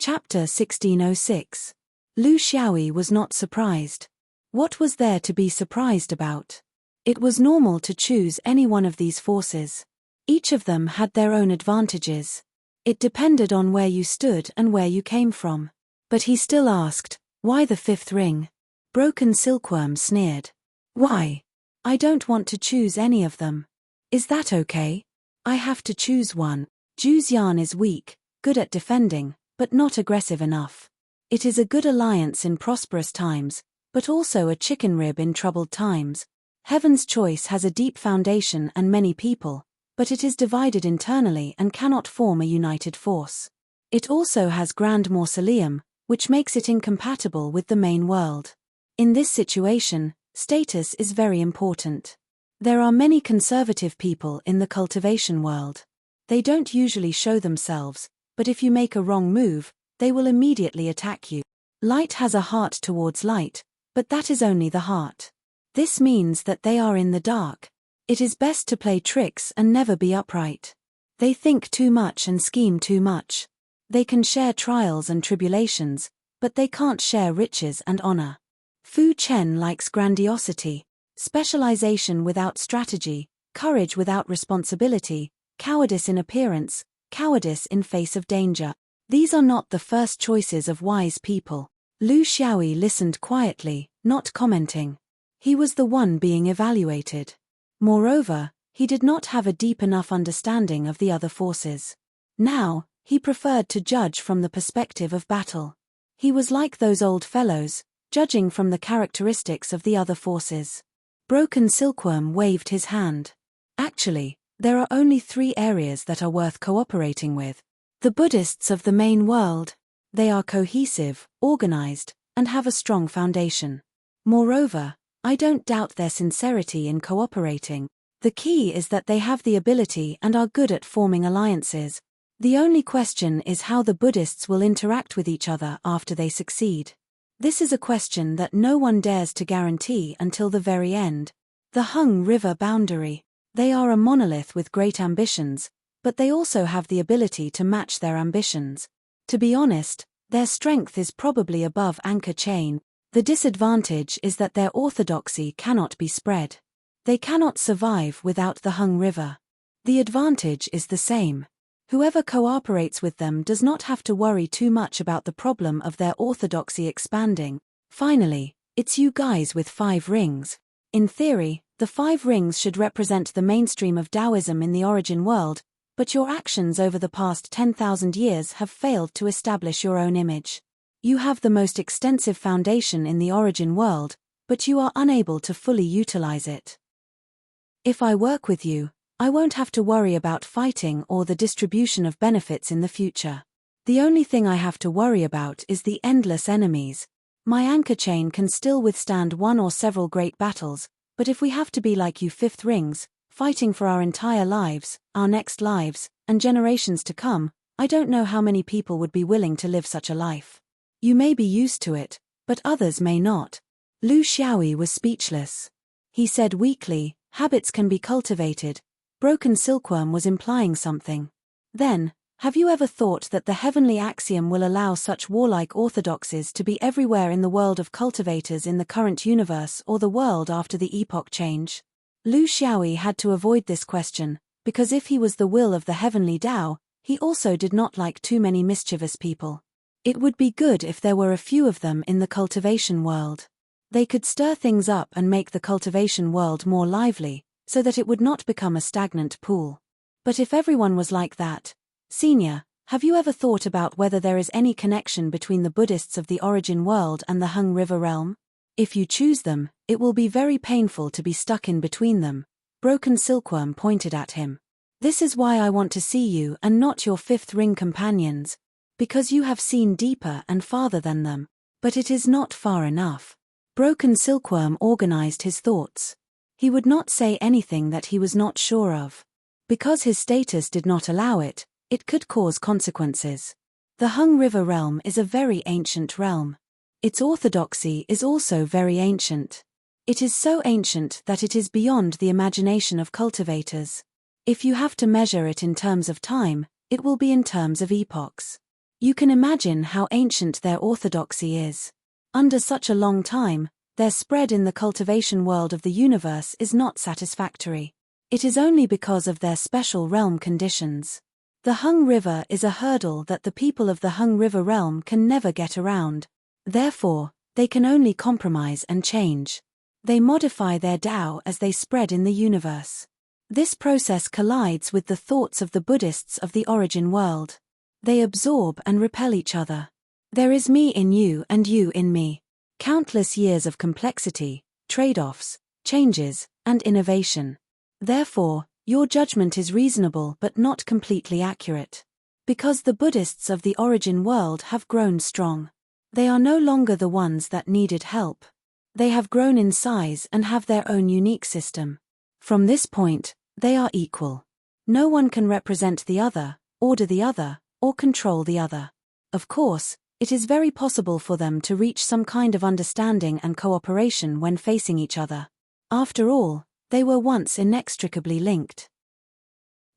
Chapter 1606. Lu Xiaoyi was not surprised. What was there to be surprised about? It was normal to choose any one of these forces. Each of them had their own advantages. It depended on where you stood and where you came from. But he still asked, "Why the fifth ring?" Broken Silkworm sneered. "Why? I don't want to choose any of them. Is that okay? I have to choose one. Zhu Xian is weak, good at defending, but not aggressive enough. It is a good alliance in prosperous times, but also a chicken rib in troubled times. Heaven's choice has a deep foundation and many people, but it is divided internally and cannot form a united force. It also has grand mausoleum, which makes it incompatible with the main world. In this situation, status is very important. There are many conservative people in the cultivation world. They don't usually show themselves, but if you make a wrong move, they will immediately attack you. Light has a heart towards light, but that is only the heart. This means that they are in the dark. It is best to play tricks and never be upright. They think too much and scheme too much. They can share trials and tribulations, but they can't share riches and honor. Fu Chen likes grandiosity, specialization without strategy, courage without responsibility, cowardice in appearance, cowardice in face of danger. These are not the first choices of wise people. Lu Xiaoyi listened quietly, not commenting. He was the one being evaluated. Moreover, he did not have a deep enough understanding of the other forces. Now, he preferred to judge from the perspective of battle. He was like those old fellows, judging from the characteristics of the other forces. Broken Silkworm waved his hand. Actually, there are only 3 areas that are worth cooperating with. The Buddhists of the main world. They are cohesive, organized, and have a strong foundation. Moreover, I don't doubt their sincerity in cooperating. The key is that they have the ability and are good at forming alliances. The only question is how the Buddhists will interact with each other after they succeed. This is a question that no one dares to guarantee until the very end. The Hung River boundary. They are a monolith with great ambitions, but they also have the ability to match their ambitions. To be honest, their strength is probably above Anchor Chain. The disadvantage is that their orthodoxy cannot be spread. They cannot survive without the Hung River. The advantage is the same. Whoever cooperates with them does not have to worry too much about the problem of their orthodoxy expanding. Finally, it's you guys with 5 rings. In theory, the 5 rings should represent the mainstream of Taoism in the origin world, but your actions over the past 10,000 years have failed to establish your own image. You have the most extensive foundation in the origin world, but you are unable to fully utilize it. If I work with you, I won't have to worry about fighting or the distribution of benefits in the future. The only thing I have to worry about is the endless enemies. My anchor chain can still withstand one or several great battles, but if we have to be like you 5th rings, fighting for our entire lives, our next lives, and generations to come, I don't know how many people would be willing to live such a life. You may be used to it, but others may not. Lu Xiaoyi was speechless. He said weakly, "Habits can be cultivated." Broken Silkworm was implying something. Then, have you ever thought that the heavenly axiom will allow such warlike orthodoxies to be everywhere in the world of cultivators in the current universe or the world after the epoch change? Lu Xiaoyi had to avoid this question, because if he was the will of the heavenly Tao, he also did not like too many mischievous people. It would be good if there were a few of them in the cultivation world. They could stir things up and make the cultivation world more lively, so that it would not become a stagnant pool. But if everyone was like that, Senior, have you ever thought about whether there is any connection between the Buddhists of the origin world and the Hung River realm? If you choose them, it will be very painful to be stuck in between them. Broken Silkworm pointed at him. This is why I want to see you and not your 5th ring companions, because you have seen deeper and farther than them. But it is not far enough. Broken Silkworm organized his thoughts. He would not say anything that he was not sure of. Because his status did not allow it, it could cause consequences. The Hung River realm is a very ancient realm. Its orthodoxy is also very ancient. It is so ancient that it is beyond the imagination of cultivators. If you have to measure it in terms of time, it will be in terms of epochs. You can imagine how ancient their orthodoxy is. Under such a long time, their spread in the cultivation world of the universe is not satisfactory. It is only because of their special realm conditions. The Hung River is a hurdle that the people of the Hung River realm can never get around. Therefore, they can only compromise and change. They modify their Tao as they spread in the universe. This process collides with the thoughts of the Buddhists of the origin world. They absorb and repel each other. There is me in you and you in me. Countless years of complexity, trade-offs, changes, and innovation. Therefore, your judgment is reasonable but not completely accurate. Because the Buddhists of the origin world have grown strong. They are no longer the ones that needed help. They have grown in size and have their own unique system. From this point, they are equal. No one can represent the other, order the other, or control the other. Of course, it is very possible for them to reach some kind of understanding and cooperation when facing each other. After all, they were once inextricably linked.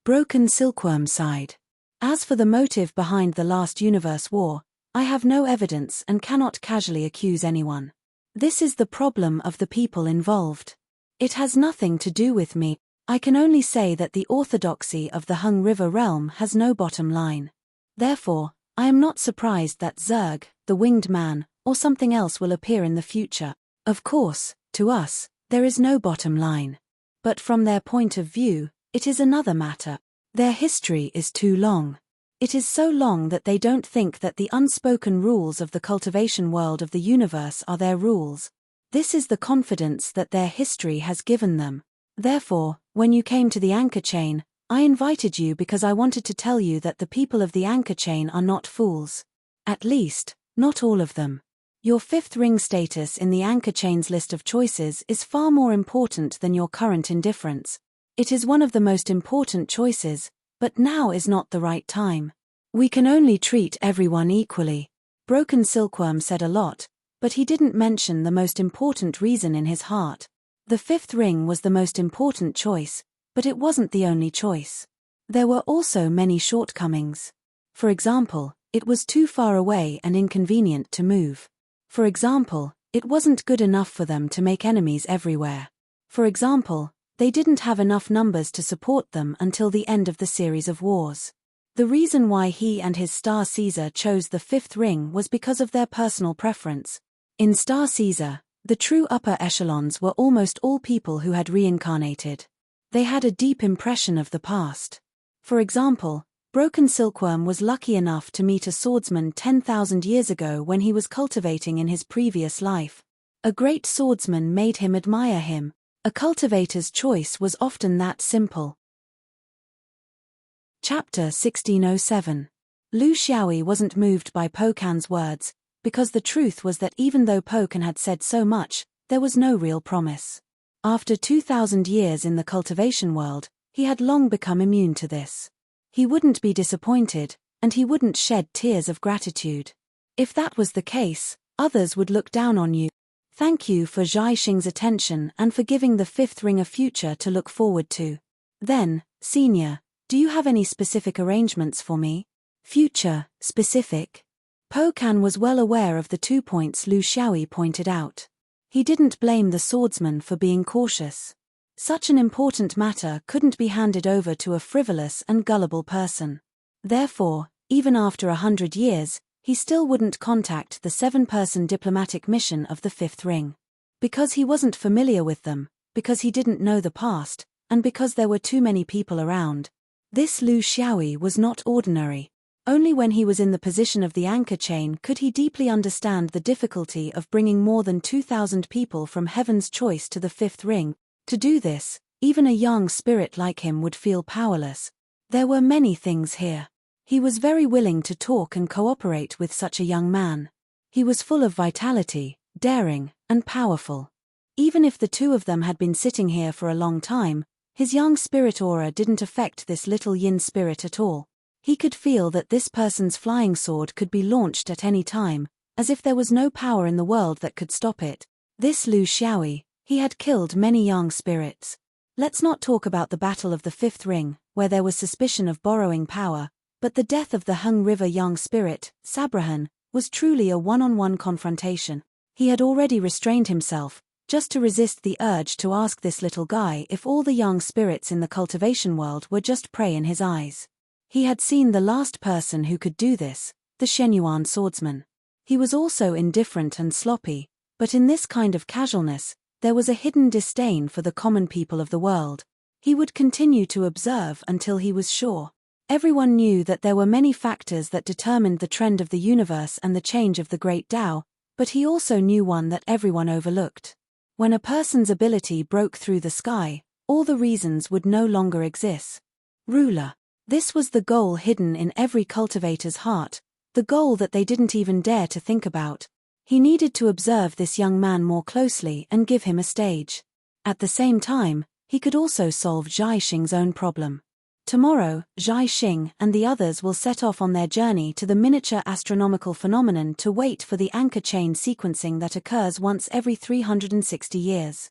Broken Silkworm sighed. As for the motive behind the last universe war, I have no evidence and cannot casually accuse anyone. This is the problem of the people involved. It has nothing to do with me. I can only say that the orthodoxy of the Hung River realm has no bottom line. Therefore, I am not surprised that Zerg, the Winged Man, or something else will appear in the future. Of course, to us, there is no bottom line. But from their point of view, it is another matter. Their history is too long. It is so long that they don't think that the unspoken rules of the cultivation world of the universe are their rules. This is the confidence that their history has given them. Therefore, when you came to the anchor chain, I invited you because I wanted to tell you that the people of the anchor chain are not fools. At least, not all of them. Your fifth ring status in the anchor chain's list of choices is far more important than your current indifference. It is one of the most important choices, but now is not the right time. We can only treat everyone equally. Broken Silkworm said a lot, but he didn't mention the most important reason in his heart. The fifth ring was the most important choice, but it wasn't the only choice. There were also many shortcomings. For example, it was too far away and inconvenient to move. For example, it wasn't good enough for them to make enemies everywhere. For example, they didn't have enough numbers to support them until the end of the series of wars. The reason why he and his Star Caesar chose the fifth ring was because of their personal preference. In Star Caesar, the true upper echelons were almost all people who had reincarnated. They had a deep impression of the past. For example, Broken Silkworm was lucky enough to meet a swordsman 10,000 years ago when he was cultivating in his previous life. A great swordsman made him admire him. A cultivator's choice was often that simple. Chapter 1607. Lu Xiaoyi wasn't moved by Po Kan's words, because the truth was that even though Po Kan had said so much, there was no real promise. After 2,000 years in the cultivation world, he had long become immune to this. He wouldn't be disappointed, and he wouldn't shed tears of gratitude. If that was the case, others would look down on you. Thank you for Zhai Xing's attention and for giving the fifth ring a future to look forward to. Then, Senior, do you have any specific arrangements for me? Future, specific? Po Kan was well aware of the 2 points Lu Xiaoyi pointed out. He didn't blame the swordsman for being cautious. Such an important matter couldn't be handed over to a frivolous and gullible person. Therefore, even after 100 years, he still wouldn't contact the 7-person diplomatic mission of the fifth ring. Because he wasn't familiar with them, because he didn't know the past, and because there were too many people around. This Lu Xiaoyi was not ordinary. Only when he was in the position of the anchor chain could he deeply understand the difficulty of bringing more than 2,000 people from Heaven's Choice to the fifth ring. To do this, even a young spirit like him would feel powerless. There were many things here. He was very willing to talk and cooperate with such a young man. He was full of vitality, daring, and powerful. Even if the two of them had been sitting here for a long time, his young spirit aura didn't affect this little yin spirit at all. He could feel that this person's flying sword could be launched at any time, as if there was no power in the world that could stop it. This Lu Xiaoyi, he had killed many young spirits. Let's not talk about the Battle of the Fifth Ring, where there was suspicion of borrowing power, But the death of the Hung River young spirit, Sabrahan, was truly a one-on-one confrontation. He had already restrained himself, just to resist the urge to ask this little guy if all the young spirits in the cultivation world were just prey in his eyes. He had seen the last person who could do this, the Shenyuan swordsman. He was also indifferent and sloppy, but in this kind of casualness, there was a hidden disdain for the common people of the world. He would continue to observe until he was sure. Everyone knew that there were many factors that determined the trend of the universe and the change of the Great Tao, but he also knew one that everyone overlooked. When a person's ability broke through the sky, all the reasons would no longer exist. Ruler. This was the goal hidden in every cultivator's heart, the goal that they didn't even dare to think about. He needed to observe this young man more closely and give him a stage. At the same time, he could also solve Zhai Xing's own problem. Tomorrow, Zhai Xing and the others will set off on their journey to the miniature astronomical phenomenon to wait for the anchor chain sequencing that occurs once every 360 years.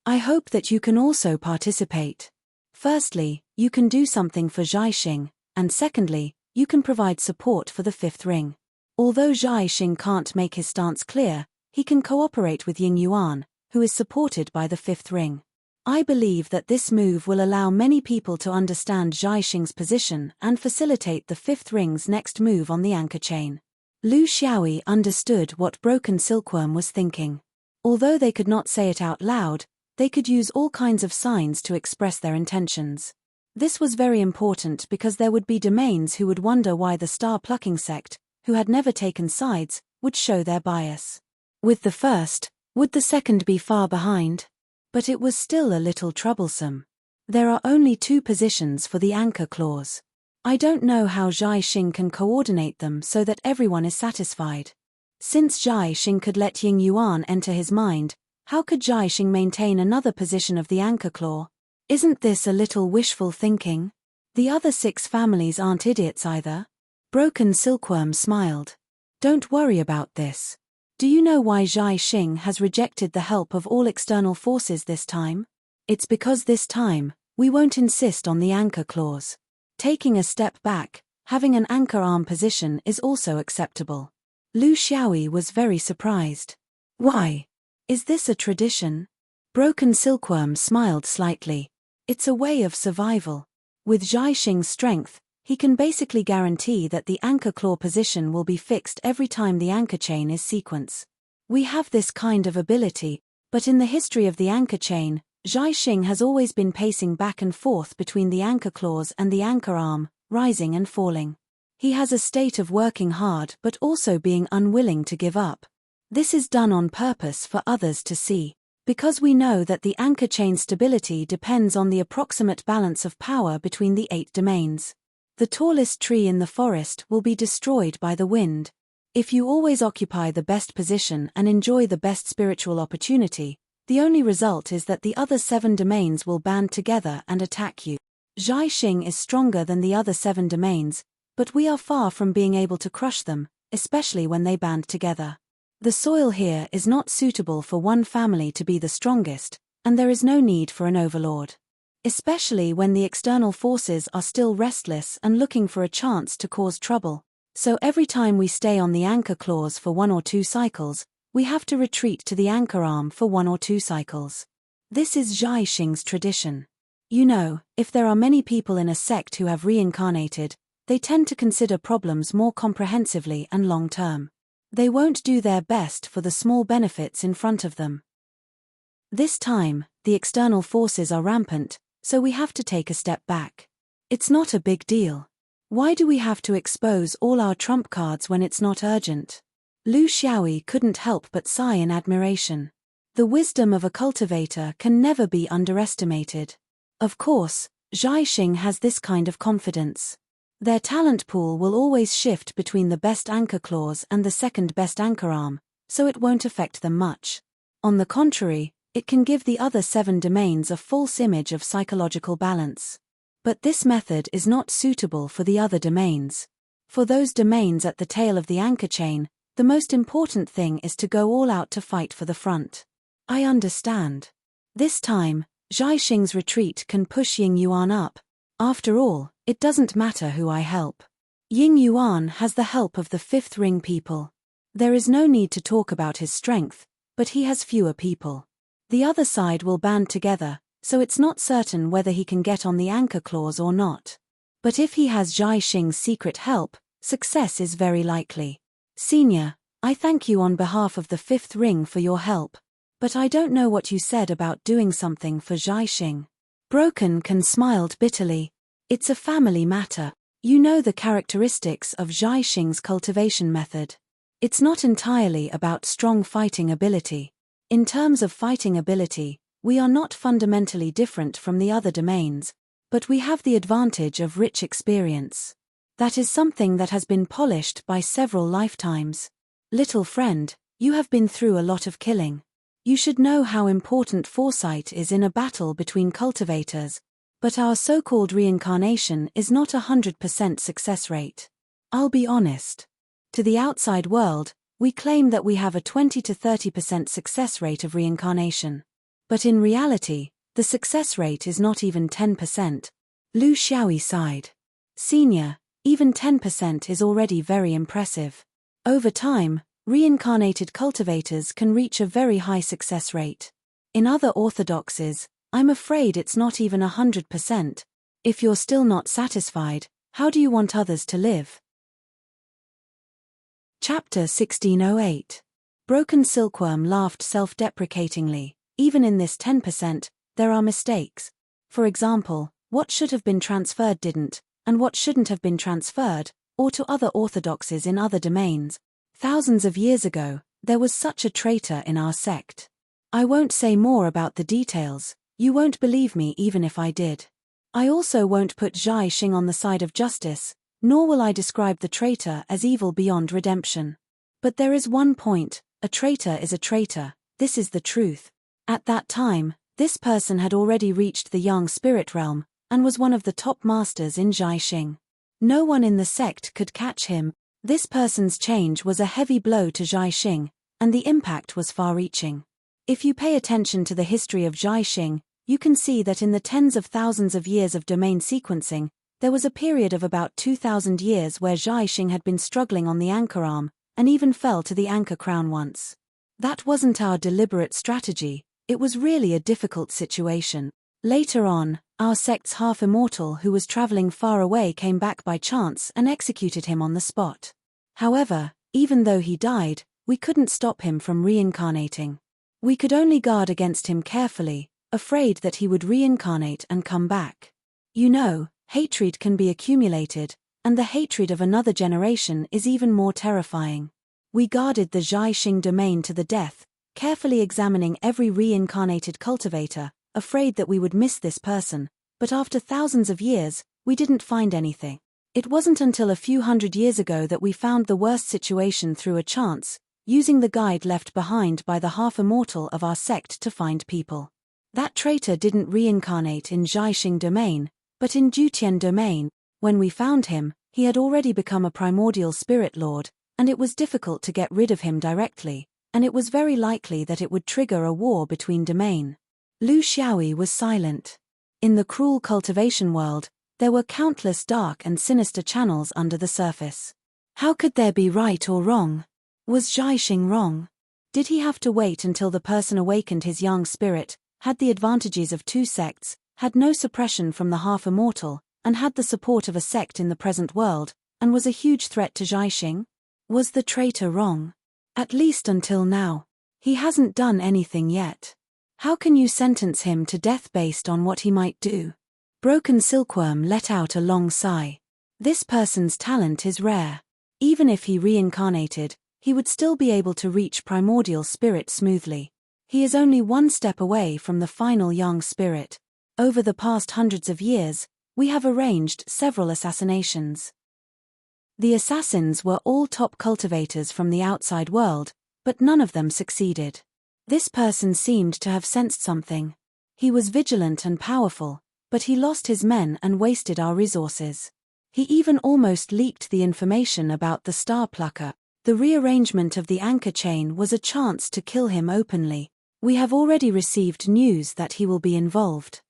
I hope that you can also participate. Firstly, you can do something for Zhai Xing, and secondly, you can provide support for the fifth ring. Although Zhai Xing can't make his stance clear, he can cooperate with Ying Yuan, who is supported by the fifth ring. I believe that this move will allow many people to understand Zhai Xing's position and facilitate the fifth ring's next move on the anchor chain. Lu Xiaoyi understood what Broken Silkworm was thinking. Although they could not say it out loud, they could use all kinds of signs to express their intentions. This was very important because there would be domains who would wonder why the star-plucking sect, who had never taken sides, would show their bias. With the first, would the second be far behind? But it was still a little troublesome. There are only two positions for the anchor clause. I don't know how Zhai Xing can coordinate them so that everyone is satisfied. Since Zhai Xing could let Ying Yuan enter his mind, how could Zhai Xing maintain another position of the anchor claw? Isn't this a little wishful thinking? The other 6 families aren't idiots either. Broken Silkworm smiled. Don't worry about this. Do you know why Zhai Xing has rejected the help of all external forces this time? It's because this time, we won't insist on the anchor clause. Taking a step back, having an anchor arm position is also acceptable. Lu Xiaoyi was very surprised. Why? Is this a tradition? Broken Silkworm smiled slightly. It's a way of survival. With Zhai Xing's strength, he can basically guarantee that the anchor claw position will be fixed every time the anchor chain is sequenced. We have this kind of ability, but in the history of the anchor chain, Zhai Xing has always been pacing back and forth between the anchor claws and the anchor arm, rising and falling. He has a state of working hard but also being unwilling to give up. This is done on purpose for others to see, because we know that the anchor chain stability depends on the approximate balance of power between the 8 domains. The tallest tree in the forest will be destroyed by the wind. If you always occupy the best position and enjoy the best spiritual opportunity, the only result is that the other 7 domains will band together and attack you. Zhai Xing is stronger than the other 7 domains, but we are far from being able to crush them, especially when they band together. The soil here is not suitable for one family to be the strongest, and there is no need for an overlord. Especially when the external forces are still restless and looking for a chance to cause trouble. So every time we stay on the anchor clause for 1 or 2 cycles, we have to retreat to the anchor arm for 1 or 2 cycles. This is Zhai Xing's tradition. You know, if there are many people in a sect who have reincarnated, they tend to consider problems more comprehensively and long-term. They won't do their best for the small benefits in front of them. This time, the external forces are rampant, so we have to take a step back. It's not a big deal. Why do we have to expose all our trump cards when it's not urgent? Lu Xiaoyi couldn't help but sigh in admiration. The wisdom of a cultivator can never be underestimated. Of course, Zhai Xing has this kind of confidence. Their talent pool will always shift between the best anchor clause and the second best anchor arm, so it won't affect them much. On the contrary, it can give the other 7 domains a false image of psychological balance. But this method is not suitable for the other domains. For those domains at the tail of the anchor chain, the most important thing is to go all out to fight for the front. I understand. This time, Zhai Xing's retreat can push Ying Yuan up. After all, it doesn't matter who I help. Ying Yuan has the help of the fifth ring people. There is no need to talk about his strength, but he has fewer people. The other side will band together, so it's not certain whether he can get on the anchor clause or not. But if he has Zhai Xing's secret help, success is very likely. Senior, I thank you on behalf of the fifth ring for your help, but I don't know what you said about doing something for Zhai Xing. Broken Can smiled bitterly. It's a family matter. You know the characteristics of Zhai Xing's cultivation method. It's not entirely about strong fighting ability. In terms of fighting ability, we are not fundamentally different from the other domains, but we have the advantage of rich experience. That is something that has been polished by several lifetimes. Little friend, you have been through a lot of killing. You should know how important foresight is in a battle between cultivators, but our so-called reincarnation is not 100% success rate. I'll be honest. To the outside world, we claim that we have a 20 to 30% success rate of reincarnation. But in reality, the success rate is not even 10%. Lu Xiaoyi sighed. Senior, even 10% is already very impressive. Over time, reincarnated cultivators can reach a very high success rate. In other orthodoxies, I'm afraid it's not even 100%. If you're still not satisfied, how do you want others to live? Chapter 1608. Broken Silkworm laughed self-deprecatingly. Even in this 10%, there are mistakes. For example, what should have been transferred didn't, and what shouldn't have been transferred, or to other orthodoxies in other domains. Thousands of years ago, there was such a traitor in our sect. I won't say more about the details, you won't believe me even if I did. I also won't put Zhai Xing on the side of justice, nor will I describe the traitor as evil beyond redemption. But there is one point, a traitor is a traitor, this is the truth. At that time, this person had already reached the young spirit realm, and was one of the top masters in Zhai Xing. No one in the sect could catch him. This person's change was a heavy blow to Zhai Xing, and the impact was far-reaching. If you pay attention to the history of Zhai Xing, you can see that in the tens of thousands of years of domain sequencing, there was a period of about 2,000 years where Zhai Xing had been struggling on the anchor arm, and even fell to the anchor crown once. That wasn't our deliberate strategy, it was really a difficult situation. Later on, our sect's half-immortal who was traveling far away came back by chance and executed him on the spot. However, even though he died, we couldn't stop him from reincarnating. We could only guard against him carefully, afraid that he would reincarnate and come back. You know, hatred can be accumulated, and the hatred of another generation is even more terrifying. We guarded the Zhai Xing domain to the death, carefully examining every reincarnated cultivator, afraid that we would miss this person, but after thousands of years, we didn't find anything. It wasn't until a few hundred years ago that we found the worst situation through a chance, using the guide left behind by the half-immortal of our sect to find people. That traitor didn't reincarnate in Zhai Xing domain, but in Jutian domain. When we found him, he had already become a primordial spirit lord, and it was difficult to get rid of him directly, and it was very likely that it would trigger a war between domain. Lu Xiaoyi was silent. In the cruel cultivation world, there were countless dark and sinister channels under the surface. How could there be right or wrong? Was Zhai Xing wrong? Did he have to wait until the person awakened his young spirit, had the advantages of two sects, had no suppression from the half-immortal, and had the support of a sect in the present world, and was a huge threat to Zhai Xing? Was the traitor wrong? At least until now. He hasn't done anything yet. How can you sentence him to death based on what he might do? Broken Silkworm let out a long sigh. This person's talent is rare. Even if he reincarnated, he would still be able to reach primordial spirit smoothly. He is only one step away from the final young spirit. Over the past hundreds of years, we have arranged several assassinations. The assassins were all top cultivators from the outside world, but none of them succeeded. This person seemed to have sensed something. He was vigilant and powerful, but he lost his men and wasted our resources. He even almost leaked the information about the star plucker. The rearrangement of the anchor chain was a chance to kill him openly. We have already received news that he will be involved.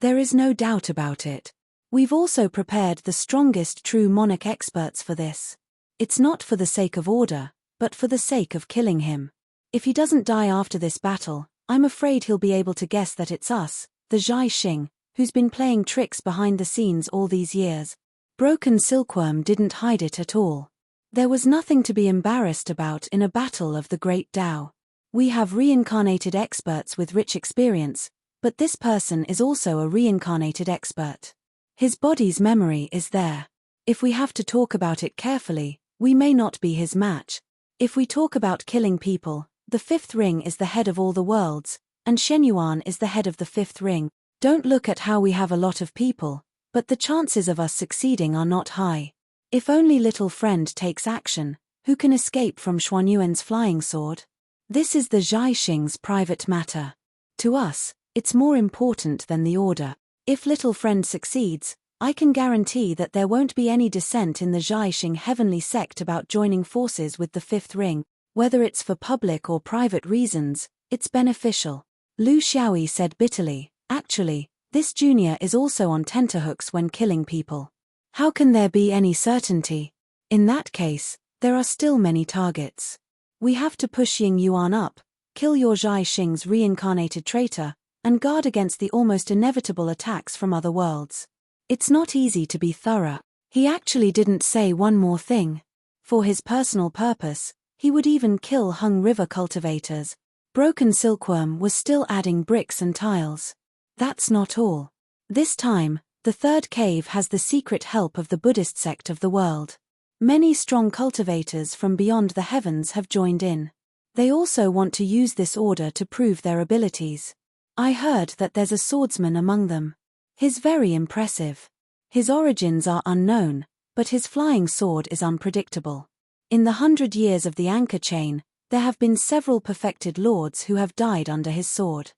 There is no doubt about it. We've also prepared the strongest true monarch experts for this. It's not for the sake of order, but for the sake of killing him. If he doesn't die after this battle, I'm afraid he'll be able to guess that it's us, the Zhai Xing, who's been playing tricks behind the scenes all these years. Broken Silkworm didn't hide it at all. There was nothing to be embarrassed about in a battle of the Great Tao. We have reincarnated experts with rich experience, but this person is also a reincarnated expert. His body's memory is there. If we have to talk about it carefully, we may not be his match. If we talk about killing people, the fifth ring is the head of all the worlds, and Shenyuan is the head of the fifth ring. Don't look at how we have a lot of people, but the chances of us succeeding are not high. If only little friend takes action, who can escape from Xuanyuan's flying sword? This is the Zhai Xing's private matter. To us, it's more important than the order. If little friend succeeds, I can guarantee that there won't be any dissent in the Zhai Xing heavenly sect about joining forces with the fifth ring. Whether it's for public or private reasons, it's beneficial. Lu Xiaoyi said bitterly, actually, this junior is also on tenterhooks when killing people. How can there be any certainty? In that case, there are still many targets. We have to push Ying Yuan up, kill your Zhai Xing's reincarnated traitor, and guard against the almost inevitable attacks from other worlds. It's not easy to be thorough. He actually didn't say one more thing. For his personal purpose, he would even kill Hung River cultivators. Broken Silkworm was still adding bricks and tiles. That's not all. This time, the third cave has the secret help of the Buddhist sect of the world. Many strong cultivators from beyond the heavens have joined in. They also want to use this order to prove their abilities. I heard that there's a swordsman among them. He's very impressive. His origins are unknown, but his flying sword is unpredictable. In the 100 years of the anchor chain, there have been several perfected lords who have died under his sword.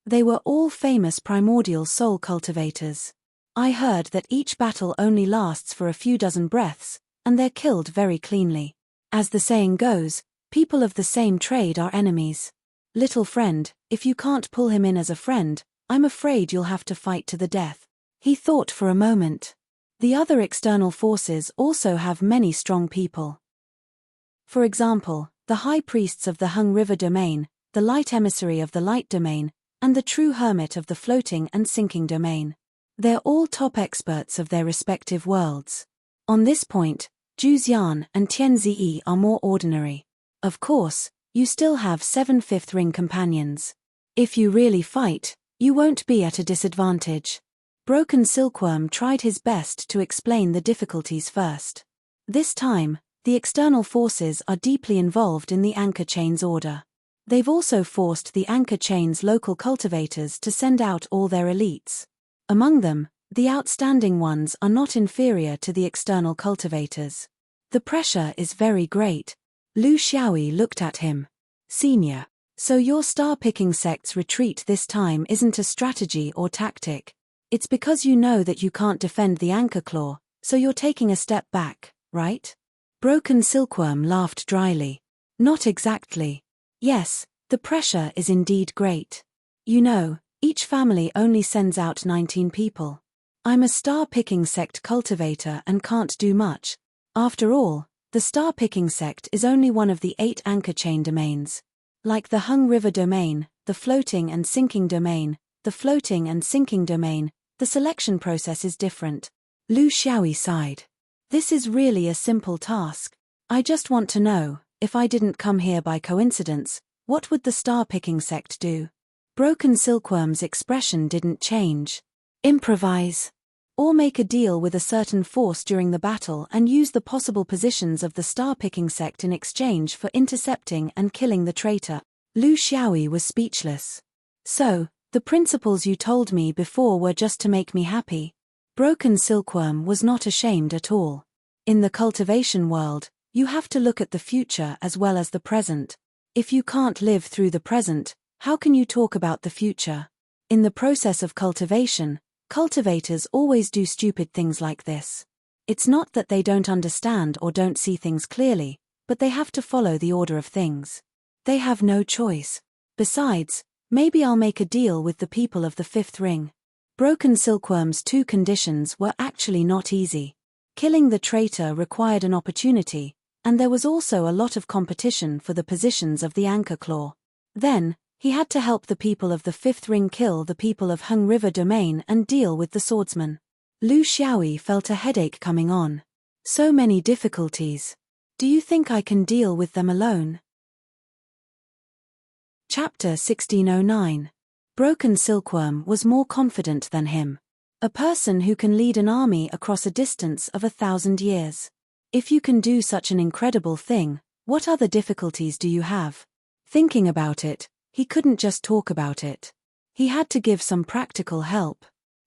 They were all famous primordial soul cultivators. I heard that each battle only lasts for a few dozen breaths, and they're killed very cleanly. As the saying goes, people of the same trade are enemies. Little friend, if you can't pull him in as a friend, I'm afraid you'll have to fight to the death. He thought for a moment. The other external forces also have many strong people. For example, the high priests of the Hung River domain, the light emissary of the light domain, and the true hermit of the floating and sinking domain. They're all top experts of their respective worlds. On this point, Zhu Xian and Tian Ziyi are more ordinary. Of course, you still have 7 fifth ring companions. If you really fight, you won't be at a disadvantage. Broken Silkworm tried his best to explain the difficulties first. This time, the external forces are deeply involved in the anchor chain's order. They've also forced the anchor chain's local cultivators to send out all their elites. Among them, the outstanding ones are not inferior to the external cultivators. The pressure is very great. Lu Xiaoyi looked at him. Senior. So your star-picking sect's retreat this time isn't a strategy or tactic. It's because you know that you can't defend the anchor claw, so you're taking a step back, right? Broken Silkworm laughed dryly. Not exactly. Yes, the pressure is indeed great. You know, each family only sends out 19 people. I'm a star-picking sect cultivator and can't do much. After all, the star-picking sect is only one of the 8 anchor chain domains. Like the Hung River domain, the floating and sinking domain, the selection process is different. Lu Xiaoyi sighed. This is really a simple task. I just want to know, if I didn't come here by coincidence, what would the star-picking sect do? Broken Silkworm's expression didn't change. Improvise. Or make a deal with a certain force during the battle and use the possible positions of the star-picking sect in exchange for intercepting and killing the traitor. Lu Xiaoyi was speechless. So, the principles you told me before were just to make me happy. Broken Silkworm was not ashamed at all. In the cultivation world, you have to look at the future as well as the present. If you can't live through the present, how can you talk about the future? In the process of cultivation, cultivators always do stupid things like this. It's not that they don't understand or don't see things clearly, but they have to follow the order of things. They have no choice. Besides, maybe I'll make a deal with the people of the fifth ring. Broken Silkworm's two conditions were actually not easy. Killing the traitor required an opportunity, and there was also a lot of competition for the positions of the anchor claw. Then, he had to help the people of the Fifth Ring kill the people of Hung River Domain and deal with the swordsman. Lu Xiaoyi felt a headache coming on. So many difficulties. Do you think I can deal with them alone? Chapter 1609. Broken Silkworm was more confident than him. A person who can lead an army across a distance of 1,000 years. If you can do such an incredible thing, what other difficulties do you have? Thinking about it, he couldn't just talk about it. He had to give some practical help.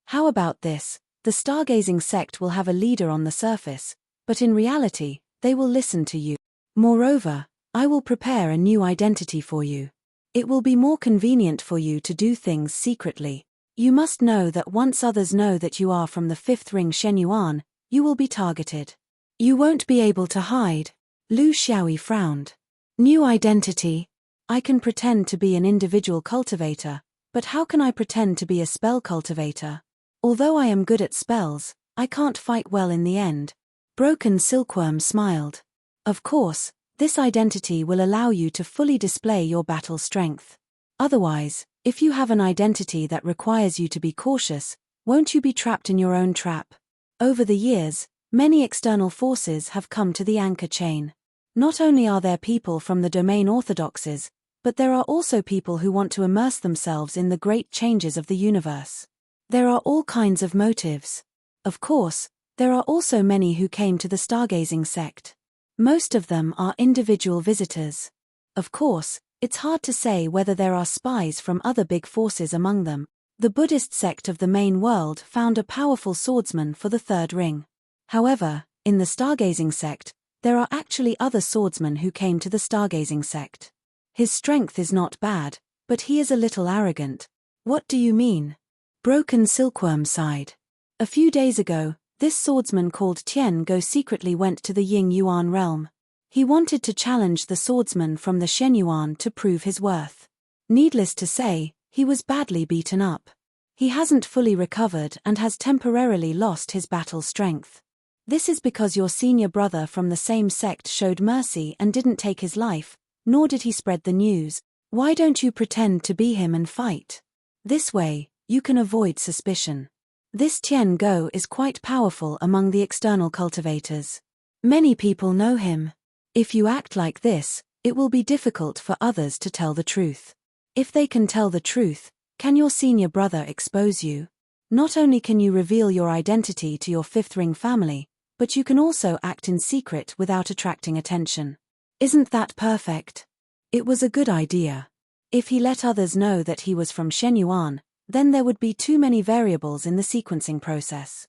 How about this? The stargazing sect will have a leader on the surface, but in reality, they will listen to you. Moreover, I will prepare a new identity for you. It will be more convenient for you to do things secretly. You must know that once others know that you are from the Fifth Ring Shenyuan, you will be targeted. You won't be able to hide. Lu Xiaoyi frowned. New identity? I can pretend to be an individual cultivator, but how can I pretend to be a spell cultivator? Although I am good at spells, I can't fight well in the end. Broken Silkworm smiled. Of course, this identity will allow you to fully display your battle strength. Otherwise, if you have an identity that requires you to be cautious, won't you be trapped in your own trap? Over the years, many external forces have come to the anchor chain. Not only are there people from the domain orthodoxes, but there are also people who want to immerse themselves in the great changes of the universe. There are all kinds of motives. Of course, there are also many who came to the stargazing sect. Most of them are individual visitors. Of course, it's hard to say whether there are spies from other big forces among them. The Buddhist sect of the main world found a powerful swordsman for the Third Ring. However, in the stargazing sect, there are actually other swordsmen who came to the stargazing sect. His strength is not bad, but he is a little arrogant. What do you mean? Broken Silkworm sighed. A few days ago, this swordsman called Tian Go secretly went to the Ying Yuan realm. He wanted to challenge the swordsman from the Shenyuan to prove his worth. Needless to say, he was badly beaten up. He hasn't fully recovered and has temporarily lost his battle strength. This is because your senior brother from the same sect showed mercy and didn't take his life, nor did he spread the news. Why don't you pretend to be him and fight? This way, you can avoid suspicion. This Tian Go is quite powerful among the external cultivators. Many people know him. If you act like this, it will be difficult for others to tell the truth. If they can tell the truth, can your senior brother expose you? Not only can you reveal your identity to your Fifth Ring family, but you can also act in secret without attracting attention. Isn't that perfect? It was a good idea. If he let others know that he was from Shenyuan, then there would be too many variables in the sequencing process.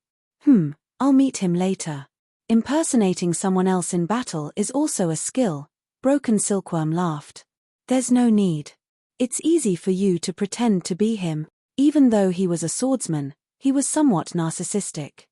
I'll meet him later. Impersonating someone else in battle is also a skill. Broken Silkworm laughed. There's no need. It's easy for you to pretend to be him. Even though he was a swordsman, he was somewhat narcissistic.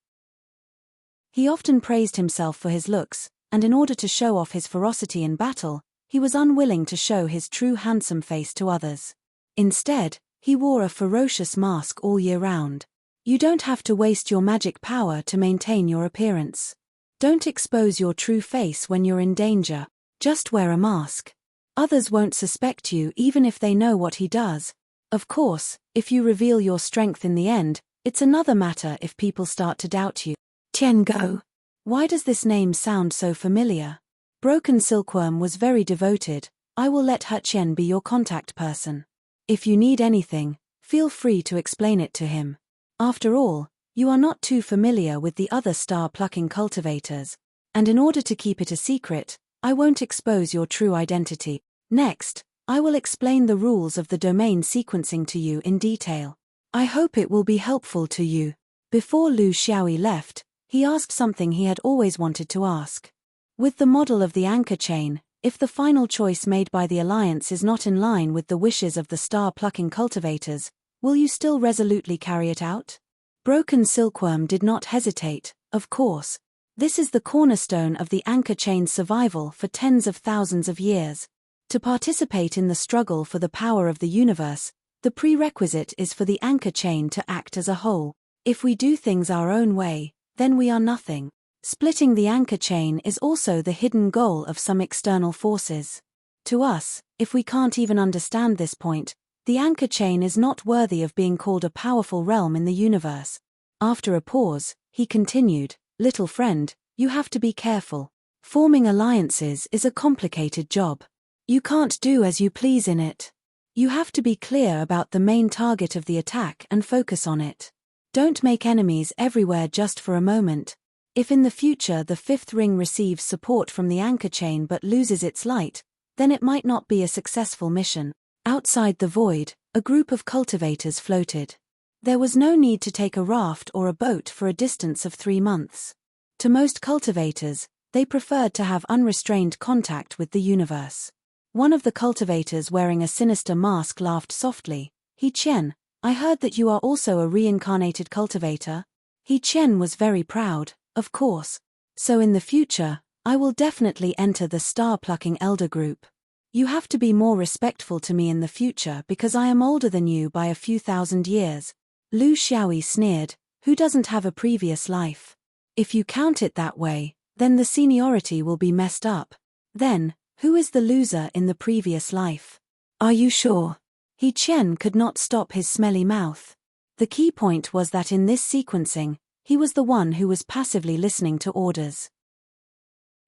He often praised himself for his looks, and in order to show off his ferocity in battle, he was unwilling to show his true handsome face to others. Instead, he wore a ferocious mask all year round. You don't have to waste your magic power to maintain your appearance. Don't expose your true face when you're in danger, just wear a mask. Others won't suspect you even if they know what he does. Of course, if you reveal your strength in the end, it's another matter if people start to doubt you. Tian Go. Why does this name sound so familiar? Broken Silkworm was very devoted. I will let Chen be your contact person. If you need anything, feel free to explain it to him. After all, you are not too familiar with the other star-plucking cultivators, and in order to keep it a secret, I won't expose your true identity. Next, I will explain the rules of the domain sequencing to you in detail. I hope it will be helpful to you. Before Lu Xiaoyi left, he asked something he had always wanted to ask. With the model of the anchor chain, if the final choice made by the Alliance is not in line with the wishes of the star-plucking cultivators, will you still resolutely carry it out? Broken Silkworm did not hesitate, of course. This is the cornerstone of the anchor chain's survival for tens of thousands of years. To participate in the struggle for the power of the universe, The prerequisite is for the anchor chain to act as a whole. If we do things our own way, then we are nothing. Splitting the anchor chain is also the hidden goal of some external forces. To us, if we can't even understand this point, the anchor chain is not worthy of being called a powerful realm in the universe. After a pause, he continued, "Little friend, you have to be careful. Forming alliances is a complicated job. You can't do as you please in it. You have to be clear about the main target of the attack and focus on it. Don't make enemies everywhere just for a moment. If in the future the fifth ring receives support from the anchor chain but loses its light, then it might not be a successful mission." Outside the void, a group of cultivators floated. There was no need to take a raft or a boat for a distance of 3 months. To most cultivators, they preferred to have unrestrained contact with the universe. One of the cultivators wearing a sinister mask laughed softly. "He Chen, I heard that you are also a reincarnated cultivator." He Chen was very proud, of course. "So in the future, I will definitely enter the star-plucking elder group. You have to be more respectful to me in the future because I am older than you by a few thousand years." Lu Xiaoyi sneered, "Who doesn't have a previous life? If you count it that way, then the seniority will be messed up. Then, who is the loser in the previous life? Are you sure?" He Chen could not stop his smelly mouth. The key point was that in this sequencing, he was the one who was passively listening to orders.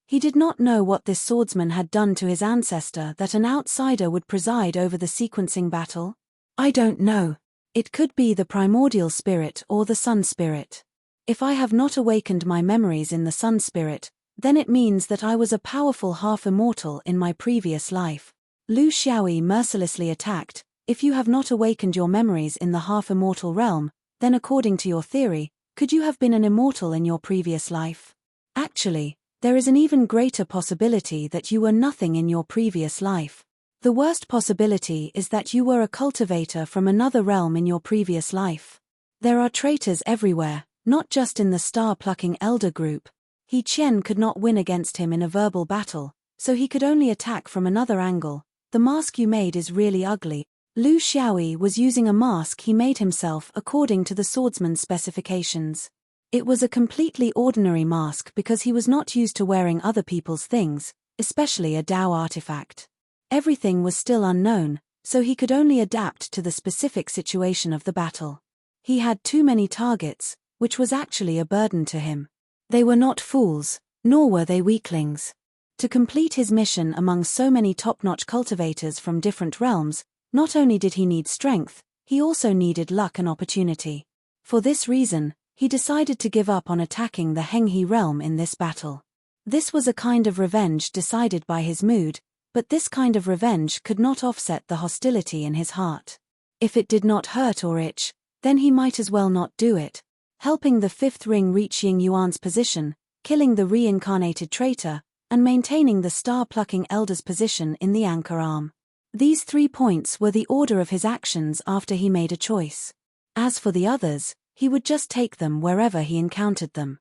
He did not know what this swordsman had done to his ancestor that an outsider would preside over the sequencing battle. "I don't know. It could be the primordial spirit or the sun spirit. If I have not awakened my memories in the sun spirit, then it means that I was a powerful half-immortal in my previous life." Lu Xiaoyi mercilessly attacked. "If you have not awakened your memories in the half-immortal realm, then according to your theory, could you have been an immortal in your previous life? Actually, there is an even greater possibility that you were nothing in your previous life. The worst possibility is that you were a cultivator from another realm in your previous life. There are traitors everywhere, not just in the star-plucking elder group. He Chen could not win against him in a verbal battle, so he could only attack from another angle. The mask you made is really ugly." Lu Xiaoyi was using a mask he made himself according to the swordsman's specifications. It was a completely ordinary mask because he was not used to wearing other people's things, especially a Dao artifact. Everything was still unknown, so he could only adapt to the specific situation of the battle. He had too many targets, which was actually a burden to him. They were not fools, nor were they weaklings. To complete his mission among so many top-notch cultivators from different realms, not only did he need strength, he also needed luck and opportunity. For this reason, he decided to give up on attacking the Henghe realm in this battle. This was a kind of revenge decided by his mood, but this kind of revenge could not offset the hostility in his heart. If it did not hurt or itch, then he might as well not do it. Helping the fifth ring reach Ying Yuan's position, killing the reincarnated traitor, and maintaining the star-plucking elder's position in the anchor arm. These 3 points were the order of his actions after he made a choice. As for the others, he would just take them wherever he encountered them.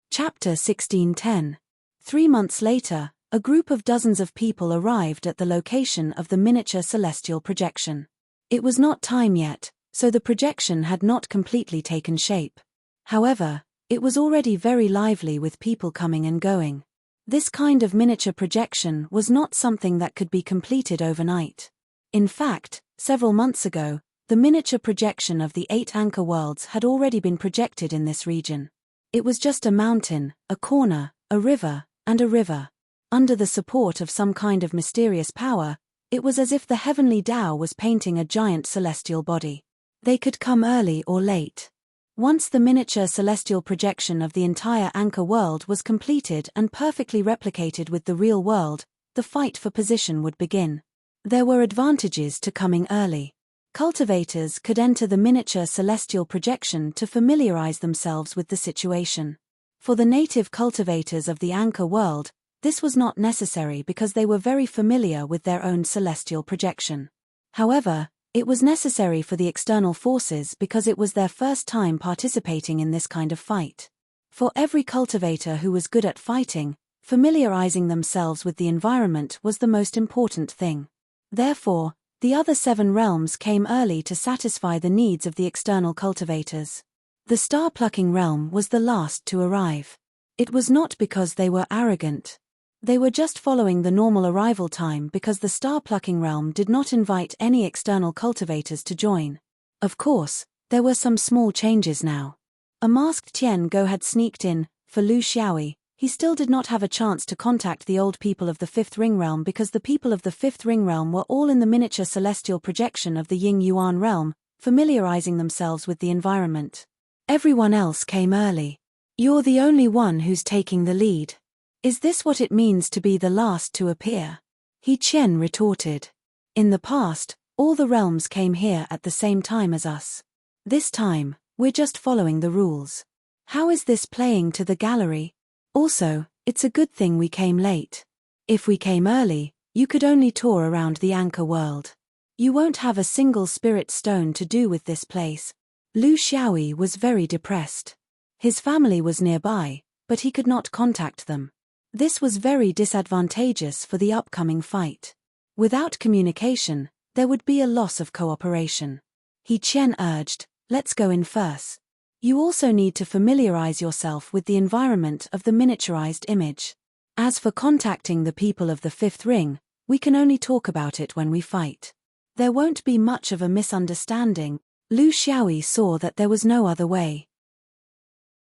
Chapter 1610. 3 months later, a group of dozens of people arrived at the location of the miniature celestial projection. It was not time yet, so the projection had not completely taken shape. However, it was already very lively with people coming and going. This kind of miniature projection was not something that could be completed overnight. In fact, several months ago, the miniature projection of the 8 anchor worlds had already been projected in this region. It was just a mountain, a corner, a river, and a river. Under the support of some kind of mysterious power, it was as if the heavenly Tao was painting a giant celestial body. They could come early or late. Once the miniature celestial projection of the entire anchor world was completed and perfectly replicated with the real world, the fight for position would begin. There were advantages to coming early. Cultivators could enter the miniature celestial projection to familiarize themselves with the situation. For the native cultivators of the anchor world, this was not necessary because they were very familiar with their own celestial projection. However, it was necessary for the external forces because it was their first time participating in this kind of fight. For every cultivator who was good at fighting, familiarizing themselves with the environment was the most important thing. Therefore, The other 7 realms came early to satisfy the needs of the external cultivators. The star-plucking realm was the last to arrive. It was not because they were arrogant. They were just following the normal arrival time because the star-plucking realm did not invite any external cultivators to join. Of course, there were some small changes now. A masked Tian Go had sneaked in. For Lu Xiaoyi, he still did not have a chance to contact the old people of the 5th ring realm because the people of the 5th ring realm were all in the miniature celestial projection of the Ying Yuan realm, familiarizing themselves with the environment. Everyone else came early. You're the only one who's taking the lead. Is this what it means to be the last to appear? He Qian retorted. In the past, all the realms came here at the same time as us. This time, we're just following the rules. How is this playing to the gallery? Also, it's a good thing we came late. If we came early, you could only tour around the anchor world. You won't have a single spirit stone to do with this place. Lu Xiaoyi was very depressed. His family was nearby, but he could not contact them. This was very disadvantageous for the upcoming fight. Without communication, there would be a loss of cooperation. He Qian urged, let's go in first. You also need to familiarize yourself with the environment of the miniaturized image. As for contacting the people of the 5th ring, we can only talk about it when we fight. There won't be much of a misunderstanding. Lu Xiaoyi saw that there was no other way.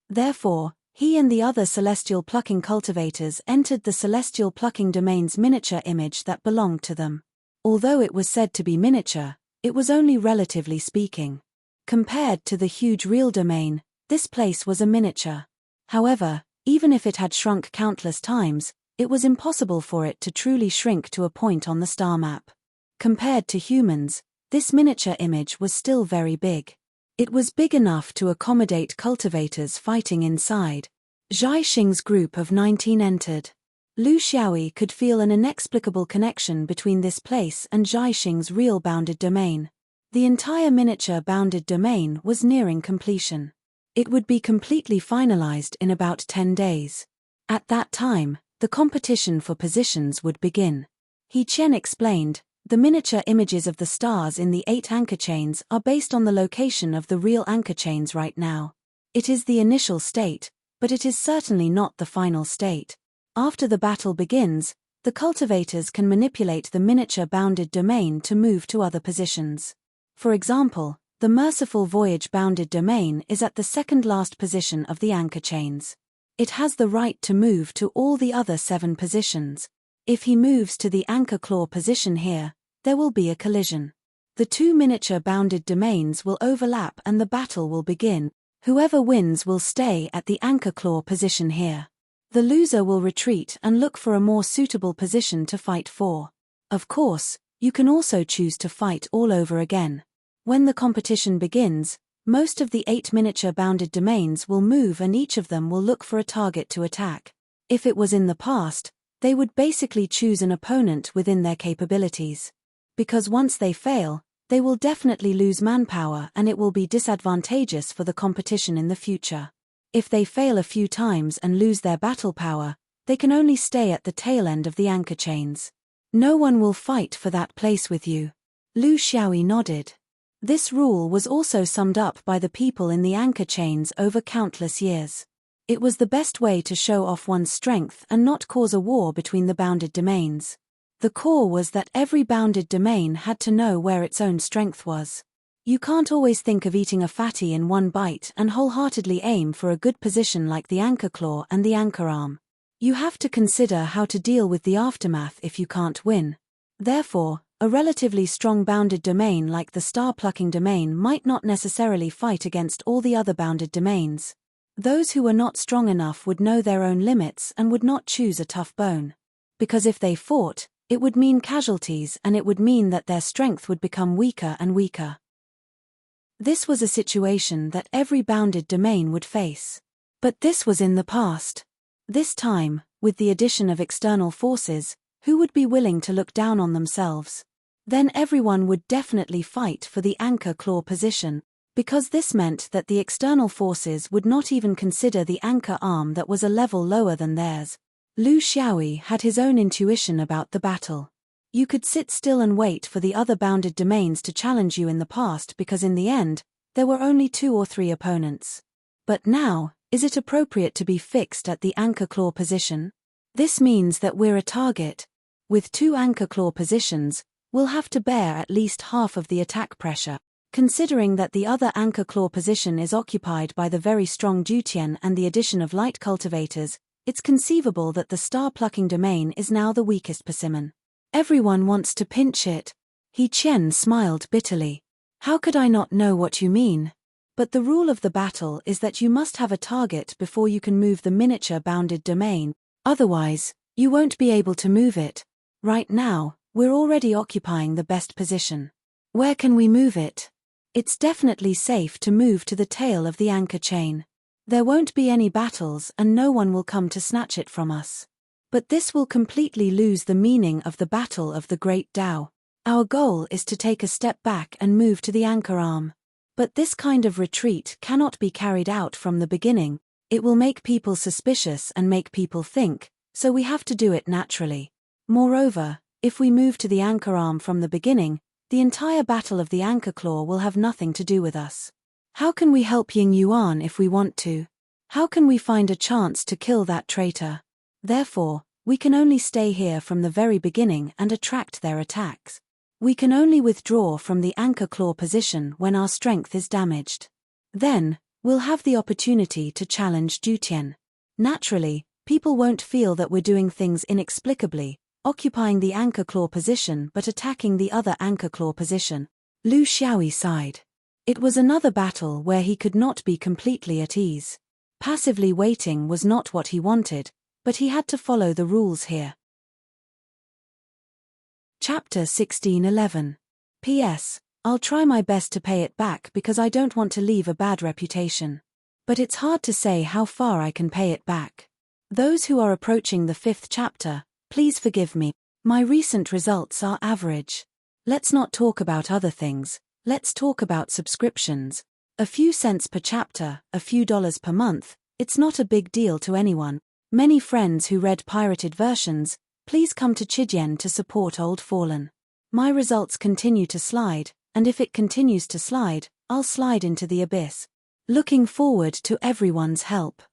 Therefore, he and the other celestial plucking cultivators entered the celestial plucking domain's miniature image that belonged to them. Although it was said to be miniature, it was only relatively speaking. Compared to the huge real domain, this place was a miniature. However, even if it had shrunk countless times, it was impossible for it to truly shrink to a point on the star map. Compared to humans, this miniature image was still very big. It was big enough to accommodate cultivators fighting inside. Zhai Xing's group of 19 entered. Lu Xiaoyi could feel an inexplicable connection between this place and Zhai Xing's real bounded domain. The entire miniature bounded domain was nearing completion. It would be completely finalized in about 10 days. At that time, the competition for positions would begin. He Qian explained, the miniature images of the stars in the 8 anchor chains are based on the location of the real anchor chains right now. It is the initial state, but it is certainly not the final state. After the battle begins, the cultivators can manipulate the miniature bounded domain to move to other positions. For example, the Merciful Voyage bounded domain is at the second last position of the anchor chains. It has the right to move to all the other 7 positions. If he moves to the anchor claw position here, there will be a collision. The 2 miniature bounded domains will overlap and the battle will begin. Whoever wins will stay at the anchor claw position here. The loser will retreat and look for a more suitable position to fight for. Of course, you can also choose to fight all over again. When the competition begins, most of the 8 miniature bounded domains will move and each of them will look for a target to attack. If it was in the past, they would basically choose an opponent within their capabilities. Because once they fail, they will definitely lose manpower and it will be disadvantageous for the competition in the future. If they fail a few times and lose their battle power, they can only stay at the tail end of the anchor chains. No one will fight for that place with you. Lu Xiaoyi nodded. This rule was also summed up by the people in the anchor chains over countless years. It was the best way to show off one's strength and not cause a war between the bounded domains. The core was that every bounded domain had to know where its own strength was. You can't always think of eating a fatty in one bite and wholeheartedly aim for a good position like the anchor claw and the anchor arm. You have to consider how to deal with the aftermath if you can't win. Therefore, a relatively strong bounded domain like the star-plucking domain might not necessarily fight against all the other bounded domains. Those who were not strong enough would know their own limits and would not choose a tough bone. Because if they fought, it would mean casualties and it would mean that their strength would become weaker and weaker. This was a situation that every bounded domain would face. But this was in the past. This time, with the addition of external forces, who would be willing to look down on themselves? Then everyone would definitely fight for the anchor claw position, because this meant that the external forces would not even consider the anchor arm that was a level lower than theirs. Lu Xiaoyi had his own intuition about the battle. You could sit still and wait for the other bounded domains to challenge you in the past because in the end, there were only 2 or 3 opponents. But now, is it appropriate to be fixed at the anchor claw position? This means that we're a target. With 2 anchor claw positions, we'll have to bear at least half of the attack pressure. Considering that the other anchor claw position is occupied by the very strong Dutian and the addition of light cultivators, it's conceivable that the star-plucking domain is now the weakest persimmon. Everyone wants to pinch it. He Qian smiled bitterly. How could I not know what you mean? But the rule of the battle is that you must have a target before you can move the miniature bounded domain, otherwise, you won't be able to move it. Right now, we're already occupying the best position. Where can we move it? It's definitely safe to move to the tail of the anchor chain. There won't be any battles and no one will come to snatch it from us. But this will completely lose the meaning of the Battle of the Great Tao. Our goal is to take a step back and move to the anchor arm. But this kind of retreat cannot be carried out from the beginning. It will make people suspicious and make people think, so we have to do it naturally. Moreover, if we move to the anchor arm from the beginning, the entire battle of the anchor claw will have nothing to do with us. How can we help Ying Yuan if we want to? How can we find a chance to kill that traitor? Therefore, we can only stay here from the very beginning and attract their attacks. We can only withdraw from the anchor claw position when our strength is damaged. Then, we'll have the opportunity to challenge Dutian. Naturally, people won't feel that we're doing things inexplicably, occupying the anchor claw position but attacking the other anchor claw position. Lu Xiaoyi sighed. It was another battle where he could not be completely at ease. Passively waiting was not what he wanted, but he had to follow the rules here. Chapter 1611. P.S. I'll try my best to pay it back because I don't want to leave a bad reputation. But it's hard to say how far I can pay it back. Those who are approaching the 5th chapter, please forgive me. My recent results are average. Let's not talk about other things. Let's talk about subscriptions. A few cents per chapter, a few dollars per month, it's not a big deal to anyone. Many friends who read pirated versions, please come to Chidian to support Old Fallen. My results continue to slide, and if it continues to slide, I'll slide into the abyss. Looking forward to everyone's help.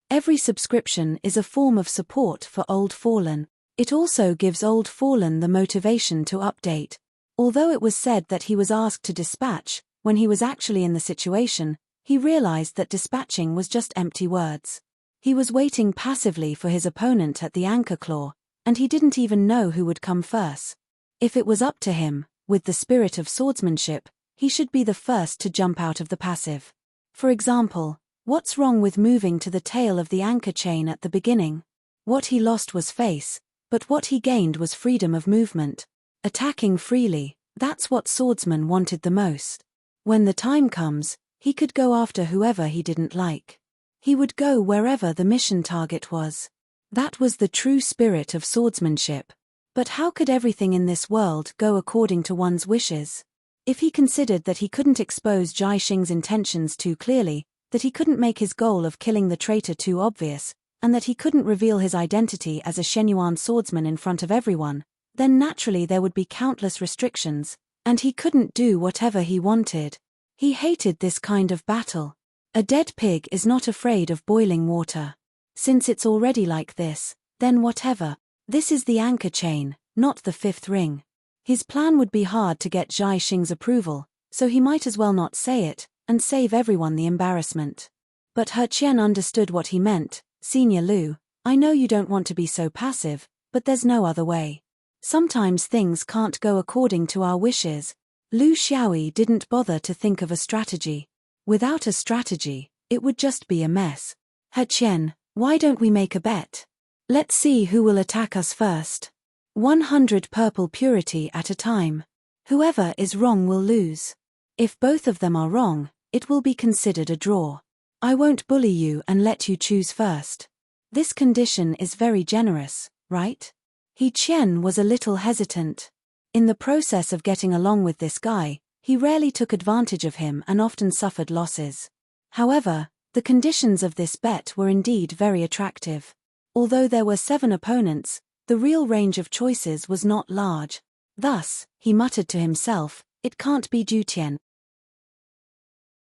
Every subscription is a form of support for Old Fallen. It also gives Old Fallen the motivation to update. Although it was said that he was asked to dispatch, when he was actually in the situation, he realized that dispatching was just empty words. He was waiting passively for his opponent at the anchor claw, and he didn't even know who would come first. If it was up to him, with the spirit of swordsmanship, he should be the first to jump out of the passive. For example, what's wrong with moving to the tail of the anchor chain at the beginning? What he lost was face, but what he gained was freedom of movement. Attacking freely, that's what swordsmen wanted the most. When the time comes, he could go after whoever he didn't like. He would go wherever the mission target was. That was the true spirit of swordsmanship. But how could everything in this world go according to one's wishes? If he considered that he couldn't expose Jai Xing's intentions too clearly, that he couldn't make his goal of killing the traitor too obvious, and that he couldn't reveal his identity as a Shenyuan swordsman in front of everyone, then naturally there would be countless restrictions, and he couldn't do whatever he wanted. He hated this kind of battle. A dead pig is not afraid of boiling water. Since it's already like this, then whatever. This is the anchor chain, not the 5th ring. His plan would be hard to get Jai Xing's approval, so he might as well not say it, and save everyone the embarrassment. But He Qian understood what he meant. Senior Lu, I know you don't want to be so passive, but there's no other way. Sometimes things can't go according to our wishes. Lu Xiaoyi didn't bother to think of a strategy. Without a strategy, it would just be a mess. He Qian, why don't we make a bet? Let's see who will attack us first. 100 purple purity at a time. Whoever is wrong will lose. If both of them are wrong, it will be considered a draw. I won't bully you and let you choose first. This condition is very generous, right? He Qian was a little hesitant. In the process of getting along with this guy, he rarely took advantage of him and often suffered losses. However, the conditions of this bet were indeed very attractive. Although there were 7 opponents, the real range of choices was not large. Thus, he muttered to himself, it can't be Du Tian.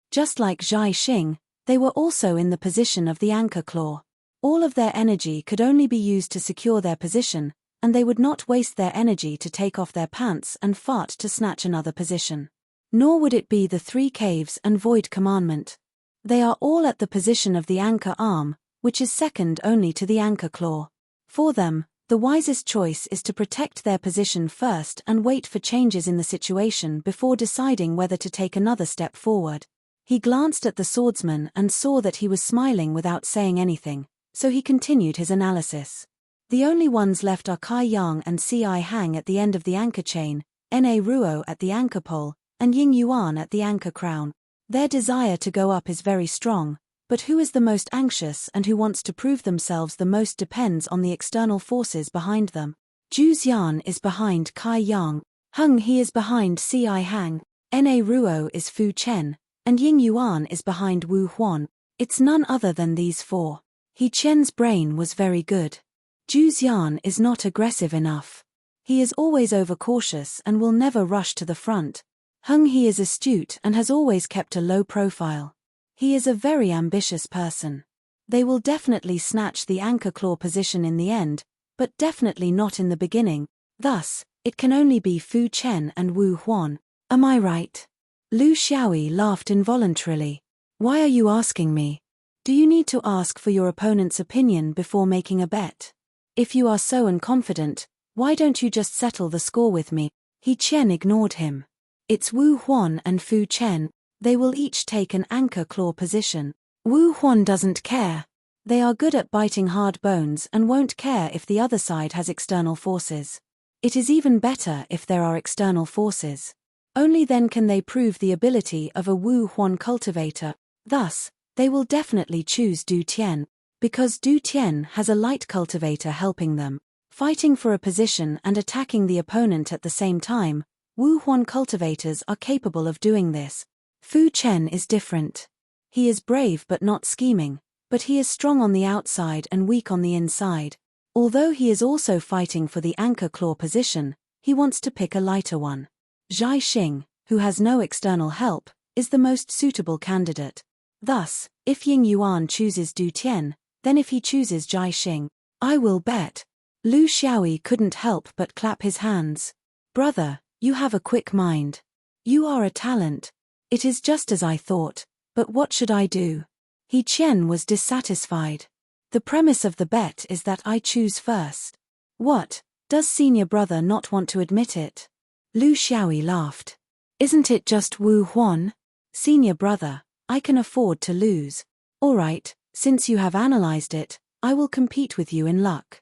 Just like Zhai Xing, they were also in the position of the anchor claw. All of their energy could only be used to secure their position, and they would not waste their energy to take off their pants and fart to snatch another position. Nor would it be the 3 caves and void commandment. They are all at the position of the anchor arm, which is second only to the anchor claw. For them, the wisest choice is to protect their position first and wait for changes in the situation before deciding whether to take another step forward. He glanced at the swordsman and saw that he was smiling without saying anything, so he continued his analysis. The only ones left are Kai Yang and Si Hang at the end of the anchor chain, Na Ruo at the anchor pole, and Ying Yuan at the anchor crown. Their desire to go up is very strong, but who is the most anxious and who wants to prove themselves the most depends on the external forces behind them. Zhu Xian is behind Kai Yang, Heng He is behind Si Hang, Na Ruo is Fu Chen, and Ying Yuan is behind Wu Huan. It's none other than these 4. He Chen's brain was very good. Zhu Xian is not aggressive enough. He is always overcautious and will never rush to the front. Heng He is astute and has always kept a low profile. He is a very ambitious person. They will definitely snatch the anchor claw position in the end, but definitely not in the beginning. Thus, it can only be Fu Chen and Wu Huan. Am I right? Lu Xiaoyi laughed involuntarily. Why are you asking me? Do you need to ask for your opponent's opinion before making a bet? If you are so unconfident, why don't you just settle the score with me? He Chen ignored him. It's Wu Huan and Fu Chen. They will each take an anchor claw position. Wu Huan doesn't care. They are good at biting hard bones and won't care if the other side has external forces. It is even better if there are external forces. Only then can they prove the ability of a Wu Huan cultivator. Thus, they will definitely choose Du Tian, because Du Tian has a light cultivator helping them. Fighting for a position and attacking the opponent at the same time, Wu Huan cultivators are capable of doing this. Fu Chen is different. He is brave but not scheming, but he is strong on the outside and weak on the inside. Although he is also fighting for the anchor claw position, he wants to pick a lighter one. Zhai Xing, who has no external help, is the most suitable candidate. Thus, if Ying Yuan chooses Du Tian, then if he chooses Zhai Xing, I will bet. Lu Xiaoyi couldn't help but clap his hands. Brother, you have a quick mind. You are a talent. It is just as I thought, but what should I do? He Chen was dissatisfied. The premise of the bet is that I choose first. What, does senior brother not want to admit it? Lu Xiaoyi laughed. Isn't it just Wu Huan? Senior brother, I can afford to lose. All right, since you have analyzed it, I will compete with you in luck.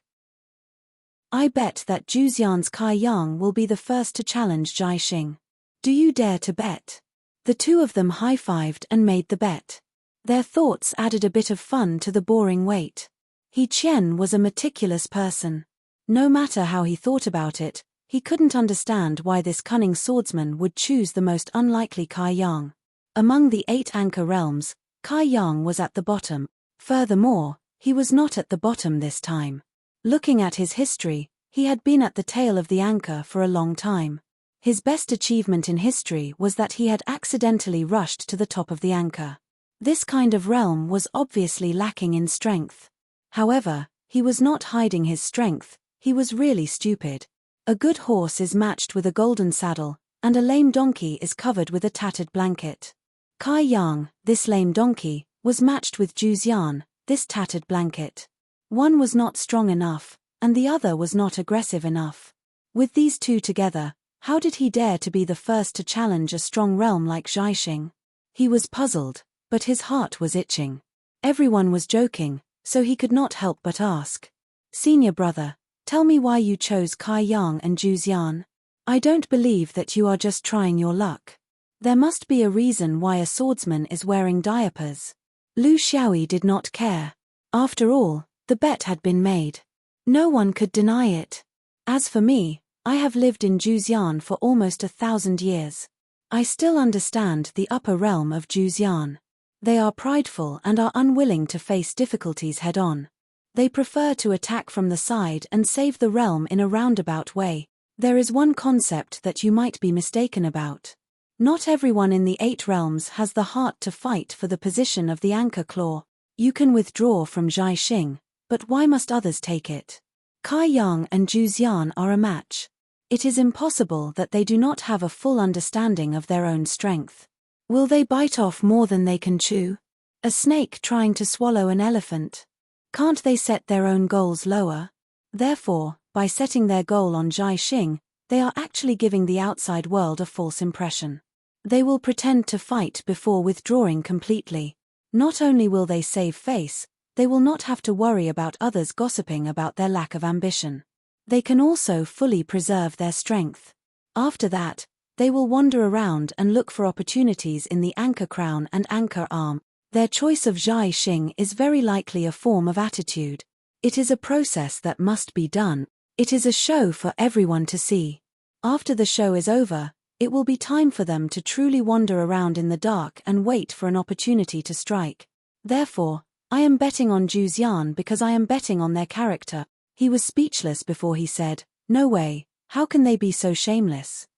I bet that Zhu Xian's Kai Yang will be the first to challenge Zhai Xing. Do you dare to bet? The two of them high-fived and made the bet. Their thoughts added a bit of fun to the boring wait. He Chen was a meticulous person. No matter how he thought about it, he couldn't understand why this cunning swordsman would choose the most unlikely Kai Yang. Among the 8 anchor realms, Kai Yang was at the bottom. Furthermore, he was not at the bottom this time. Looking at his history, he had been at the tail of the anchor for a long time. His best achievement in history was that he had accidentally rushed to the top of the anchor. This kind of realm was obviously lacking in strength. However, he was not hiding his strength, he was really stupid. A good horse is matched with a golden saddle, and a lame donkey is covered with a tattered blanket. Kai Yang, this lame donkey, was matched with Zhu Xian, this tattered blanket. One was not strong enough, and the other was not aggressive enough. With these two together, how did he dare to be the first to challenge a strong realm like Zhai Xing? He was puzzled, but his heart was itching. Everyone was joking, so he could not help but ask. Senior brother, tell me why you chose Kai Yang and Zhu Xian. I don't believe that you are just trying your luck. There must be a reason why a swordsman is wearing diapers. Lu Xiaoyi did not care. After all, the bet had been made. No one could deny it. As for me, I have lived in Zhu Xian for almost 1,000 years. I still understand the upper realm of Zhu Xian. They are prideful and are unwilling to face difficulties head-on. They prefer to attack from the side and save the realm in a roundabout way. There is one concept that you might be mistaken about. Not everyone in the 8 realms has the heart to fight for the position of the anchor claw. You can withdraw from Zhai Xing, but why must others take it? Kai Yang and Zhu Xian are a match. It is impossible that they do not have a full understanding of their own strength. Will they bite off more than they can chew? A snake trying to swallow an elephant. Can't they set their own goals lower? Therefore, by setting their goal on Zhai Xing, they are actually giving the outside world a false impression. They will pretend to fight before withdrawing completely. Not only will they save face, they will not have to worry about others gossiping about their lack of ambition. They can also fully preserve their strength. After that, they will wander around and look for opportunities in the anchor crown and anchor arm. Their choice of Zhai Xing is very likely a form of attitude. It is a process that must be done. It is a show for everyone to see. After the show is over, it will be time for them to truly wander around in the dark and wait for an opportunity to strike. Therefore, I am betting on Zhu Xian because I am betting on their character. He was speechless before he said, "No way, how can they be so shameless?"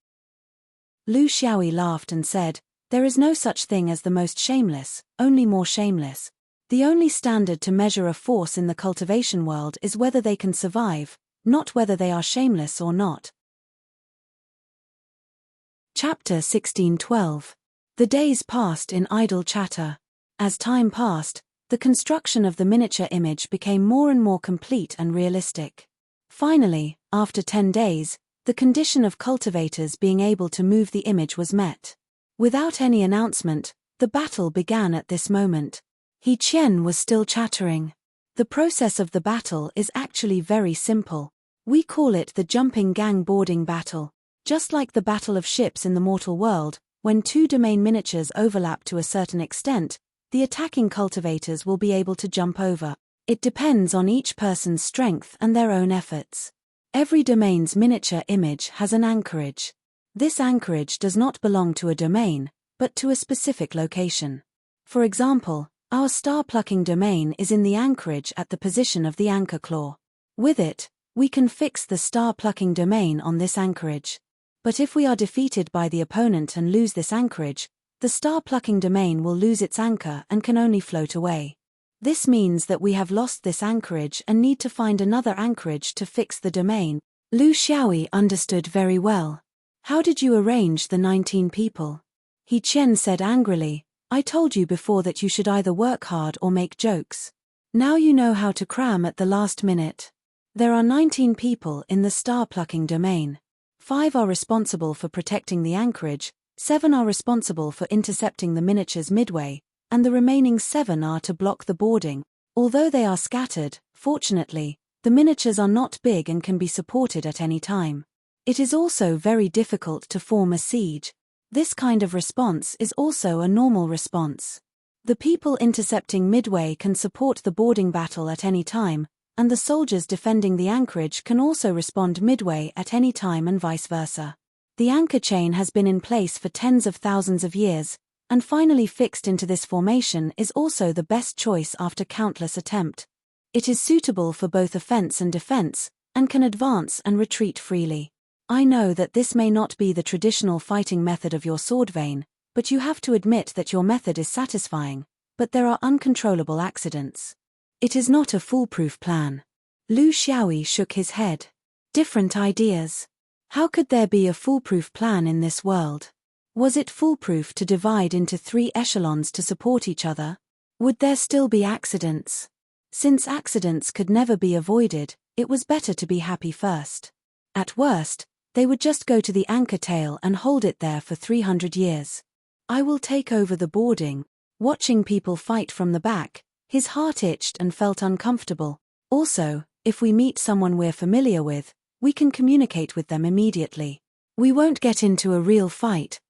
Lu Xiaoyi laughed and said, "There is no such thing as the most shameless, only more shameless. The only standard to measure a force in the cultivation world is whether they can survive, not whether they are shameless or not." Chapter 16:12. The days passed in idle chatter. As time passed, the construction of the miniature image became more and more complete and realistic. Finally, after 10 days, the condition of cultivators being able to move the image was met. Without any announcement, the battle began at this moment. He Qian was still chattering. The process of the battle is actually very simple. We call it the jumping gang boarding battle. Just like the battle of ships in the mortal world, when 2 domain miniatures overlap to a certain extent, the attacking cultivators will be able to jump over. It depends on each person's strength and their own efforts. Every domain's miniature image has an anchorage. This anchorage does not belong to a domain, but to a specific location. For example, our star-plucking domain is in the anchorage at the position of the anchor claw. With it, we can fix the star-plucking domain on this anchorage. But if we are defeated by the opponent and lose this anchorage, the star-plucking domain will lose its anchor and can only float away. This means that we have lost this anchorage and need to find another anchorage to fix the domain. Lu Xiaoyi understood very well. "How did you arrange the 19 people?" He Qian said angrily, "I told you before that you should either work hard or make jokes. Now you know how to cram at the last minute. There are 19 people in the star-plucking domain. 5 are responsible for protecting the anchorage, 7 are responsible for intercepting the miniatures midway, and the remaining 7 are to block the boarding. Although they are scattered, fortunately, the miniatures are not big and can be supported at any time. It is also very difficult to form a siege. This kind of response is also a normal response. The people intercepting midway can support the boarding battle at any time, and the soldiers defending the anchorage can also respond midway at any time and vice versa. The anchor chain has been in place for tens of thousands of years, and finally fixed into this formation is also the best choice after countless attempts. It is suitable for both offense and defense, and can advance and retreat freely. I know that this may not be the traditional fighting method of your sword vein, but you have to admit that your method is satisfying, but there are uncontrollable accidents. It is not a foolproof plan. Lu Xiaoyi shook his head. Different ideas. How could there be a foolproof plan in this world? Was it foolproof to divide into 3 echelons to support each other? Would there still be accidents? Since accidents could never be avoided, it was better to be happy first. At worst, they would just go to the anchor tail and hold it there for 300 years. I will take over the boarding. Watching people fight from the back, his heart itched and felt uncomfortable. Also, if we meet someone we're familiar with, we can communicate with them immediately. We won't get into a real fight.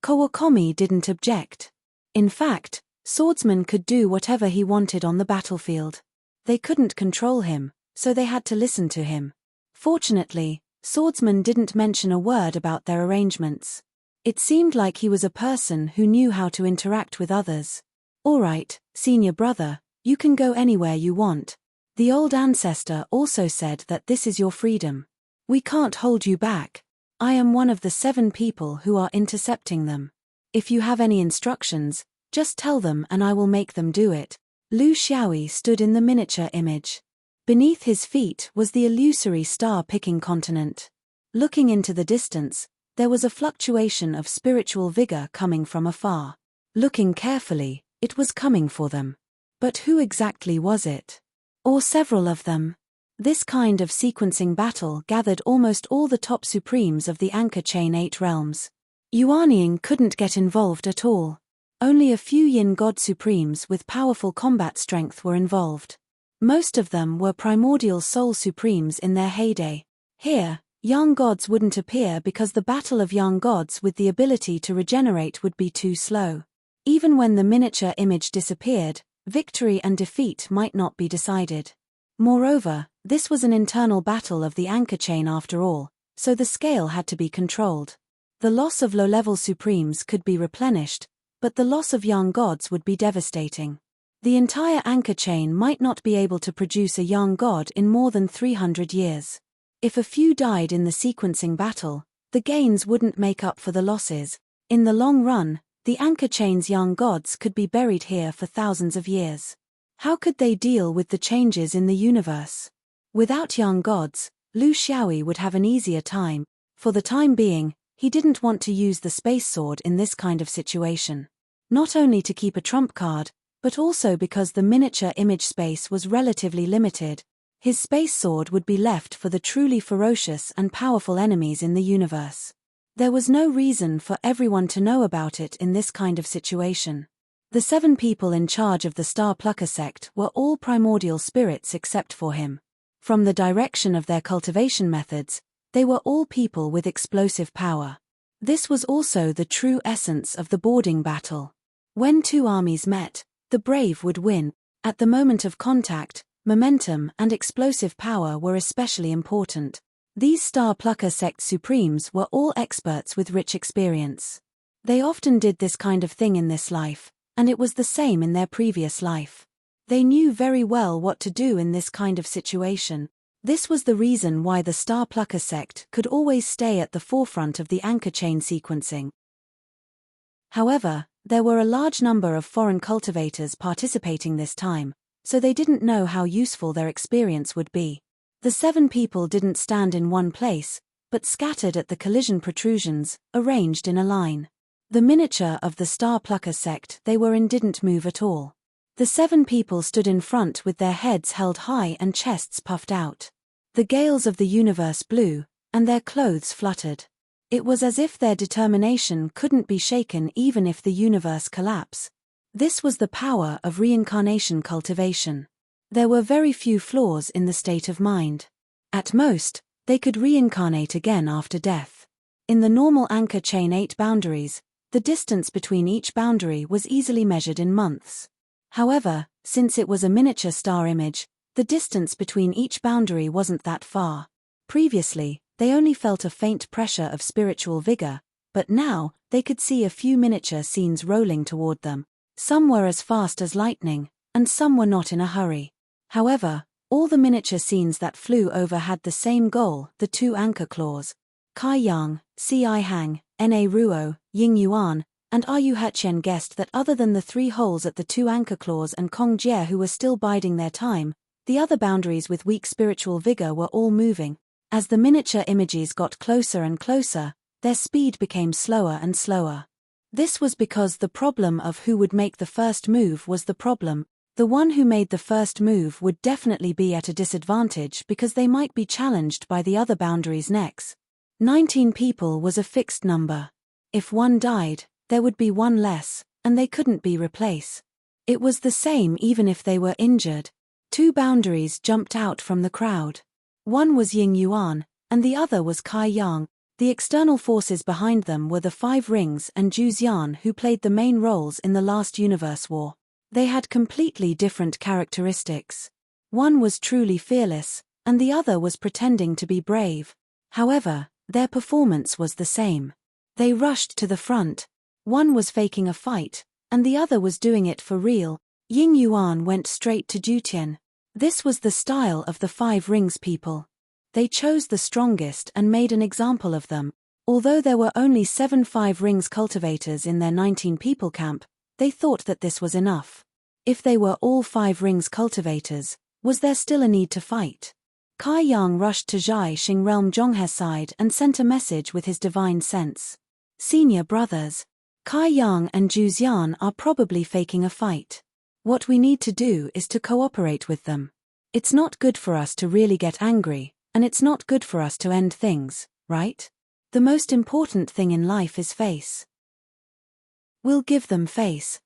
Kawakomi didn't object. In fact, swordsman could do whatever he wanted on the battlefield. They couldn't control him, so they had to listen to him. Fortunately, swordsman didn't mention a word about their arrangements. It seemed like he was a person who knew how to interact with others. "All right, senior brother, you can go anywhere you want. The old ancestor also said that this is your freedom. We can't hold you back. I am one of the 7 people who are intercepting them. If you have any instructions, just tell them and I will make them do it. Lu Xiaoyi stood in the miniature image. Beneath his feet was the illusory star-picking continent. Looking into the distance, there was a fluctuation of spiritual vigor coming from afar. Looking carefully, it was coming for them. But who exactly was it? Or several of them? This kind of sequencing battle gathered almost all the top supremes of the Anchor Chain 8 realms. Yuanying couldn't get involved at all. Only a few Yin God Supremes with powerful combat strength were involved. Most of them were primordial Soul Supremes in their heyday. Here, Yang Gods wouldn't appear because the battle of Yang Gods with the ability to regenerate would be too slow. Even when the miniature image disappeared, victory and defeat might not be decided. Moreover, this was an internal battle of the Anchor Chain after all, so the scale had to be controlled. The loss of low-level Supremes could be replenished, but the loss of Yang Gods would be devastating. The entire Anchor Chain might not be able to produce a Yang God in more than 300 years. If a few died in the sequencing battle, the gains wouldn't make up for the losses. In the long run, the Anchor Chain's Yang Gods could be buried here for thousands of years. How could they deal with the changes in the universe? Without Yang Gods, Lu Xiaoyi would have an easier time. For the time being, he didn't want to use the space sword in this kind of situation. Not only to keep a trump card, but also because the miniature image space was relatively limited. His space sword would be left for the truly ferocious and powerful enemies in the universe. There was no reason for everyone to know about it in this kind of situation. The 7 people in charge of the Star Plucker sect were all primordial spirits except for him. From the direction of their cultivation methods, they were all people with explosive power. This was also the true essence of the boarding battle. When 2 armies met, the brave would win. At the moment of contact, momentum and explosive power were especially important. These Star Plucker sect supremes were all experts with rich experience. They often did this kind of thing in this life, and it was the same in their previous life. They knew very well what to do in this kind of situation. This was the reason why the Star Plucker sect could always stay at the forefront of the Anchor Chain sequencing. However, there were a large number of foreign cultivators participating this time, so they didn't know how useful their experience would be. The 7 people didn't stand in one place, but scattered at the collision protrusions, arranged in a line. The miniature of the Star Plucker sect they were in didn't move at all. The 7 people stood in front with their heads held high and chests puffed out. The gales of the universe blew, and their clothes fluttered. It was as if their determination couldn't be shaken even if the universe collapsed. This was the power of reincarnation cultivation. There were very few flaws in the state of mind. At most, they could reincarnate again after death. In the normal Anchor Chain 8 boundaries, the distance between each boundary was easily measured in months. However, since it was a miniature star image, the distance between each boundary wasn't that far. Previously, they only felt a faint pressure of spiritual vigor, but now, they could see a few miniature scenes rolling toward them. Some were as fast as lightning, and some were not in a hurry. However, all the miniature scenes that flew over had the same goal, the 2 anchor claws. Kai Yang, Si Hang, Na Ruo, Ying Yuan, and Ru Heqian guessed that other than the 3 holes at the 2 anchor claws and Kong Jie who were still biding their time, the other boundaries with weak spiritual vigor were all moving. As the miniature images got closer and closer, their speed became slower and slower. This was because the problem of who would make the first move was the problem. The one who made the first move would definitely be at a disadvantage because they might be challenged by the other boundaries next. 19 people was a fixed number. If one died, there would be one less, and they couldn't be replaced. It was the same even if they were injured. 2 boundaries jumped out from the crowd. One was Ying Yuan, and the other was Kai Yang. The external forces behind them were the 5 Rings and Zhu Xian who played the main roles in the last universe war. They had completely different characteristics. One was truly fearless, and the other was pretending to be brave. However, their performance was the same. They rushed to the front. One was faking a fight, and the other was doing it for real. Ying Yuan went straight to Jutian. This was the style of the 5 Rings people. They chose the strongest and made an example of them. Although there were only 7 5-rings cultivators in their 19-people camp, they thought that this was enough. If they were all 5-rings cultivators, was there still a need to fight? Kai Yang rushed to Zhai Xing Realm Zhonghe's side and sent a message with his divine sense. Senior brothers, Kai Yang and Zhu Xian are probably faking a fight. What we need to do is to cooperate with them. It's not good for us to really get angry, and it's not good for us to end things, right? The most important thing in life is face. We'll give them face.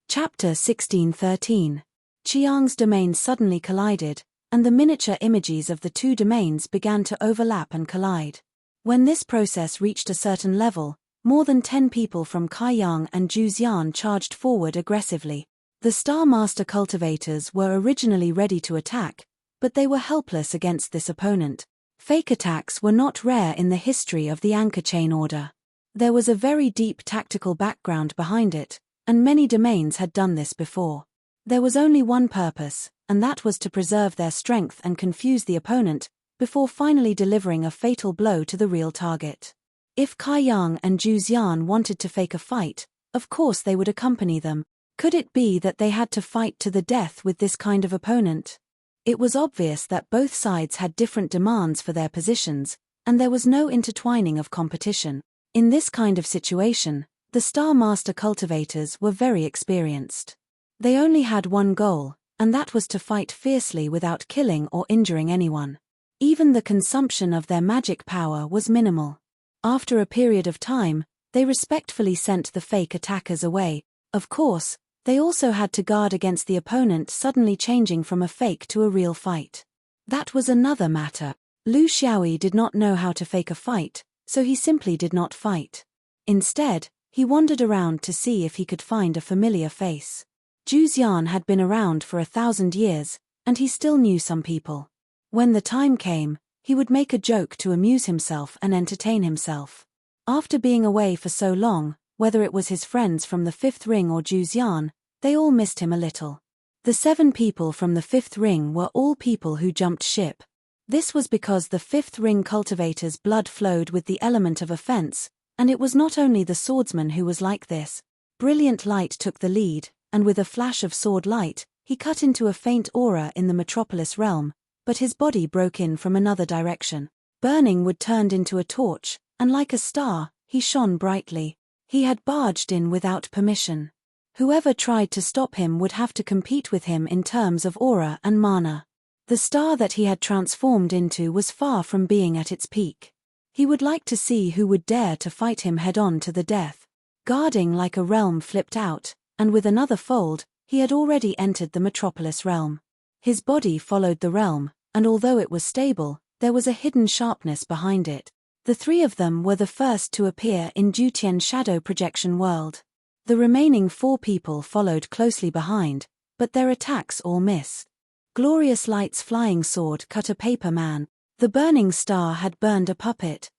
Chapter 16:13. Chiang's domains suddenly collided, and the miniature images of the two domains began to overlap and collide. When this process reached a certain level, more than 10 people from Kai Yang and Zhu Xian charged forward aggressively. The Star Master cultivators were originally ready to attack, but they were helpless against this opponent. Fake attacks were not rare in the history of the Anchor Chain Order. There was a very deep tactical background behind it, and many domains had done this before. There was only one purpose, and that was to preserve their strength and confuse the opponent, before finally delivering a fatal blow to the real target. If Kai Yang and Zhu Xian wanted to fake a fight, of course they would accompany them. Could it be that they had to fight to the death with this kind of opponent? It was obvious that both sides had different demands for their positions, and there was no intertwining of competition. In this kind of situation, the Star Master cultivators were very experienced. They only had one goal, and that was to fight fiercely without killing or injuring anyone. Even the consumption of their magic power was minimal. After a period of time, they respectfully sent the fake attackers away. Of course, they also had to guard against the opponent suddenly changing from a fake to a real fight. That was another matter. Lu Xiaoyi did not know how to fake a fight, so he simply did not fight. Instead, he wandered around to see if he could find a familiar face. Zhu Xian had been around for 1,000 years, and he still knew some people. When the time came, he would make a joke to amuse himself and entertain himself. After being away for so long, whether it was his friends from the 5th ring or Zhu Xian, they all missed him a little. The 7 people from the 5th ring were all people who jumped ship. This was because the 5th ring cultivator's blood flowed with the element of offense, and it was not only the swordsman who was like this. Brilliant light took the lead, and with a flash of sword light, he cut into a faint aura in the metropolis realm, but his body broke in from another direction. Burning wood turned into a torch, and like a star, he shone brightly. He had barged in without permission. Whoever tried to stop him would have to compete with him in terms of aura and mana. The star that he had transformed into was far from being at its peak. He would like to see who would dare to fight him head-on to the death. Guarding like a realm flipped out, and with another fold, he had already entered the metropolis realm. His body followed the realm, and although it was stable, there was a hidden sharpness behind it. The 3 of them were the first to appear in Jutian's shadow projection world. The remaining 4 people followed closely behind, but their attacks all missed. Glorious Light's flying sword cut a paper man. The burning star had burned a puppet.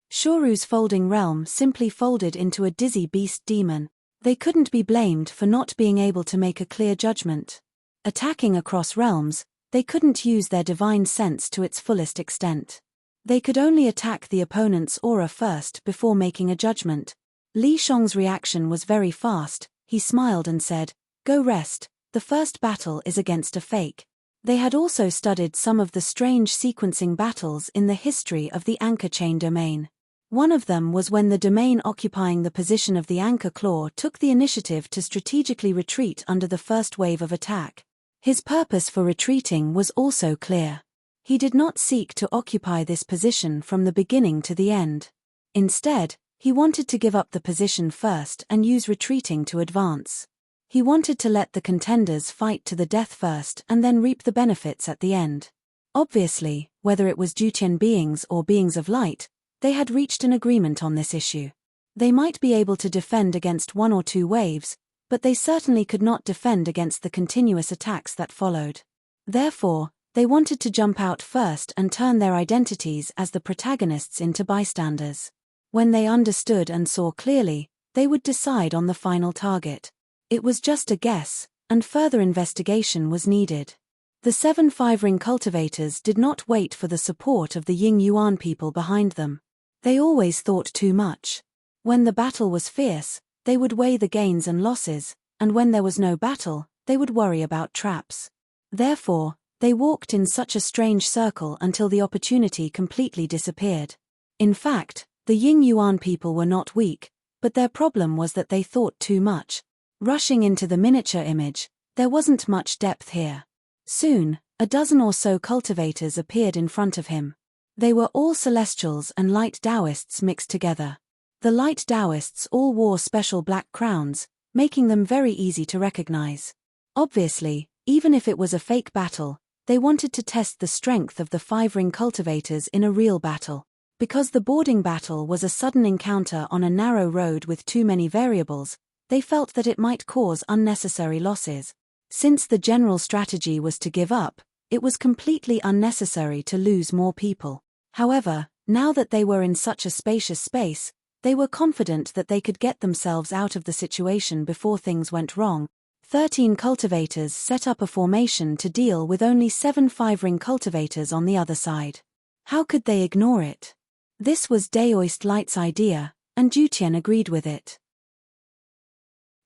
Shoru's folding realm simply folded into a dizzy beast demon. They couldn't be blamed for not being able to make a clear judgment. Attacking across realms, they couldn't use their divine sense to its fullest extent. They could only attack the opponent's aura first before making a judgment. Li Shong's reaction was very fast. He smiled and said, "Go rest, the first battle is against a fake." They had also studied some of the strange sequencing battles in the history of the Anchor Chain domain. One of them was when the domain occupying the position of the Anchor Claw took the initiative to strategically retreat under the first wave of attack. His purpose for retreating was also clear. He did not seek to occupy this position from the beginning to the end. Instead, he wanted to give up the position first and use retreating to advance. He wanted to let the contenders fight to the death first and then reap the benefits at the end. Obviously, whether it was Jutian beings or beings of light, they had reached an agreement on this issue. They might be able to defend against 1 or 2 waves, but they certainly could not defend against the continuous attacks that followed. Therefore, they wanted to jump out first and turn their identities as the protagonists into bystanders. When they understood and saw clearly, they would decide on the final target. It was just a guess, and further investigation was needed. The 7 five-ring cultivators did not wait for the support of the Ying Yuan people behind them. They always thought too much. When the battle was fierce, they would weigh the gains and losses, and when there was no battle, they would worry about traps. Therefore, they walked in such a strange circle until the opportunity completely disappeared. In fact, the Ying Yuan people were not weak, but their problem was that they thought too much. Rushing into the miniature image, there wasn't much depth here. Soon, a dozen or so cultivators appeared in front of him. They were all celestials and light Taoists mixed together. The light Taoists all wore special black crowns, making them very easy to recognize. Obviously, even if it was a fake battle, they wanted to test the strength of the 5-ring cultivators in a real battle. Because the boarding battle was a sudden encounter on a narrow road with too many variables, they felt that it might cause unnecessary losses. Since the general strategy was to give up, it was completely unnecessary to lose more people. However, now that they were in such a spacious space, they were confident that they could get themselves out of the situation before things went wrong. 13 cultivators set up a formation to deal with only 7 5-ring cultivators on the other side. How could they ignore it? This was Daoist Light's idea, and Jutian agreed with it.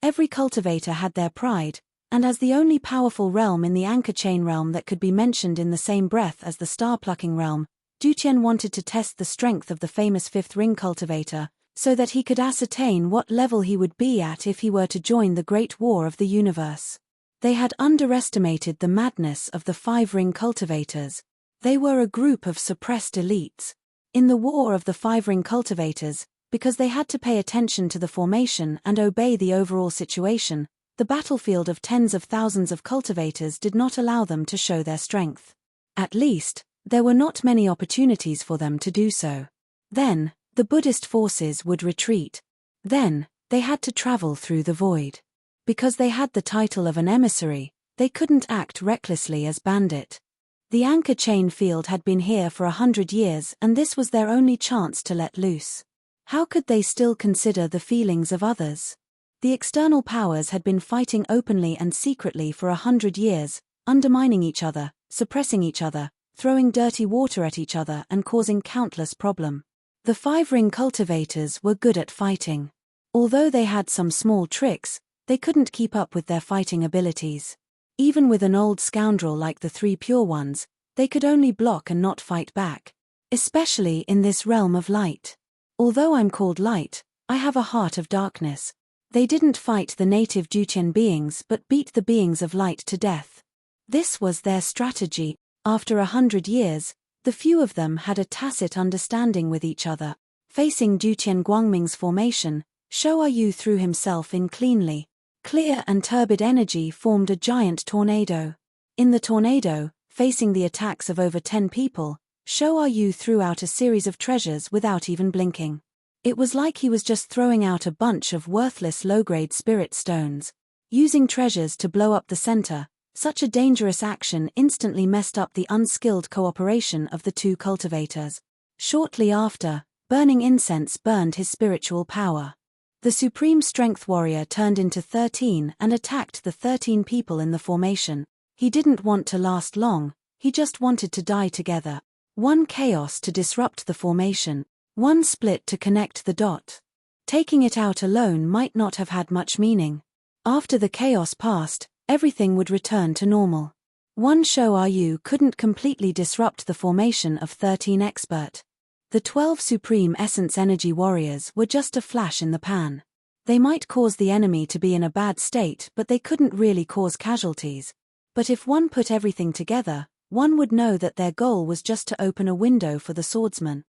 Every cultivator had their pride, and as the only powerful realm in the anchor chain realm that could be mentioned in the same breath as the star-plucking realm, Jutian wanted to test the strength of the famous 5th ring cultivator, so that he could ascertain what level he would be at if he were to join the Great War of the Universe. They had underestimated the madness of the 5-ring cultivators. They were a group of suppressed elites. In the War of the 5-ring cultivators, because they had to pay attention to the formation and obey the overall situation, the battlefield of tens of thousands of cultivators did not allow them to show their strength. At least, there were not many opportunities for them to do so. Then, the Buddhist forces would retreat. Then, they had to travel through the void. Because they had the title of an emissary, they couldn't act recklessly as bandit. The anchor chain field had been here for 100 years and this was their only chance to let loose. How could they still consider the feelings of others? The external powers had been fighting openly and secretly for 100 years, undermining each other, suppressing each other, throwing dirty water at each other and causing countless problems. The 5-ring cultivators were good at fighting. Although they had some small tricks, they couldn't keep up with their fighting abilities. Even with an old scoundrel like the 3 pure ones, they could only block and not fight back. Especially in this realm of light. Although I'm called light, I have a heart of darkness. They didn't fight the native Jutian beings but beat the beings of light to death. This was their strategy. After 100 years, the few of them had a tacit understanding with each other. Facing Jutian Guangming's formation, Shou Yu threw himself in cleanly. Clear and turbid energy formed a giant tornado. In the tornado, facing the attacks of over 10 people, Shou Yu threw out a series of treasures without even blinking. It was like he was just throwing out a bunch of worthless low-grade spirit stones. Using treasures to blow up the center, such a dangerous action instantly messed up the unskilled cooperation of the 2 cultivators. Shortly after, burning incense burned his spiritual power. The Supreme Strength Warrior turned into 13 and attacked the 13 people in the formation. He didn't want to last long, he just wanted to die together. 1 chaos to disrupt the formation, 1 split to connect the dot. Taking it out alone might not have had much meaning. After the chaos passed, everything would return to normal. 1 Shou Yu couldn't completely disrupt the formation of 13 expert. The 12 Supreme Essence Energy Warriors were just a flash in the pan. They might cause the enemy to be in a bad state but they couldn't really cause casualties. But if one put everything together, one would know that their goal was just to open a window for the swordsman.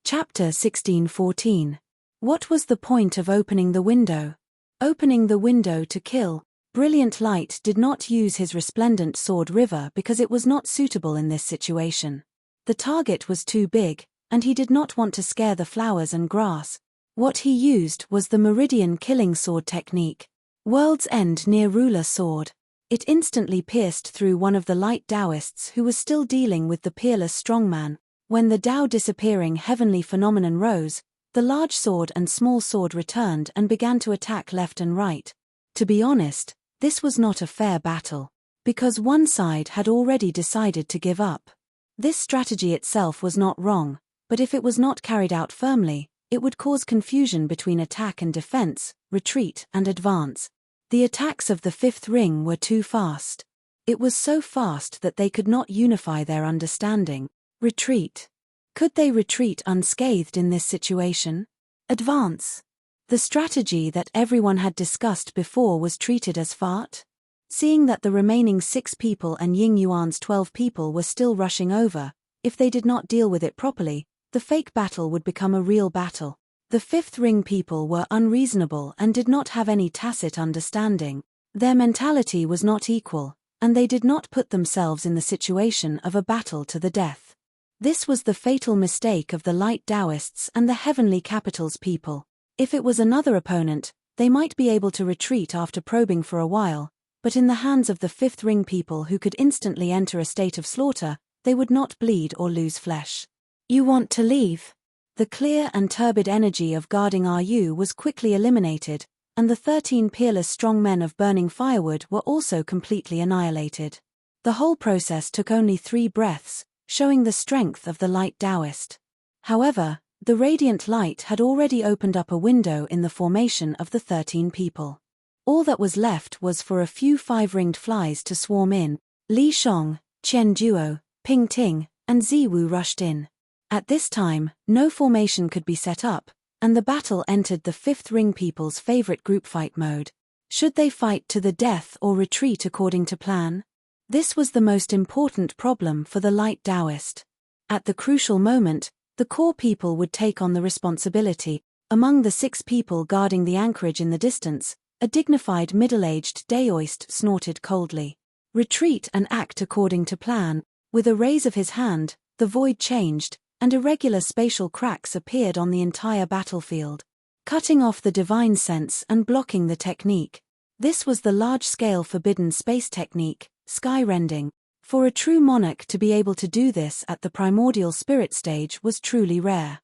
Chapter 1614. What was the point of opening the window? Opening the window to kill. Brilliant Light did not use his resplendent sword River because it was not suitable in this situation. The target was too big, and he did not want to scare the flowers and grass. What he used was the Meridian Killing Sword technique. World's End Near Ruler Sword. It instantly pierced through one of the light Taoists who was still dealing with the peerless strongman. When the Tao disappearing heavenly phenomenon rose, the large sword and small sword returned and began to attack left and right. To be honest, this was not a fair battle. because one side had already decided to give up. This strategy itself was not wrong, but if it was not carried out firmly, it would cause confusion between attack and defense, retreat and advance. The attacks of the fifth ring were too fast. It was so fast that they could not unify their understanding. Retreat. Could they retreat unscathed in this situation? Advance. The strategy that everyone had discussed before was treated as fart. Seeing that the remaining 6 people and Ying Yuan's 12 people were still rushing over, if they did not deal with it properly, the fake battle would become a real battle. The fifth ring people were unreasonable and did not have any tacit understanding. Their mentality was not equal, and they did not put themselves in the situation of a battle to the death. This was the fatal mistake of the light Taoists and the heavenly capitals people. If it was another opponent, they might be able to retreat after probing for a while, but in the hands of the fifth ring people who could instantly enter a state of slaughter, they would not bleed or lose flesh. You want to leave? The clear and turbid energy of guarding Ru was quickly eliminated, and the 13 peerless strong men of burning firewood were also completely annihilated. The whole process took only 3 breaths, showing the strength of the light Taoist. However, the radiant light had already opened up a window in the formation of the 13 people. All that was left was for a few 5-ringed flies to swarm in. Li Shong, Chen Duo, Ping Ting, and Ziwu rushed in. At this time, no formation could be set up, and the battle entered the fifth ring people's favorite group fight mode. Should they fight to the death or retreat according to plan? This was the most important problem for the light Taoist. At the crucial moment, the core people would take on the responsibility. Among the 6 people guarding the anchorage in the distance, a dignified middle-aged Daoist snorted coldly. Retreat and act according to plan. With a raise of his hand, the void changed, and irregular spatial cracks appeared on the entire battlefield, cutting off the divine sense and blocking the technique. This was the large-scale forbidden space technique, sky rending. For a true monarch to be able to do this at the primordial spirit stage was truly rare.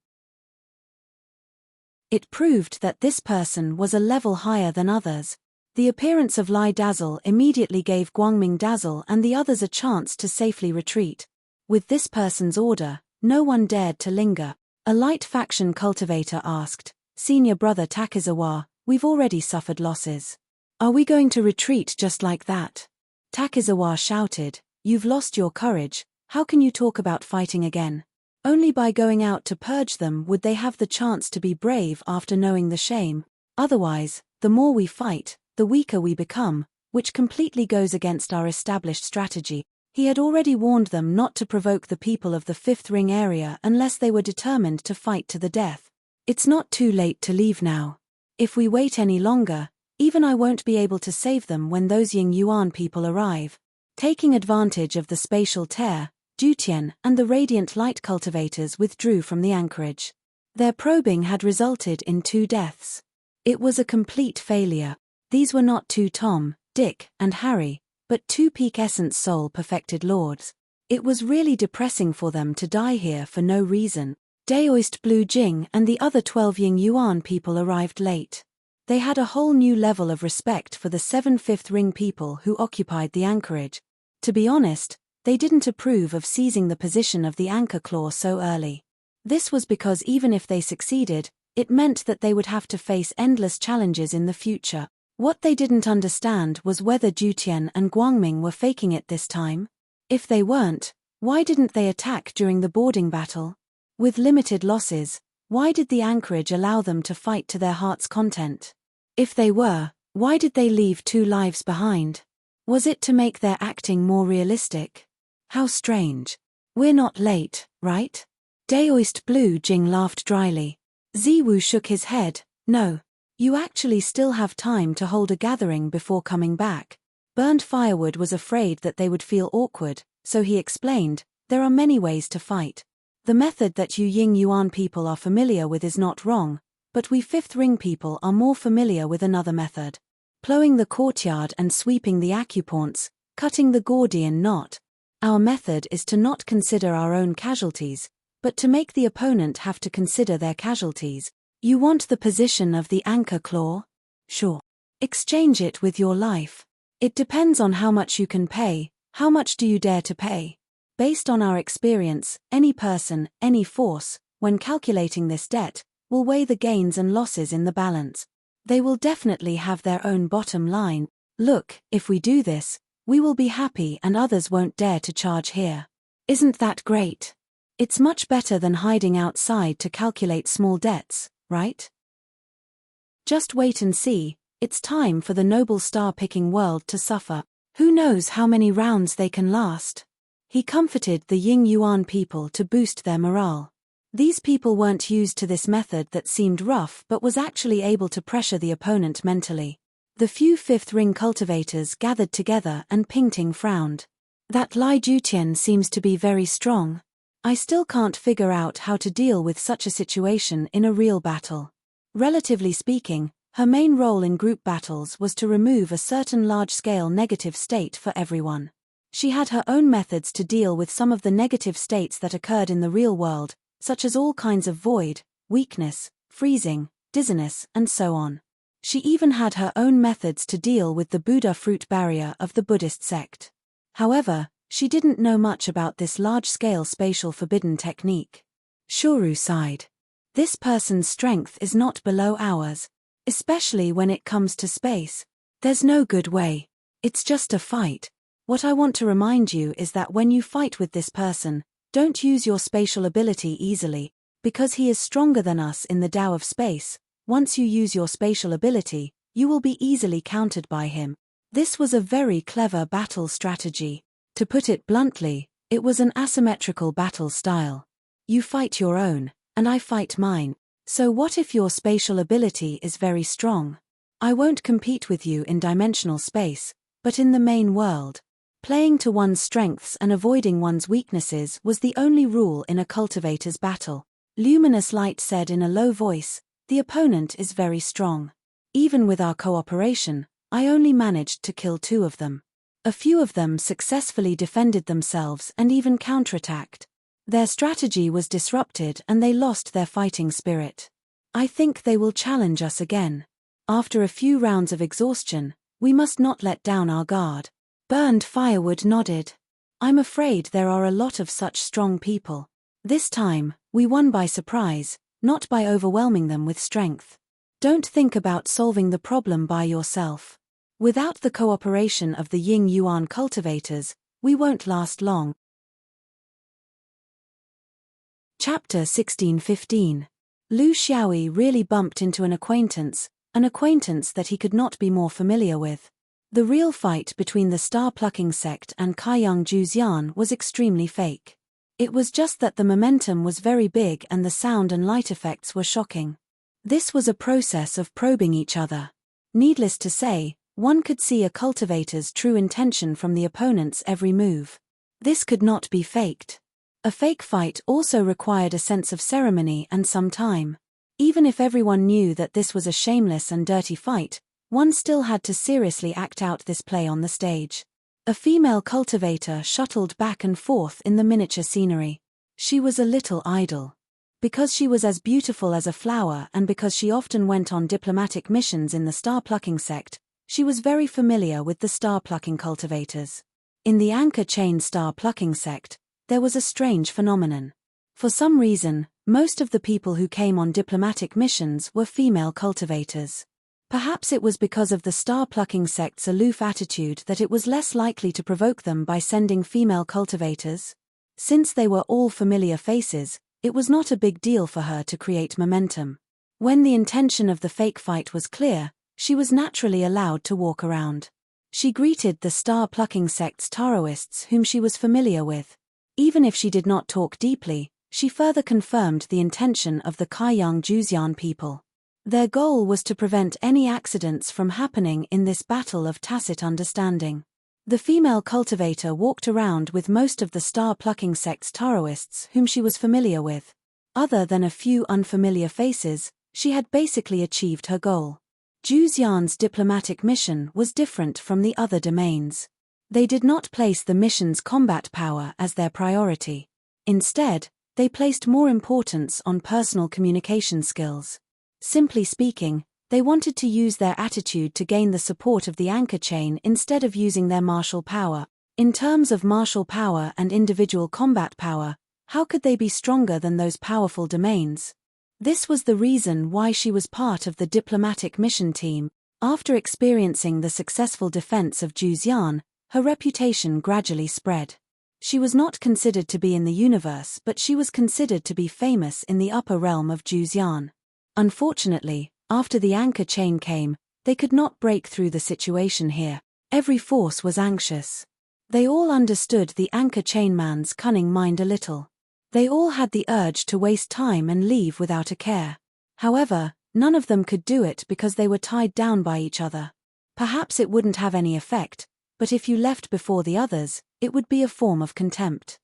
It proved that this person was a level higher than others. The appearance of Lai Dazzle immediately gave Guangming Dazzle and the others a chance to safely retreat. With this person's order, no one dared to linger. A light faction cultivator asked, "Senior brother Takizawa, we've already suffered losses. Are we going to retreat just like that?" Takizawa shouted, "You've lost your courage, how can you talk about fighting again? Only by going out to purge them would they have the chance to be brave after knowing the shame. Otherwise, the more we fight, the weaker we become, which completely goes against our established strategy." He had already warned them not to provoke the people of the fifth ring area unless they were determined to fight to the death. It's not too late to leave now. If we wait any longer, even I won't be able to save them when those Ying Yuan people arrive. Taking advantage of the spatial tear, Dutian and the radiant light cultivators withdrew from the anchorage. Their probing had resulted in 2 deaths. It was a complete failure. These were not 2 Tom, Dick, and Harry, but 2 peak essence soul-perfected lords. It was really depressing for them to die here for no reason. Daoist Blue Jing and the other 12 Ying Yuan people arrived late. They had a whole new level of respect for the 7 fifth ring people who occupied the anchorage. To be honest, they didn't approve of seizing the position of the anchor claw so early. This was because even if they succeeded, it meant that they would have to face endless challenges in the future. What they didn't understand was whether Dutian and Guangming were faking it this time. If they weren't, why didn't they attack during the boarding battle? With limited losses, why did the anchorage allow them to fight to their heart's content? If they were, why did they leave 2 lives behind? Was it to make their acting more realistic? How strange. We're not late, right? Daoist Blue Jing laughed dryly. Ziwu shook his head. No. You actually still have time to hold a gathering before coming back. Burned Firewood was afraid that they would feel awkward, so he explained, there are many ways to fight. The method that you Ying Yuan people are familiar with is not wrong, but we fifth ring people are more familiar with another method. Plowing the courtyard and sweeping the acupoints, cutting the Gordian knot. Our method is to not consider our own casualties, but to make the opponent have to consider their casualties. You want the position of the anchor claw? Sure. Exchange it with your life. It depends on how much you can pay. How much do you dare to pay? Based on our experience, any person, any force, when calculating this debt, will weigh the gains and losses in the balance. They will definitely have their own bottom line. Look, if we do this, we will be happy and others won't dare to charge here. Isn't that great? It's much better than hiding outside to calculate small debts, right? Just wait and see. It's time for the noble star-picking world to suffer. Who knows how many rounds they can last? He comforted the Ying Yuan people to boost their morale. These people weren't used to this method that seemed rough but was actually able to pressure the opponent mentally. The few fifth ring cultivators gathered together and Ping Ting frowned. That Lai Jutian seems to be very strong. I still can't figure out how to deal with such a situation in a real battle. Relatively speaking, her main role in group battles was to remove a certain large-scale negative state for everyone. She had her own methods to deal with some of the negative states that occurred in the real world, such as all kinds of void, weakness, freezing, dizziness, and so on. She even had her own methods to deal with the Buddha fruit barrier of the Buddhist sect. However, she didn't know much about this large-scale spatial forbidden technique. Shuru sighed. This person's strength is not below ours, especially when it comes to space. There's no good way. It's just a fight. What I want to remind you is that when you fight with this person, don't use your spatial ability easily, because he is stronger than us in the Tao of space. Once you use your spatial ability, you will be easily countered by him. This was a very clever battle strategy. To put it bluntly, it was an asymmetrical battle style. You fight your own, and I fight mine. So what if your spatial ability is very strong? I won't compete with you in dimensional space, but in the main world. Playing to one's strengths and avoiding one's weaknesses was the only rule in a cultivator's battle. Luminous Light said in a low voice, "The opponent is very strong. Even with our cooperation, I only managed to kill 2 of them. A few of them successfully defended themselves and even counterattacked. Their strategy was disrupted and they lost their fighting spirit. I think they will challenge us again. After a few rounds of exhaustion, we must not let down our guard." Burned Firewood nodded. "I'm afraid there are a lot of such strong people. This time, we won by surprise, not by overwhelming them with strength. Don't think about solving the problem by yourself. Without the cooperation of the Ying Yuan cultivators, we won't last long." Chapter 16:15. Lu Xiaoyi really bumped into an acquaintance that he could not be more familiar with. The real fight between the star-plucking sect and Kaiyang Juzian was extremely fake. It was just that the momentum was very big and the sound and light effects were shocking. This was a process of probing each other. Needless to say, one could see a cultivator's true intention from the opponent's every move. This could not be faked. A fake fight also required a sense of ceremony and some time. Even if everyone knew that this was a shameless and dirty fight, one still had to seriously act out this play on the stage. A female cultivator shuttled back and forth in the miniature scenery. She was a little idle. Because she was as beautiful as a flower and because she often went on diplomatic missions in the star-plucking sect, she was very familiar with the star-plucking cultivators. In the anchor chain star-plucking sect, there was a strange phenomenon. For some reason, most of the people who came on diplomatic missions were female cultivators. Perhaps it was because of the star-plucking sect's aloof attitude that it was less likely to provoke them by sending female cultivators. Since they were all familiar faces, it was not a big deal for her to create momentum. When the intention of the fake fight was clear, she was naturally allowed to walk around. She greeted the star-plucking sect's Taoists whom she was familiar with. Even if she did not talk deeply, she further confirmed the intention of the Kaiyang Juzian people. Their goal was to prevent any accidents from happening in this battle of tacit understanding. The female cultivator walked around with most of the star-plucking sect's Taoists whom she was familiar with. Other than a few unfamiliar faces, she had basically achieved her goal. Juzian's diplomatic mission was different from the other domains. They did not place the mission's combat power as their priority. Instead, they placed more importance on personal communication skills. Simply speaking, They wanted to use their attitude to gain the support of the anchor chain instead of using their martial power. In terms of martial power and individual combat power, how could they be stronger than those powerful domains? This was the reason why she was part of the diplomatic mission team. After experiencing the successful defense of Juzian, her reputation gradually spread. She was not considered to be in the universe, but she was considered to be famous in the upper realm of Juzian. Unfortunately, after the anchor chain came, they could not break through the situation here. Every force was anxious. They all understood the anchor chain man's cunning mind a little. They all had the urge to waste time and leave without a care. However, none of them could do it because they were tied down by each other. Perhaps it wouldn't have any effect, but if you left before the others, it would be a form of contempt.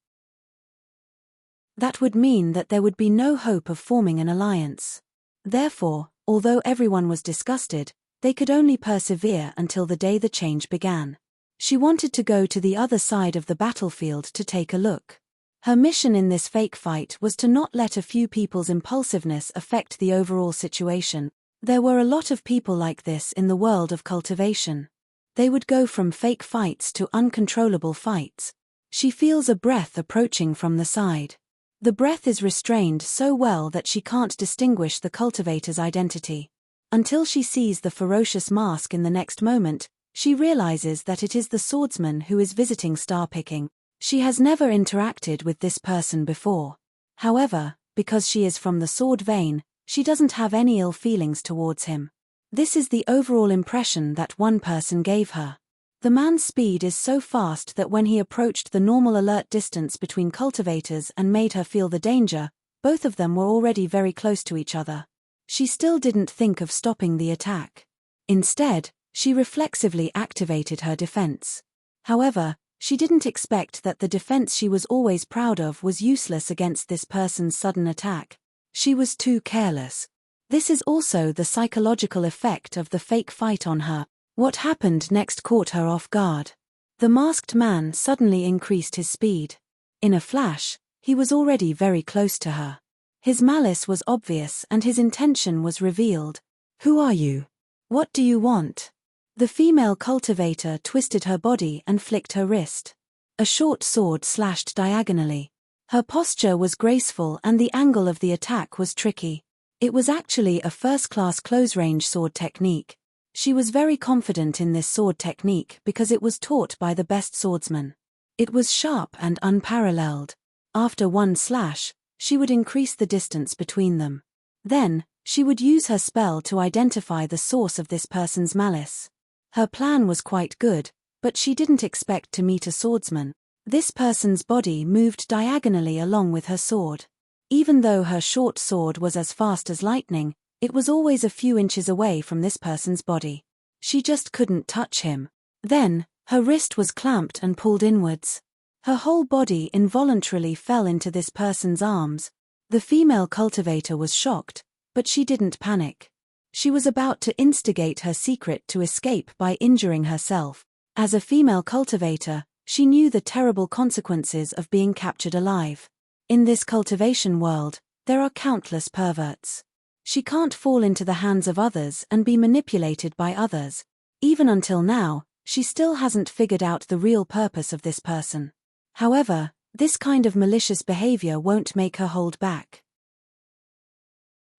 That would mean that there would be no hope of forming an alliance. Therefore, although everyone was disgusted, they could only persevere until the day the change began. She wanted to go to the other side of the battlefield to take a look. Her mission in this fake fight was to not let a few people's impulsiveness affect the overall situation. There were a lot of people like this in the world of cultivation. They would go from fake fights to uncontrollable fights. She feels a breath approaching from the side. The breath is restrained so well that she can't distinguish the cultivator's identity. Until she sees the ferocious mask in the next moment, she realizes that it is the swordsman who is visiting star-picking. She has never interacted with this person before. However, because she is from the sword vein, she doesn't have any ill feelings towards him. This is the overall impression that one person gave her. The man's speed is so fast that when he approached the normal alert distance between cultivators and made her feel the danger, both of them were already very close to each other. She still didn't think of stopping the attack. Instead, she reflexively activated her defense. However, she didn't expect that the defense she was always proud of was useless against this person's sudden attack. She was too careless. This is also the psychological effect of the fake fight on her. What happened next caught her off guard. The masked man suddenly increased his speed. In a flash, he was already very close to her. His malice was obvious and his intention was revealed. "Who are you? What do you want?" The female cultivator twisted her body and flicked her wrist. A short sword slashed diagonally. Her posture was graceful and the angle of the attack was tricky. It was actually a first-class close-range sword technique. She was very confident in this sword technique because it was taught by the best swordsman. It was sharp and unparalleled. After one slash, she would increase the distance between them. Then, she would use her spell to identify the source of this person's malice. Her plan was quite good, but she didn't expect to meet a swordsman. This person's body moved diagonally along with her sword. Even though her short sword was as fast as lightning, it was always a few inches away from this person's body. She just couldn't touch him. Then, her wrist was clamped and pulled inwards. Her whole body involuntarily fell into this person's arms. The female cultivator was shocked, but she didn't panic. She was about to instigate her secret to escape by injuring herself. As a female cultivator, she knew the terrible consequences of being captured alive. In this cultivation world, there are countless perverts. She can't fall into the hands of others and be manipulated by others. Even until now, she still hasn't figured out the real purpose of this person. However, this kind of malicious behavior won't make her hold back.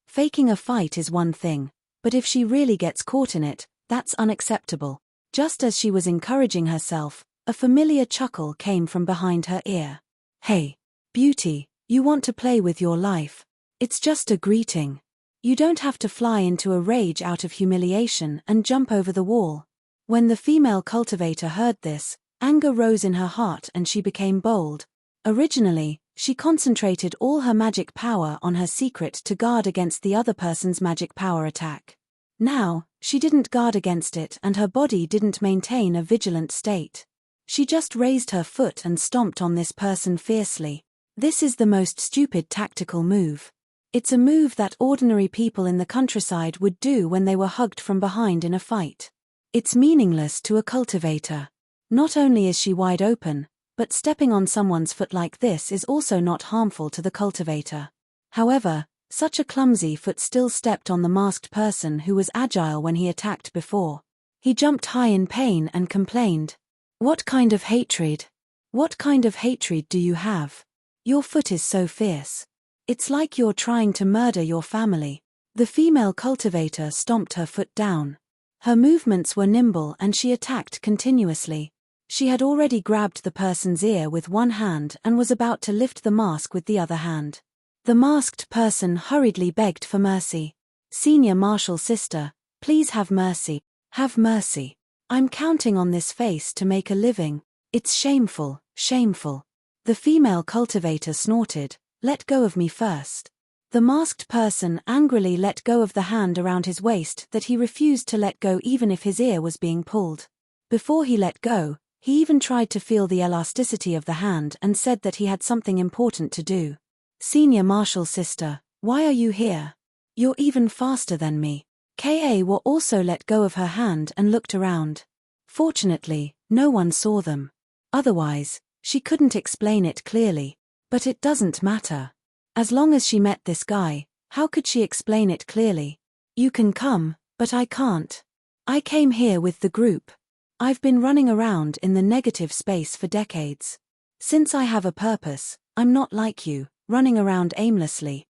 Faking a fight is one thing, but if she really gets caught in it, that's unacceptable. Just as she was encouraging herself, a familiar chuckle came from behind her ear. "Hey, beauty, you want to play with your life? It's just a greeting. You don't have to fly into a rage out of humiliation and jump over the wall." When the female cultivator heard this, anger rose in her heart and she became bold. Originally, she concentrated all her magic power on her secret to guard against the other person's magic power attack. Now, she didn't guard against it and her body didn't maintain a vigilant state. She just raised her foot and stomped on this person fiercely. This is the most stupid tactical move. It's a move that ordinary people in the countryside would do when they were hugged from behind in a fight. It's meaningless to a cultivator. Not only is she wide open, but stepping on someone's foot like this is also not harmful to the cultivator. However, Such a clumsy foot still stepped on the masked person who was agile when he attacked before. He jumped high in pain and complained. What kind of hatred? What kind of hatred do you have? Your foot is so fierce. It's like you're trying to murder your family. The female cultivator stomped her foot down. Her movements were nimble and she attacked continuously. She had already grabbed the person's ear with one hand and was about to lift the mask with the other hand. The masked person hurriedly begged for mercy. Senior Marshal Sister, please have mercy. Have mercy. I'm counting on this face to make a living. It's shameful, shameful. The female cultivator snorted, let go of me first. The masked person angrily let go of the hand around his waist that he refused to let go even if his ear was being pulled. Before he let go, he even tried to feel the elasticity of the hand and said that he had something important to do. Senior Marshal Sister, why are you here? You're even faster than me. Ka also let go of her hand and looked around. Fortunately, no one saw them. Otherwise, she couldn't explain it clearly. But it doesn't matter. As long as she met this guy, how could she explain it clearly? You can come, but I can't. I came here with the group. I've been running around in the negative space for decades. Since I have a purpose, I'm not like you, running around aimlessly.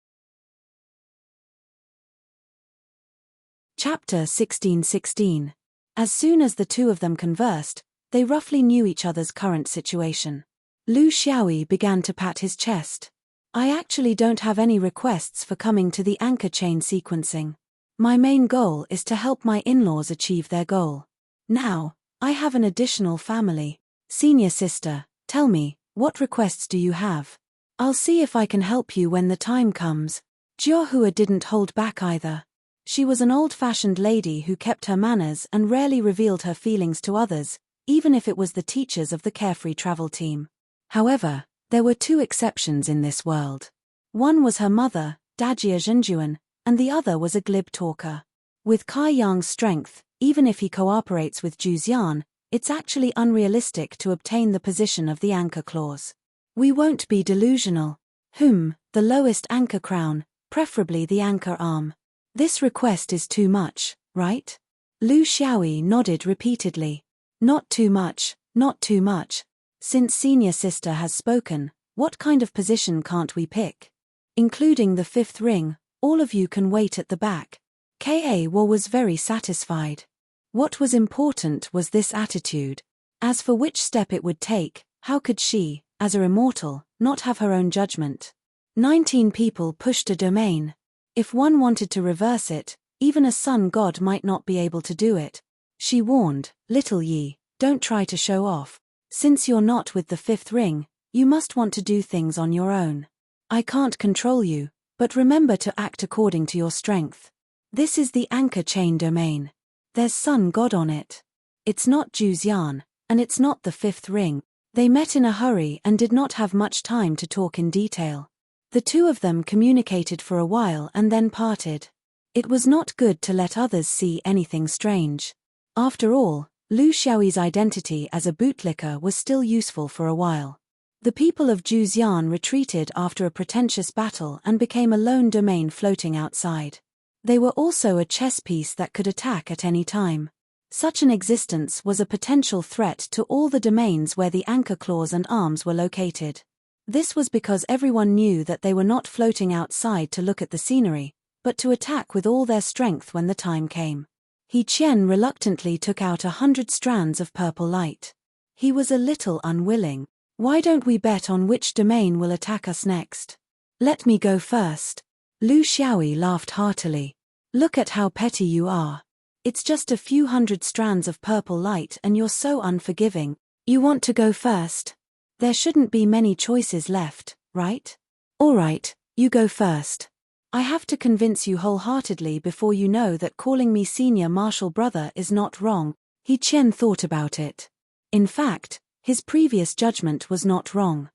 Chapter 16:16. As soon as the two of them conversed, they roughly knew each other's current situation. Lu Xiaoyi began to pat his chest. I actually don't have any requests for coming to the anchor chain sequencing. My main goal is to help my in-laws achieve their goal. Now, I have an additional family. Senior Sister, tell me, what requests do you have? I'll see if I can help you when the time comes. Jiahua didn't hold back either. She was an old-fashioned lady who kept her manners and rarely revealed her feelings to others, even if it was the teachers of the Carefree Travel Team. However, there were two exceptions in this world. One was her mother, Dajia Zhenjuan, and the other was a glib talker. With Kai Yang's strength, even if he cooperates with Zhu Xian, it's actually unrealistic to obtain the position of the anchor clause. We won't be delusional. The lowest anchor crown, preferably the anchor arm. This request is too much, right? Lu Xiaoyi nodded repeatedly. Not too much, not too much. Since Senior Sister has spoken, what kind of position can't we pick? Including the fifth ring, all of you can wait at the back. Ka was very satisfied. What was important was this attitude. As for which step it would take, how could she, as a immortal, not have her own judgment? 19 people pushed a domain. If one wanted to reverse it, even a sun god might not be able to do it. She warned, Little Yi, don't try to show off. Since you're not with the fifth ring, you must want to do things on your own. I can't control you, but remember to act according to your strength. This is the anchor chain domain. There's sun god on it. It's not Zhu Xian, and it's not the fifth ring. They met in a hurry and did not have much time to talk in detail. The two of them communicated for a while and then parted. It was not good to let others see anything strange. After all, Lu Xiaoyi's identity as a bootlicker was still useful for a while. The people of Zhu Xian retreated after a pretentious battle and became a lone domain floating outside. They were also a chess piece that could attack at any time. Such an existence was a potential threat to all the domains where the anchor claws and arms were located. This was because everyone knew that they were not floating outside to look at the scenery, but to attack with all their strength when the time came. He Qian reluctantly took out 100 strands of purple light. He was a little unwilling. Why don't we bet on which domain will attack us next? Let me go first. Lu Xiaoyi laughed heartily. Look at how petty you are. It's just a few hundred strands of purple light and you're so unforgiving. You want to go first? There shouldn't be many choices left, right? All right, you go first. I have to convince you wholeheartedly before you know that calling me Senior Marshal Brother is not wrong. He Qian thought about it. In fact, his previous judgment was not wrong.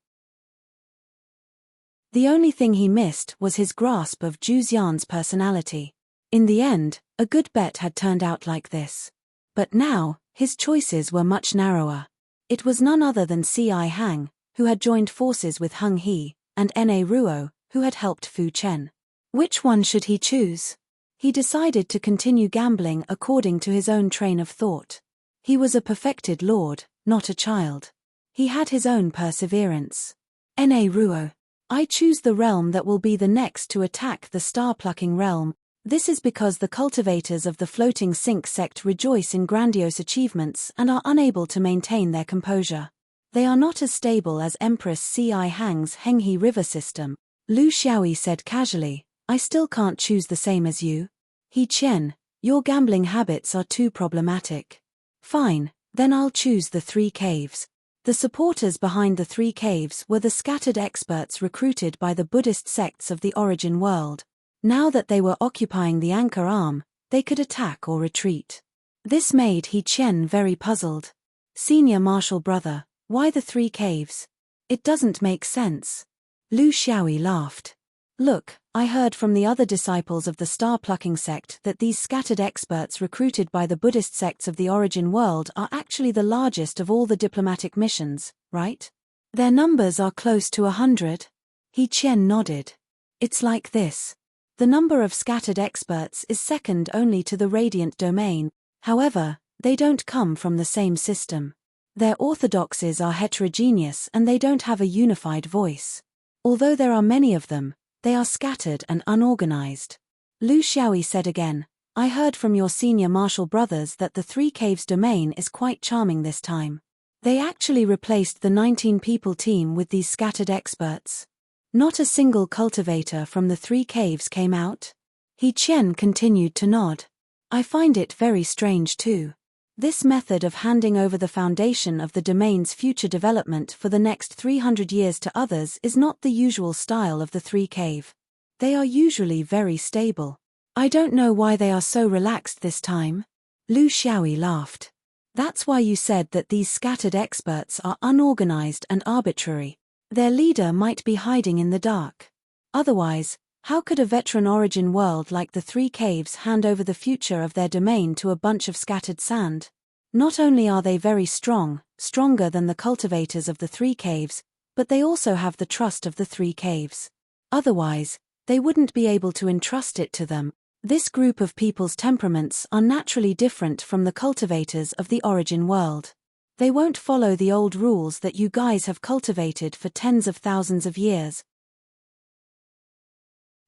The only thing he missed was his grasp of Zhu Xian's personality. In the end, a good bet had turned out like this. But now, his choices were much narrower. It was none other than C.I. Hang, who had joined forces with Heng He, and N.A. Ruo, who had helped Fu Chen. Which one should he choose? He decided to continue gambling according to his own train of thought. He was a perfected lord, not a child. He had his own perseverance. Na Ruo. I choose the realm that will be the next to attack the star-plucking realm. This is because the cultivators of the floating sink sect rejoice in grandiose achievements and are unable to maintain their composure. They are not as stable as Empress Ci Hang's Henghe River system. Lu Xiaoyi said casually, I still can't choose the same as you. He Chen, your gambling habits are too problematic. Fine, then I'll choose the 3 caves. The supporters behind the 3 caves were the scattered experts recruited by the Buddhist sects of the origin world. Now that they were occupying the anchor arm, they could attack or retreat. This made He Chen very puzzled. Senior martial brother, why the 3 caves? It doesn't make sense. Lu Xiaoyi laughed. Look, I heard from the other disciples of the star-plucking sect that these scattered experts recruited by the Buddhist sects of the origin world are actually the largest of all the diplomatic missions, right? Their numbers are close to 100. He Chen nodded. It's like this. The number of scattered experts is second only to the radiant domain, however, they don't come from the same system. Their orthodoxies are heterogeneous and they don't have a unified voice. Although there are many of them, they are scattered and unorganized. Lu Xiaoyi said again, I heard from your senior martial brothers that the 3 caves domain is quite charming this time. They actually replaced the 19-people team with these scattered experts. Not a single cultivator from the 3 caves came out. He Chen continued to nod. I find it very strange too. This method of handing over the foundation of the domain's future development for the next 300 years to others is not the usual style of the 3 cave. They are usually very stable. I don't know why they are so relaxed this time. Lu Xiaoyi laughed. That's why you said that these scattered experts are unorganized and arbitrary. Their leader might be hiding in the dark. Otherwise, how could a veteran origin world like the 3 caves hand over the future of their domain to a bunch of scattered sand? Not only are they very strong, stronger than the cultivators of the 3 caves, but they also have the trust of the 3 caves. Otherwise, they wouldn't be able to entrust it to them. This group of people's temperaments are naturally different from the cultivators of the origin world. They won't follow the old rules that you guys have cultivated for tens of thousands of years.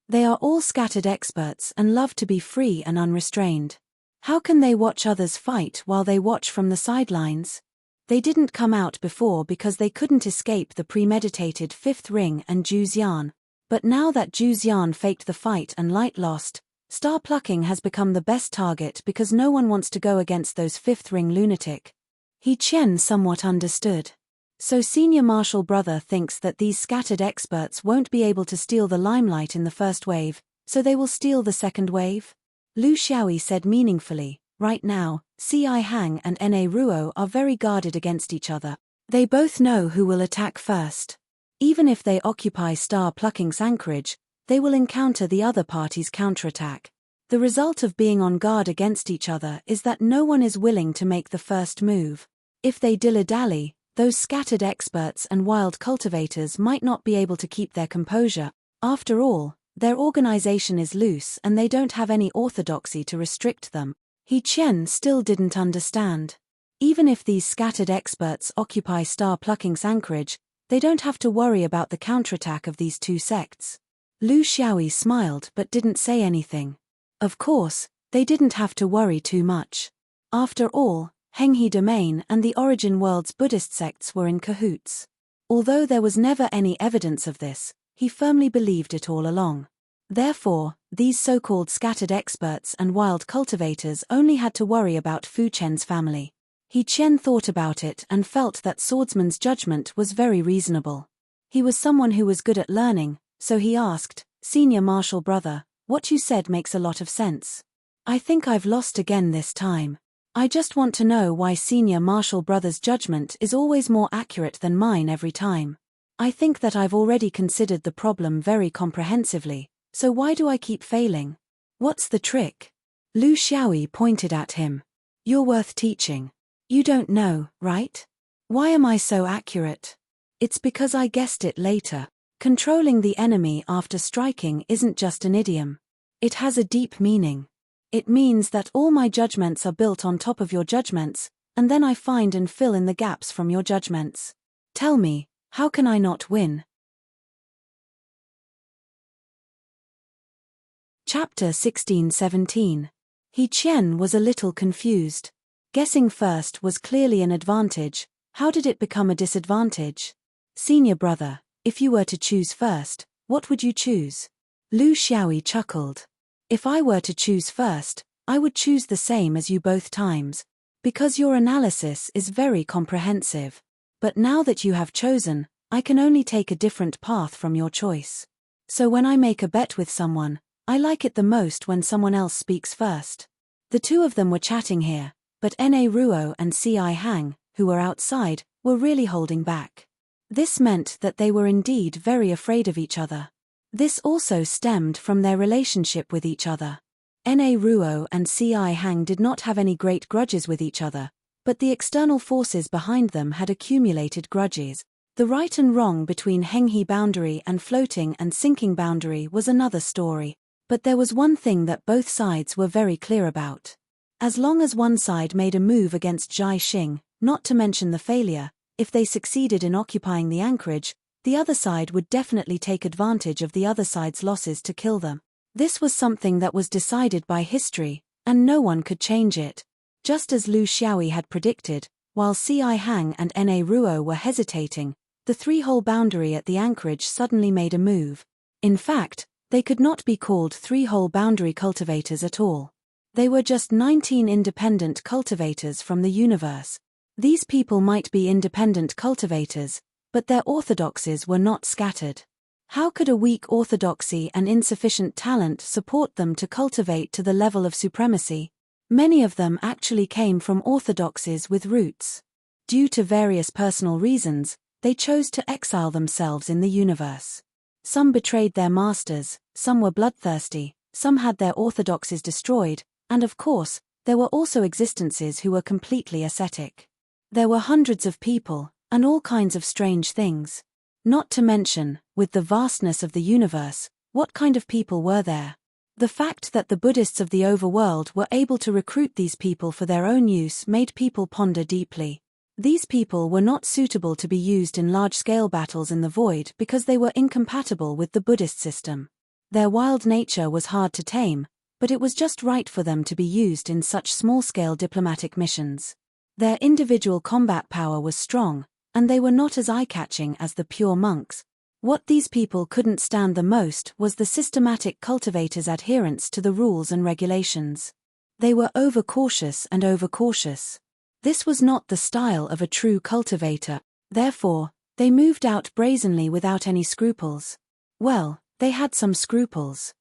They are all scattered experts and love to be free and unrestrained. How can they watch others fight while they watch from the sidelines? They didn't come out before because they couldn't escape the premeditated 5th ring and Zhu Xian. But now that Zhu Xian faked the fight and Light lost, star plucking has become the best target because no one wants to go against those 5th ring lunatic. He Chen somewhat understood. So senior martial brother thinks that these scattered experts won't be able to steal the limelight in the first wave, so they will steal the second wave? Lu Xiaoyi said meaningfully, right now, Ci Hang and Na Ruo are very guarded against each other. They both know who will attack first. Even if they occupy Star Plucking's anchorage, they will encounter the other party's counterattack. The result of being on guard against each other is that no one is willing to make the first move. If they dilly-dally, those scattered experts and wild cultivators might not be able to keep their composure. After all, their organization is loose and they don't have any orthodoxy to restrict them. He Chen still didn't understand. Even if these scattered experts occupy Star Plucking's anchorage, they don't have to worry about the counterattack of these 2 sects. Lu Xiaoyi smiled but didn't say anything. Of course, they didn't have to worry too much. After all, Henghe Domain and the origin world's Buddhist sects were in cahoots. Although there was never any evidence of this, he firmly believed it all along. Therefore, these so-called scattered experts and wild cultivators only had to worry about Fu Chen's family. He Chen thought about it and felt that Swordsman's judgment was very reasonable. He was someone who was good at learning, so he asked, Senior martial brother, what you said makes a lot of sense. I think I've lost again this time. I just want to know why Senior Martial Brother's judgment is always more accurate than mine every time. I think that I've already considered the problem very comprehensively, so why do I keep failing? What's the trick? Lu Xiaoyi pointed at him. You're worth teaching. You don't know, right? Why am I so accurate? It's because I guessed it later. Controlling the enemy after striking isn't just an idiom. It has a deep meaning. It means that all my judgments are built on top of your judgments, and then I find and fill in the gaps from your judgments. Tell me, how can I not win? Chapter 16-17. He Qian was a little confused. Guessing first was clearly an advantage. How did it become a disadvantage? Senior brother, if you were to choose first, what would you choose? Lu Xiaoyi chuckled. If I were to choose first, I would choose the same as you both times, because your analysis is very comprehensive. But now that you have chosen, I can only take a different path from your choice. So when I make a bet with someone, I like it the most when someone else speaks first. The two of them were chatting here, but Na Ruo and Ci Hang, who were outside, were really holding back. This meant that they were indeed very afraid of each other. This also stemmed from their relationship with each other. Na Ruo and Ci Hang did not have any great grudges with each other, but the external forces behind them had accumulated grudges. The right and wrong between Henghe boundary and floating and sinking boundary was another story, but there was one thing that both sides were very clear about. As long as one side made a move against Zhai Xing, not to mention the failure, if they succeeded in occupying the anchorage, the other side would definitely take advantage of the other side's losses to kill them. This was something that was decided by history, and no one could change it. Just as Lu Xiaoyi had predicted, while Ci Hang and Na Ruo were hesitating, the three-hole boundary at the anchorage suddenly made a move. In fact, they could not be called three-hole boundary cultivators at all. They were just 19 independent cultivators from the universe. These people might be independent cultivators, but their orthodoxies were not scattered. How could a weak orthodoxy and insufficient talent support them to cultivate to the level of supremacy? Many of them actually came from orthodoxies with roots. Due to various personal reasons, they chose to exile themselves in the universe. Some betrayed their masters, some were bloodthirsty, some had their orthodoxies destroyed, and of course, there were also existences who were completely ascetic. There were hundreds of people, and all kinds of strange things. Not to mention, with the vastness of the universe, what kind of people were there? The fact that the Buddhists of the overworld were able to recruit these people for their own use made people ponder deeply. These people were not suitable to be used in large-scale battles in the void because they were incompatible with the Buddhist system. Their wild nature was hard to tame, but it was just right for them to be used in such small-scale diplomatic missions. Their individual combat power was strong, and they were not as eye-catching as the pure monks. What these people couldn't stand the most was the systematic cultivators' adherence to the rules and regulations. They were overcautious and overcautious. This was not the style of a true cultivator, therefore, they moved out brazenly without any scruples. Well, they had some scruples.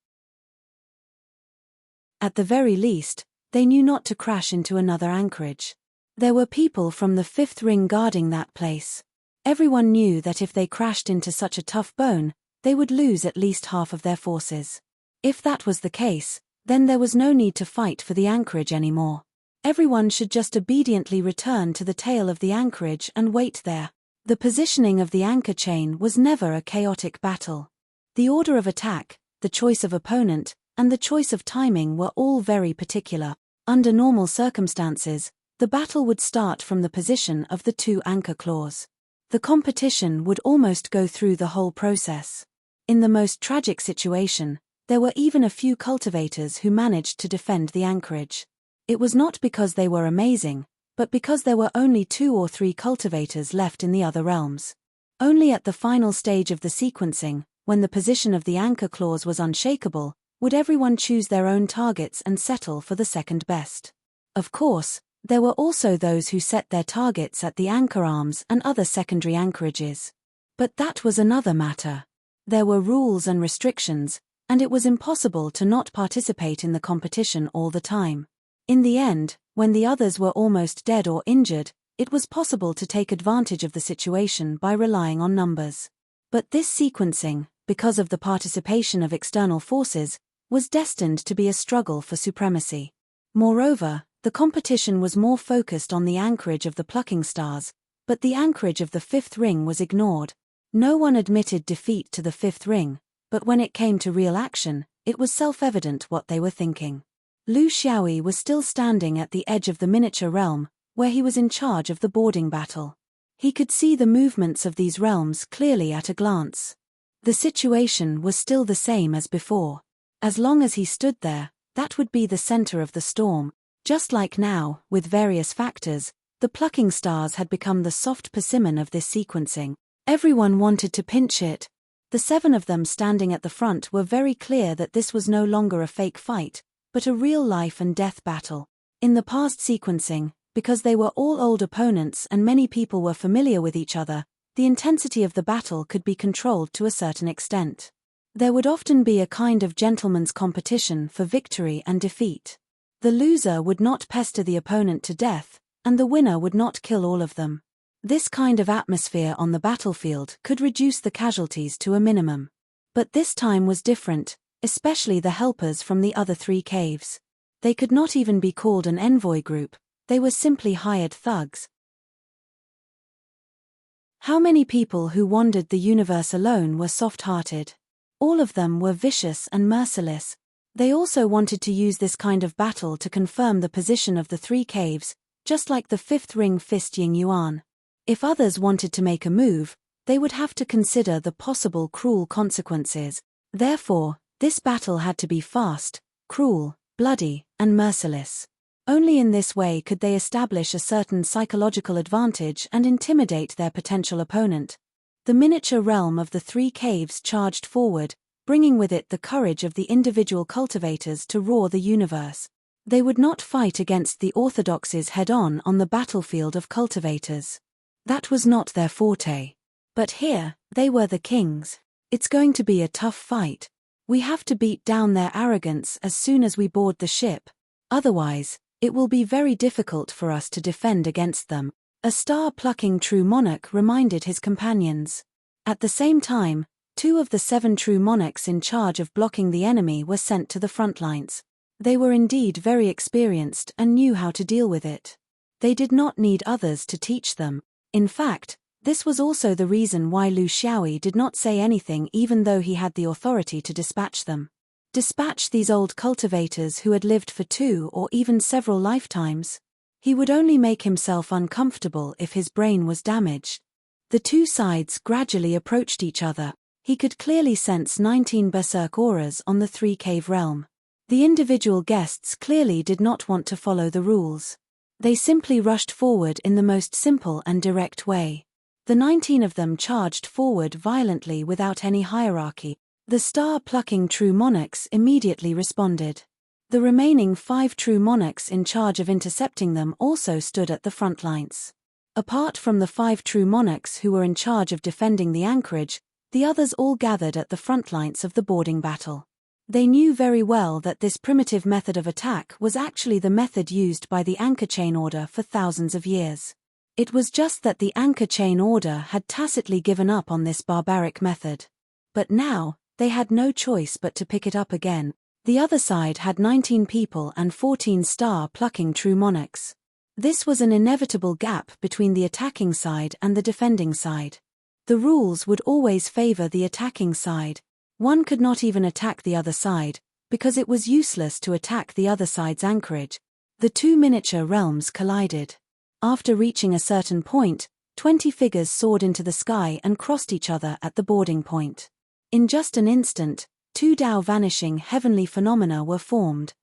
At the very least, they knew not to crash into another anchorage. There were people from the fifth ring guarding that place. Everyone knew that if they crashed into such a tough bone, they would lose at least half of their forces. If that was the case, then there was no need to fight for the anchorage anymore. Everyone should just obediently return to the tail of the anchorage and wait there. The positioning of the anchor chain was never a chaotic battle. The order of attack, the choice of opponent, and the choice of timing were all very particular. Under normal circumstances, the battle would start from the position of the two anchor claws. The competition would almost go through the whole process. In the most tragic situation, there were even a few cultivators who managed to defend the anchorage. It was not because they were amazing, but because there were only 2 or 3 cultivators left in the other realms. Only at the final stage of the sequencing, when the position of the anchor claws was unshakable, would everyone choose their own targets and settle for the second best. Of course, there were also those who set their targets at the anchor arms and other secondary anchorages. But that was another matter. There were rules and restrictions, and it was impossible to not participate in the competition all the time. In the end, when the others were almost dead or injured, it was possible to take advantage of the situation by relying on numbers. But this sequencing, because of the participation of external forces, was destined to be a struggle for supremacy. Moreover, the competition was more focused on the anchorage of the plucking stars, but the anchorage of the fifth ring was ignored. No one admitted defeat to the fifth ring, but when it came to real action, it was self-evident what they were thinking. Lu Xiaoyi was still standing at the edge of the miniature realm, where he was in charge of the boarding battle. He could see the movements of these realms clearly at a glance. The situation was still the same as before. As long as he stood there, that would be the center of the storm. Just like now, with various factors, the plucking stars had become the soft persimmon of this sequencing. Everyone wanted to pinch it. The 7 of them standing at the front were very clear that this was no longer a fake fight, but a real life and death battle. In the past sequencing, because they were all old opponents and many people were familiar with each other, the intensity of the battle could be controlled to a certain extent. There would often be a kind of gentleman's competition for victory and defeat. The loser would not pester the opponent to death, and the winner would not kill all of them. This kind of atmosphere on the battlefield could reduce the casualties to a minimum. But this time was different, especially the helpers from the other 3 caves. They could not even be called an envoy group, they were simply hired thugs. How many people who wandered the universe alone were soft-hearted? All of them were vicious and merciless. They also wanted to use this kind of battle to confirm the position of the 3 caves, just like the 5th ring fist Ying Yuan. If others wanted to make a move, they would have to consider the possible cruel consequences. Therefore, this battle had to be fast, cruel, bloody, and merciless. Only in this way could they establish a certain psychological advantage and intimidate their potential opponent. The miniature realm of the 3 caves charged forward, bringing with it the courage of the individual cultivators to roar the universe. They would not fight against the orthodoxies head-on on the battlefield of cultivators. That was not their forte. But here, they were the kings. It's going to be a tough fight. We have to beat down their arrogance as soon as we board the ship. Otherwise, it will be very difficult for us to defend against them. A star-plucking true monarch reminded his companions. At the same time, 2 of the 7 true monarchs in charge of blocking the enemy were sent to the front lines. They were indeed very experienced and knew how to deal with it. They did not need others to teach them. In fact, this was also the reason why Lu Xiaoyi did not say anything even though he had the authority to dispatch them. Dispatch these old cultivators who had lived for 2 or even several lifetimes. He would only make himself uncomfortable if his brain was damaged. The 2 sides gradually approached each other. He could clearly sense 19 berserk auras on the 3 cave realm. The individual guests clearly did not want to follow the rules. They simply rushed forward in the most simple and direct way. The 19 of them charged forward violently without any hierarchy. The star-plucking true monarchs immediately responded. The remaining 5 true monarchs in charge of intercepting them also stood at the front lines. Apart from the 5 true monarchs who were in charge of defending the anchorage, the others all gathered at the front lines of the boarding battle. They knew very well that this primitive method of attack was actually the method used by the anchor chain order for thousands of years. It was just that the anchor chain order had tacitly given up on this barbaric method. But now, they had no choice but to pick it up again. The other side had 19 people and 14 star-plucking true monarchs. This was an inevitable gap between the attacking side and the defending side. The rules would always favor the attacking side. One could not even attack the other side, because it was useless to attack the other side's anchorage. The 2 miniature realms collided. After reaching a certain point, 20 figures soared into the sky and crossed each other at the boarding point. In just an instant, 2 Tao vanishing heavenly phenomena were formed.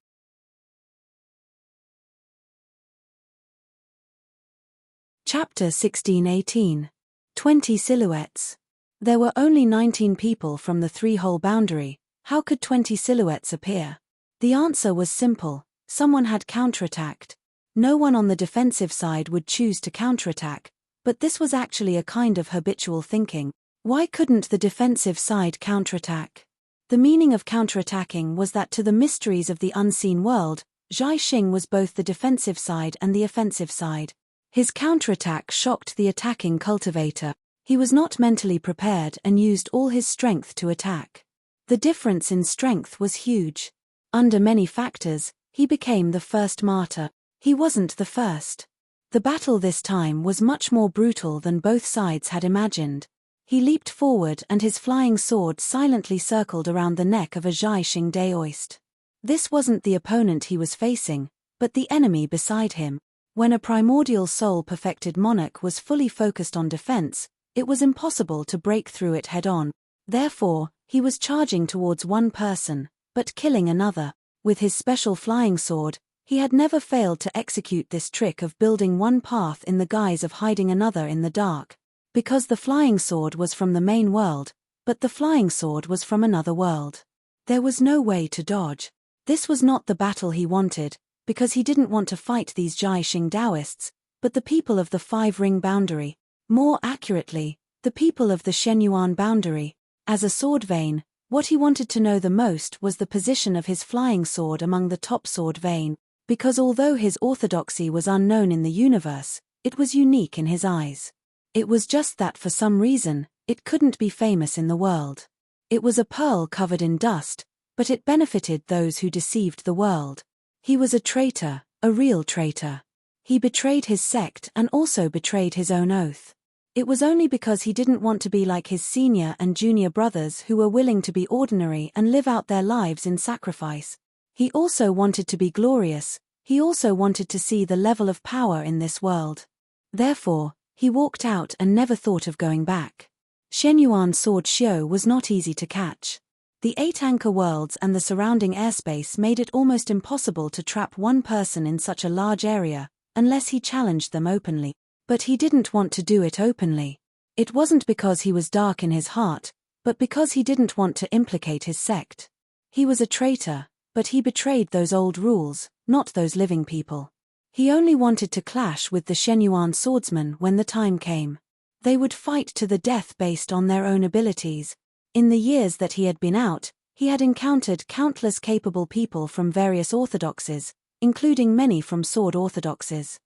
Chapter 1618. 20 silhouettes. There were only 19 people from the 3-hole boundary. How could 20 silhouettes appear? The answer was simple. Someone had counterattacked. No one on the defensive side would choose to counterattack, but this was actually a kind of habitual thinking. Why couldn't the defensive side counterattack? The meaning of counterattacking was that to the mysteries of the unseen world, Zhai Xing was both the defensive side and the offensive side. His counterattack shocked the attacking cultivator. He was not mentally prepared and used all his strength to attack. The difference in strength was huge. Under many factors, he became the first martyr. He wasn't the first. The battle this time was much more brutal than both sides had imagined. He leaped forward and his flying sword silently circled around the neck of a Zhai Xing Daoist. This wasn't the opponent he was facing, but the enemy beside him. When a primordial soul-perfected monarch was fully focused on defense, it was impossible to break through it head-on. Therefore, he was charging towards one person, but killing another. With his special flying sword, he had never failed to execute this trick of building one path in the guise of hiding another in the dark. Because the flying sword was from the main world, but the flying sword was from another world. There was no way to dodge. This was not the battle he wanted, because he didn't want to fight these Zhai Xing Daoists, but the people of the five-ring boundary. More accurately, the people of the Shenyuan boundary. As a sword vein, what he wanted to know the most was the position of his flying sword among the top sword vein, because although his orthodoxy was unknown in the universe, it was unique in his eyes. It was just that for some reason, it couldn't be famous in the world. It was a pearl covered in dust, but it benefited those who deceived the world. He was a traitor, a real traitor. He betrayed his sect and also betrayed his own oath. It was only because he didn't want to be like his senior and junior brothers who were willing to be ordinary and live out their lives in sacrifice. He also wanted to be glorious, he also wanted to see the level of power in this world. Therefore, he walked out and never thought of going back. Shenyuan's sword Xiao was not easy to catch. The 8 anchor worlds and the surrounding airspace made it almost impossible to trap one person in such a large area, unless he challenged them openly. But he didn't want to do it openly. It wasn't because he was dark in his heart, but because he didn't want to implicate his sect. He was a traitor, but he betrayed those old rules, not those living people. He only wanted to clash with the Shenyuan swordsmen when the time came. They would fight to the death based on their own abilities. In the years that he had been out, he had encountered countless capable people from various orthodoxies, including many from sword orthodoxies.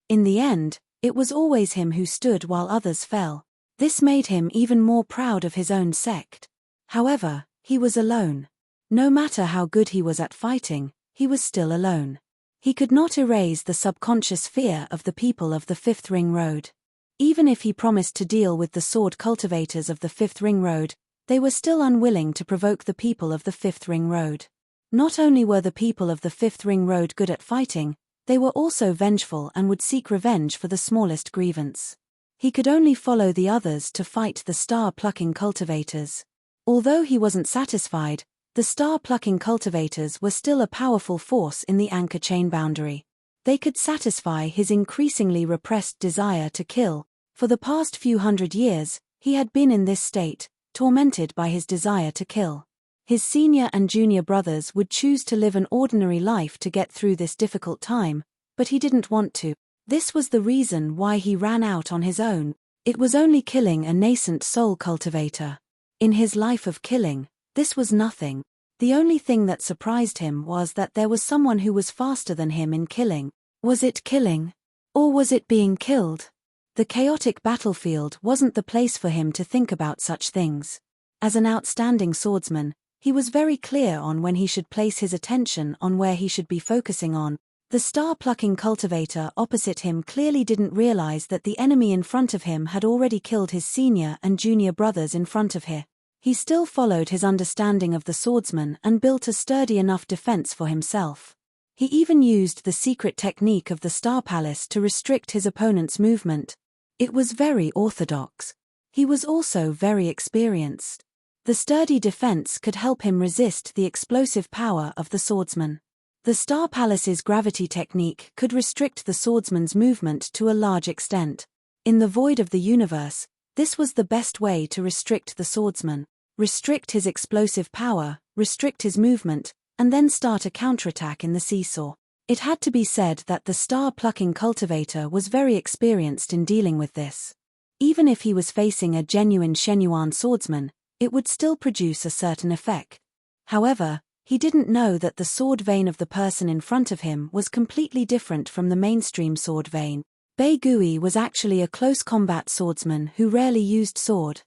In the end, it was always him who stood while others fell. This made him even more proud of his own sect. However, he was alone. No matter how good he was at fighting, he was still alone. He could not erase the subconscious fear of the people of the Fifth Ring Road. Even if he promised to deal with the sword cultivators of the Fifth Ring Road, they were still unwilling to provoke the people of the Fifth Ring Road. Not only were the people of the Fifth Ring Road good at fighting, they were also vengeful and would seek revenge for the smallest grievance. He could only follow the others to fight the star-plucking cultivators. Although he wasn't satisfied, the star-plucking cultivators were still a powerful force in the anchor chain boundary. They could satisfy his increasingly repressed desire to kill. For the past few hundred years, he had been in this state, tormented by his desire to kill. His senior and junior brothers would choose to live an ordinary life to get through this difficult time, but he didn't want to. This was the reason why he ran out on his own. It was only killing a nascent soul cultivator. In his life of killing, this was nothing. The only thing that surprised him was that there was someone who was faster than him in killing. Was it killing? Or was it being killed? The chaotic battlefield wasn't the place for him to think about such things. As an outstanding swordsman, he was very clear on when he should place his attention on where he should be focusing on. The star-plucking cultivator opposite him clearly didn't realize that the enemy in front of him had already killed his senior and junior brothers in front of him. He still followed his understanding of the swordsman and built a sturdy enough defense for himself. He even used the secret technique of the Star Palace to restrict his opponent's movement. It was very orthodox. He was also very experienced. The sturdy defense could help him resist the explosive power of the swordsman. The Star Palace's gravity technique could restrict the swordsman's movement to a large extent. In the void of the universe, this was the best way to restrict the swordsman. Restrict his explosive power, restrict his movement, and then start a counterattack in the seesaw. It had to be said that the star-plucking cultivator was very experienced in dealing with this. Even if he was facing a genuine Shenyuan swordsman, it would still produce a certain effect. However, he didn't know that the sword vein of the person in front of him was completely different from the mainstream sword vein. Bei Gui was actually a close combat swordsman who rarely used sword.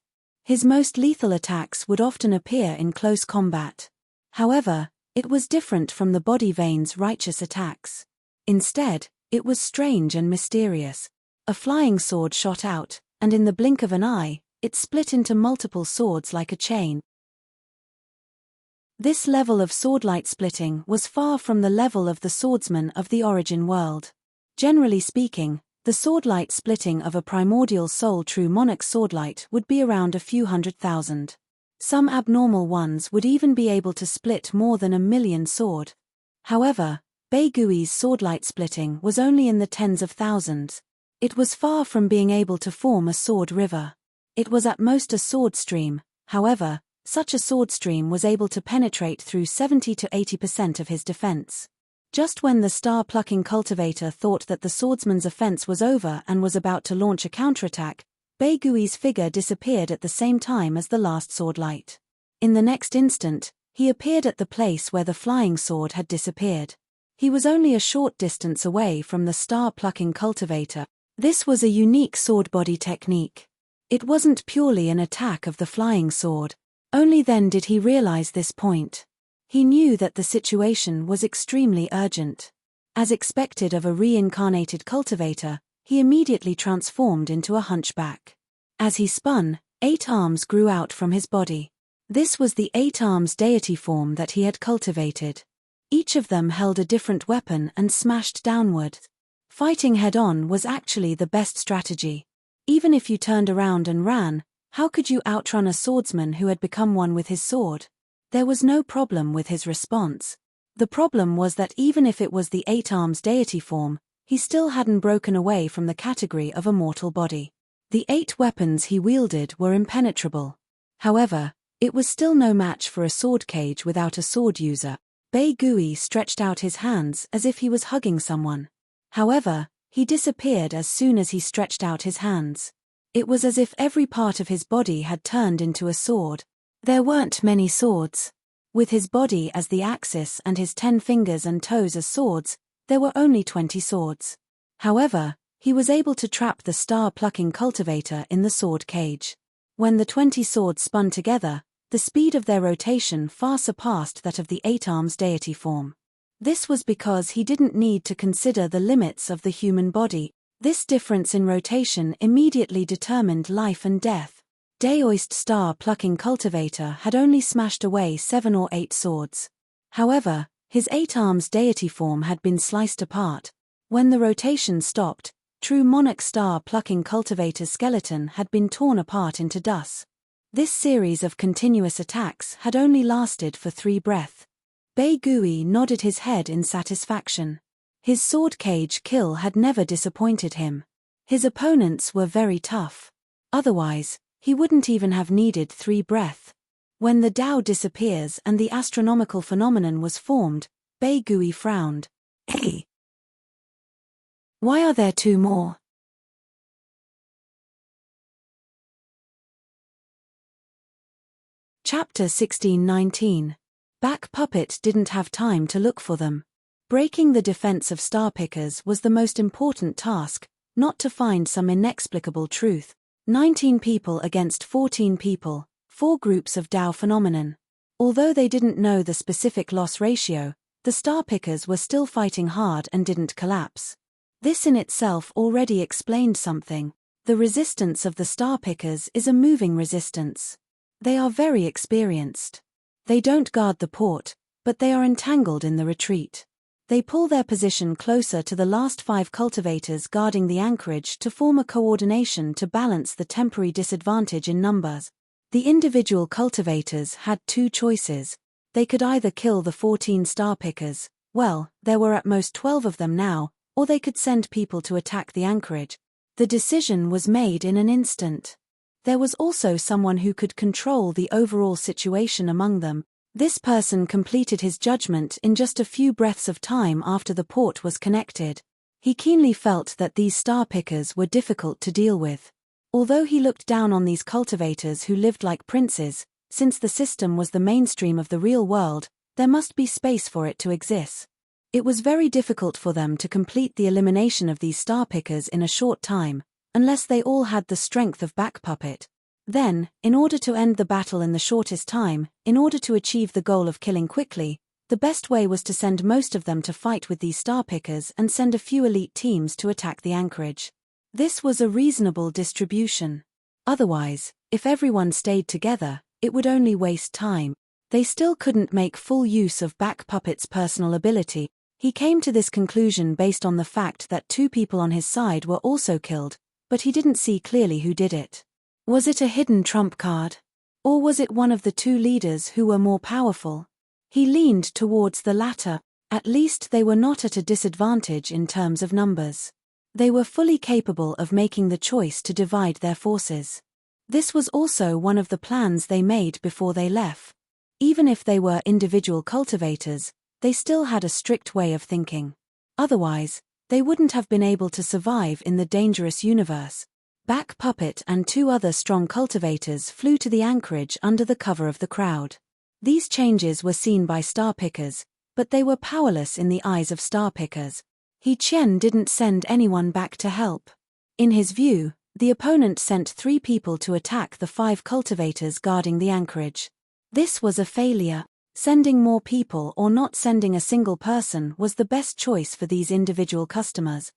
His most lethal attacks would often appear in close combat. However, it was different from the body vein's righteous attacks. Instead, it was strange and mysterious. A flying sword shot out, and in the blink of an eye, it split into multiple swords like a chain. This level of swordlight splitting was far from the level of the swordsman of the origin world. Generally speaking, the swordlight splitting of a primordial soul true monarch's swordlight would be around a few 100,000. Some abnormal ones would even be able to split more than 1,000,000 sword. However, Baigui's swordlight splitting was only in the tens of thousands. It was far from being able to form a sword river. It was at most a sword stream. However, such a sword stream was able to penetrate through 70 to 80% of his defense. Just when the star-plucking cultivator thought that the swordsman's offense was over and was about to launch a counterattack, Baigui's figure disappeared at the same time as the last swordlight. In the next instant, he appeared at the place where the flying sword had disappeared. He was only a short distance away from the star-plucking cultivator. This was a unique sword body technique. It wasn't purely an attack of the flying sword. Only then did he realize this point. He knew that the situation was extremely urgent. As expected of a reincarnated cultivator, he immediately transformed into a hunchback. As he spun, 8 arms grew out from his body. This was the 8 arms deity form that he had cultivated. Each of them held a different weapon and smashed downward. Fighting head-on was actually the best strategy. Even if you turned around and ran, how could you outrun a swordsman who had become one with his sword? There was no problem with his response. The problem was that even if it was the 8 arms deity form, he still hadn't broken away from the category of a mortal body. The 8 weapons he wielded were impenetrable. However, it was still no match for a sword cage without a sword user. Baigui stretched out his hands as if he was hugging someone. However, he disappeared as soon as he stretched out his hands. It was as if every part of his body had turned into a sword. There weren't many swords. With his body as the axis and his 10 fingers and toes as swords, there were only 20 swords. However, he was able to trap the star-plucking cultivator in the sword cage. When the 20 swords spun together, the speed of their rotation far surpassed that of the 8 arms deity form. This was because he didn't need to consider the limits of the human body. This difference in rotation immediately determined life and death. Daoist star-plucking cultivator had only smashed away 7 or 8 swords. However, his 8 arms deity form had been sliced apart. When the rotation stopped, true monarch star-plucking cultivator's skeleton had been torn apart into dust. This series of continuous attacks had only lasted for 3 breaths. Baigui nodded his head in satisfaction. His sword cage kill had never disappointed him. His opponents were very tough. Otherwise, he wouldn't even have needed 3 breaths. When the Tao disappears and the astronomical phenomenon was formed, Baigui frowned. Hey! Why are there 2 more? Chapter 1619. Back Puppet didn't have time to look for them. Breaking the defense of Starpickers was the most important task, not to find some inexplicable truth. 19 people against 14 people, 4 groups of Tao phenomenon. Although they didn't know the specific loss ratio, the Starpickers were still fighting hard and didn't collapse. This in itself already explained something. The resistance of the Starpickers is a moving resistance. They are very experienced. They don't guard the port, but they are entangled in the retreat. They pull their position closer to the last 5 cultivators guarding the anchorage to form a coordination to balance the temporary disadvantage in numbers. The individual cultivators had 2 choices. They could either kill the 14 Starpickers, well, there were at most 12 of them now, or they could send people to attack the anchorage. The decision was made in an instant. There was also someone who could control the overall situation among them. This person completed his judgment in just a few breaths of time after the port was connected. He keenly felt that these Starpickers were difficult to deal with. Although he looked down on these cultivators who lived like princes, since the system was the mainstream of the real world, there must be space for it to exist. It was very difficult for them to complete the elimination of these Starpickers in a short time, unless they all had the strength of Back Puppet. Then, in order to end the battle in the shortest time, in order to achieve the goal of killing quickly, the best way was to send most of them to fight with these Starpickers and send a few elite teams to attack the anchorage. This was a reasonable distribution. Otherwise, if everyone stayed together, it would only waste time. They still couldn't make full use of Back Puppet's personal ability. He came to this conclusion based on the fact that 2 people on his side were also killed, but he didn't see clearly who did it. Was it a hidden trump card? Or was it one of the 2 leaders who were more powerful? He leaned towards the latter. At least they were not at a disadvantage in terms of numbers. They were fully capable of making the choice to divide their forces. This was also one of the plans they made before they left. Even if they were individual cultivators, they still had a strict way of thinking. Otherwise, they wouldn't have been able to survive in the dangerous universe. Back Puppet and 2 other strong cultivators flew to the anchorage under the cover of the crowd. These changes were seen by star pickers, but they were powerless in the eyes of star pickers. He Chen didn't send anyone back to help. In his view, the opponent sent 3 people to attack the 5 cultivators guarding the anchorage. This was a failure. Sending more people or not sending a single person was the best choice for these individual customers.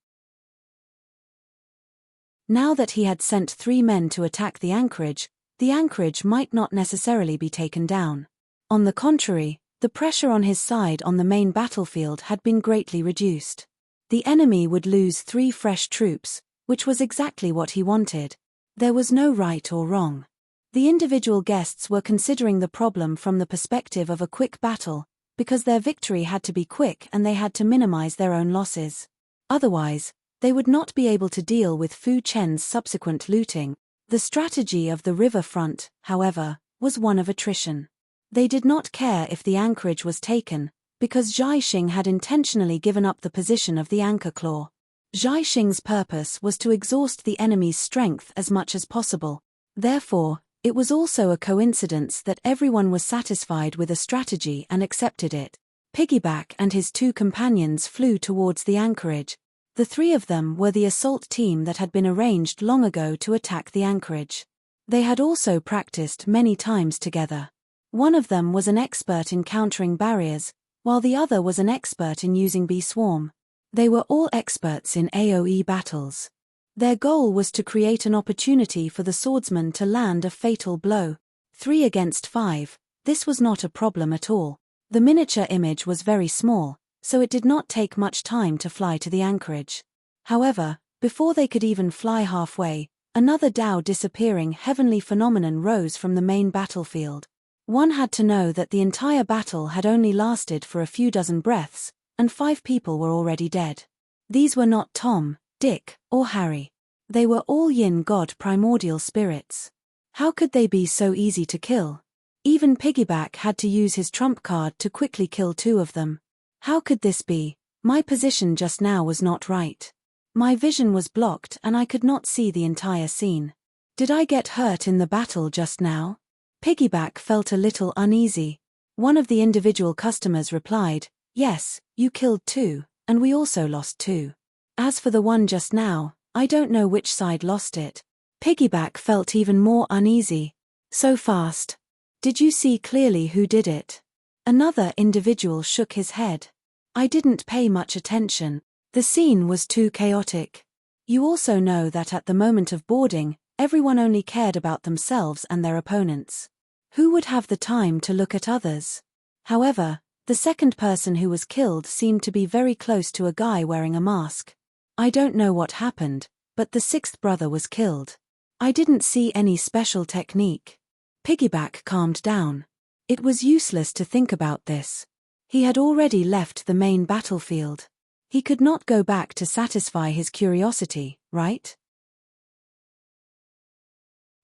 Now that he had sent 3 men to attack the anchorage might not necessarily be taken down. On the contrary, the pressure on his side on the main battlefield had been greatly reduced. The enemy would lose 3 fresh troops, which was exactly what he wanted. There was no right or wrong. The individual guests were considering the problem from the perspective of a quick battle, because their victory had to be quick and they had to minimize their own losses. Otherwise, they would not be able to deal with Fu Chen's subsequent looting. The strategy of the riverfront, however, was one of attrition. They did not care if the anchorage was taken, because Zhai Xing had intentionally given up the position of the anchor claw. Zhai Xing's purpose was to exhaust the enemy's strength as much as possible. Therefore, it was also a coincidence that everyone was satisfied with a strategy and accepted it. Piggyback and his 2 companions flew towards the anchorage. The 3 of them were the assault team that had been arranged long ago to attack the anchorage. They had also practiced many times together. One of them was an expert in countering barriers, while the other was an expert in using bee swarm. They were all experts in AoE battles. Their goal was to create an opportunity for the swordsman to land a fatal blow. 3 against 5, this was not a problem at all. The miniature image was very small, so it did not take much time to fly to the anchorage. However, before they could even fly halfway, another Dao disappearing heavenly phenomenon rose from the main battlefield. One had to know that the entire battle had only lasted for a few dozen breaths, and 5 people were already dead. These were not Tom, Dick, or Harry. They were all Yin God primordial spirits. How could they be so easy to kill? Even Piggyback had to use his trump card to quickly kill 2 of them. How could this be? My position just now was not right. My vision was blocked and I could not see the entire scene. Did I get hurt in the battle just now? Piggyback felt a little uneasy. One of the individual customers replied, "Yes, you killed 2, and we also lost 2. As for the one just now, I don't know which side lost it." Piggyback felt even more uneasy. "So fast. Did you see clearly who did it?" Another individual shook his head. "I didn't pay much attention. The scene was too chaotic. You also know that at the moment of boarding, everyone only cared about themselves and their opponents. Who would have the time to look at others?" However, the second person who was killed seemed to be very close to a guy wearing a mask. "I don't know what happened, but the 6th brother was killed. I didn't see any special technique." Piggyback calmed down. It was useless to think about this. He had already left the main battlefield. He could not go back to satisfy his curiosity, right?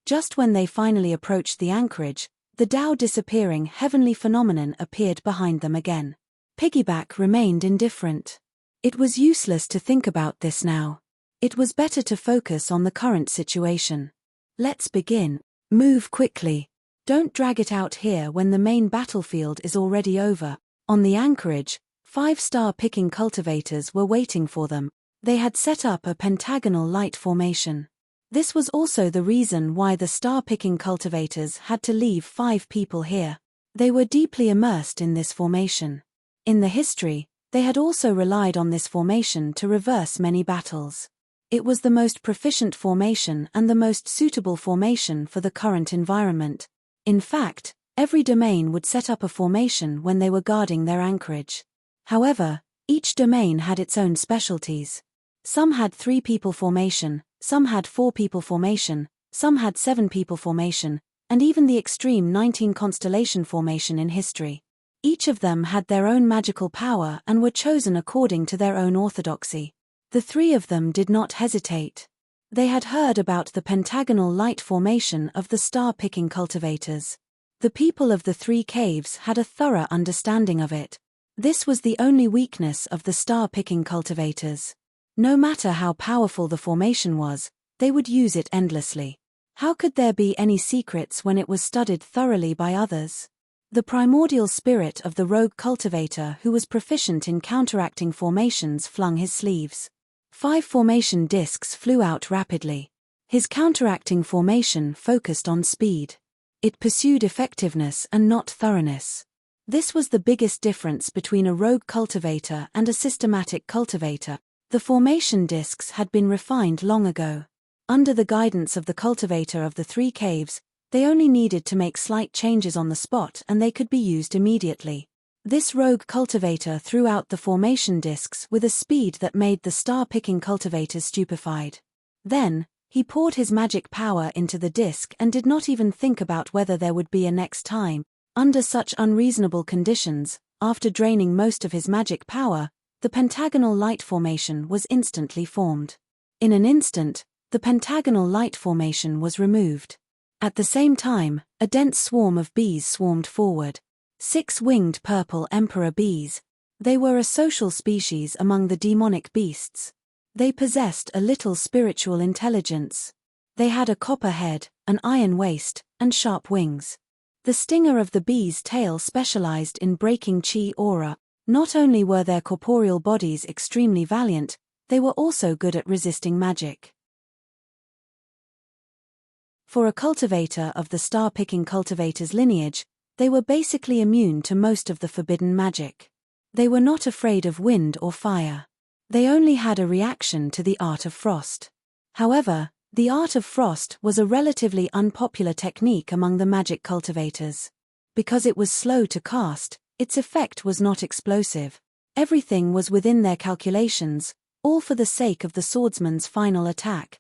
Just when they finally approached the anchorage, the Dao disappearing heavenly phenomenon appeared behind them again. Piggyback remained indifferent. It was useless to think about this now. It was better to focus on the current situation. Let's begin. Move quickly. Don't drag it out here when the main battlefield is already over. On the anchorage, 5-star picking cultivators were waiting for them. They had set up a pentagonal light formation. This was also the reason why the star-picking cultivators had to leave 5 people here. They were deeply immersed in this formation. In the history, they had also relied on this formation to reverse many battles. It was the most proficient formation and the most suitable formation for the current environment. In fact, every domain would set up a formation when they were guarding their anchorage. However, each domain had its own specialties. Some had 3-people formation, some had 4-people formation, some had 7-people formation, and even the extreme 19-constellation formation in history. Each of them had their own magical power and were chosen according to their own orthodoxy. The 3 of them did not hesitate. They had heard about the pentagonal light formation of the star-picking cultivators. The people of the 3 caves had a thorough understanding of it. This was the only weakness of the star-picking cultivators. No matter how powerful the formation was, they would use it endlessly. How could there be any secrets when it was studied thoroughly by others? The primordial spirit of the rogue cultivator who was proficient in counteracting formations flung his sleeves. 5 formation discs flew out rapidly. His counteracting formation focused on speed. It pursued effectiveness and not thoroughness. This was the biggest difference between a rogue cultivator and a systematic cultivator. The formation discs had been refined long ago. Under the guidance of the cultivator of the 3 caves, they only needed to make slight changes on the spot and they could be used immediately. This rogue cultivator threw out the formation discs with a speed that made the star-picking cultivators stupefied. Then, he poured his magic power into the disc and did not even think about whether there would be a next time. Under such unreasonable conditions, after draining most of his magic power, the pentagonal light formation was instantly formed. In an instant, the pentagonal light formation was removed. At the same time, a dense swarm of bees swarmed forward. 6-winged purple emperor bees. They were a social species among the demonic beasts. They possessed a little spiritual intelligence. They had a copper head, an iron waist, and sharp wings. The stinger of the bee's tail specialized in breaking chi aura. Not only were their corporeal bodies extremely valiant, they were also good at resisting magic. For a cultivator of the star-picking cultivator's lineage, they were basically immune to most of the forbidden magic. They were not afraid of wind or fire. They only had a reaction to the art of frost. However, the art of frost was a relatively unpopular technique among the magic cultivators. Because it was slow to cast, its effect was not explosive. Everything was within their calculations, all for the sake of the swordsman's final attack.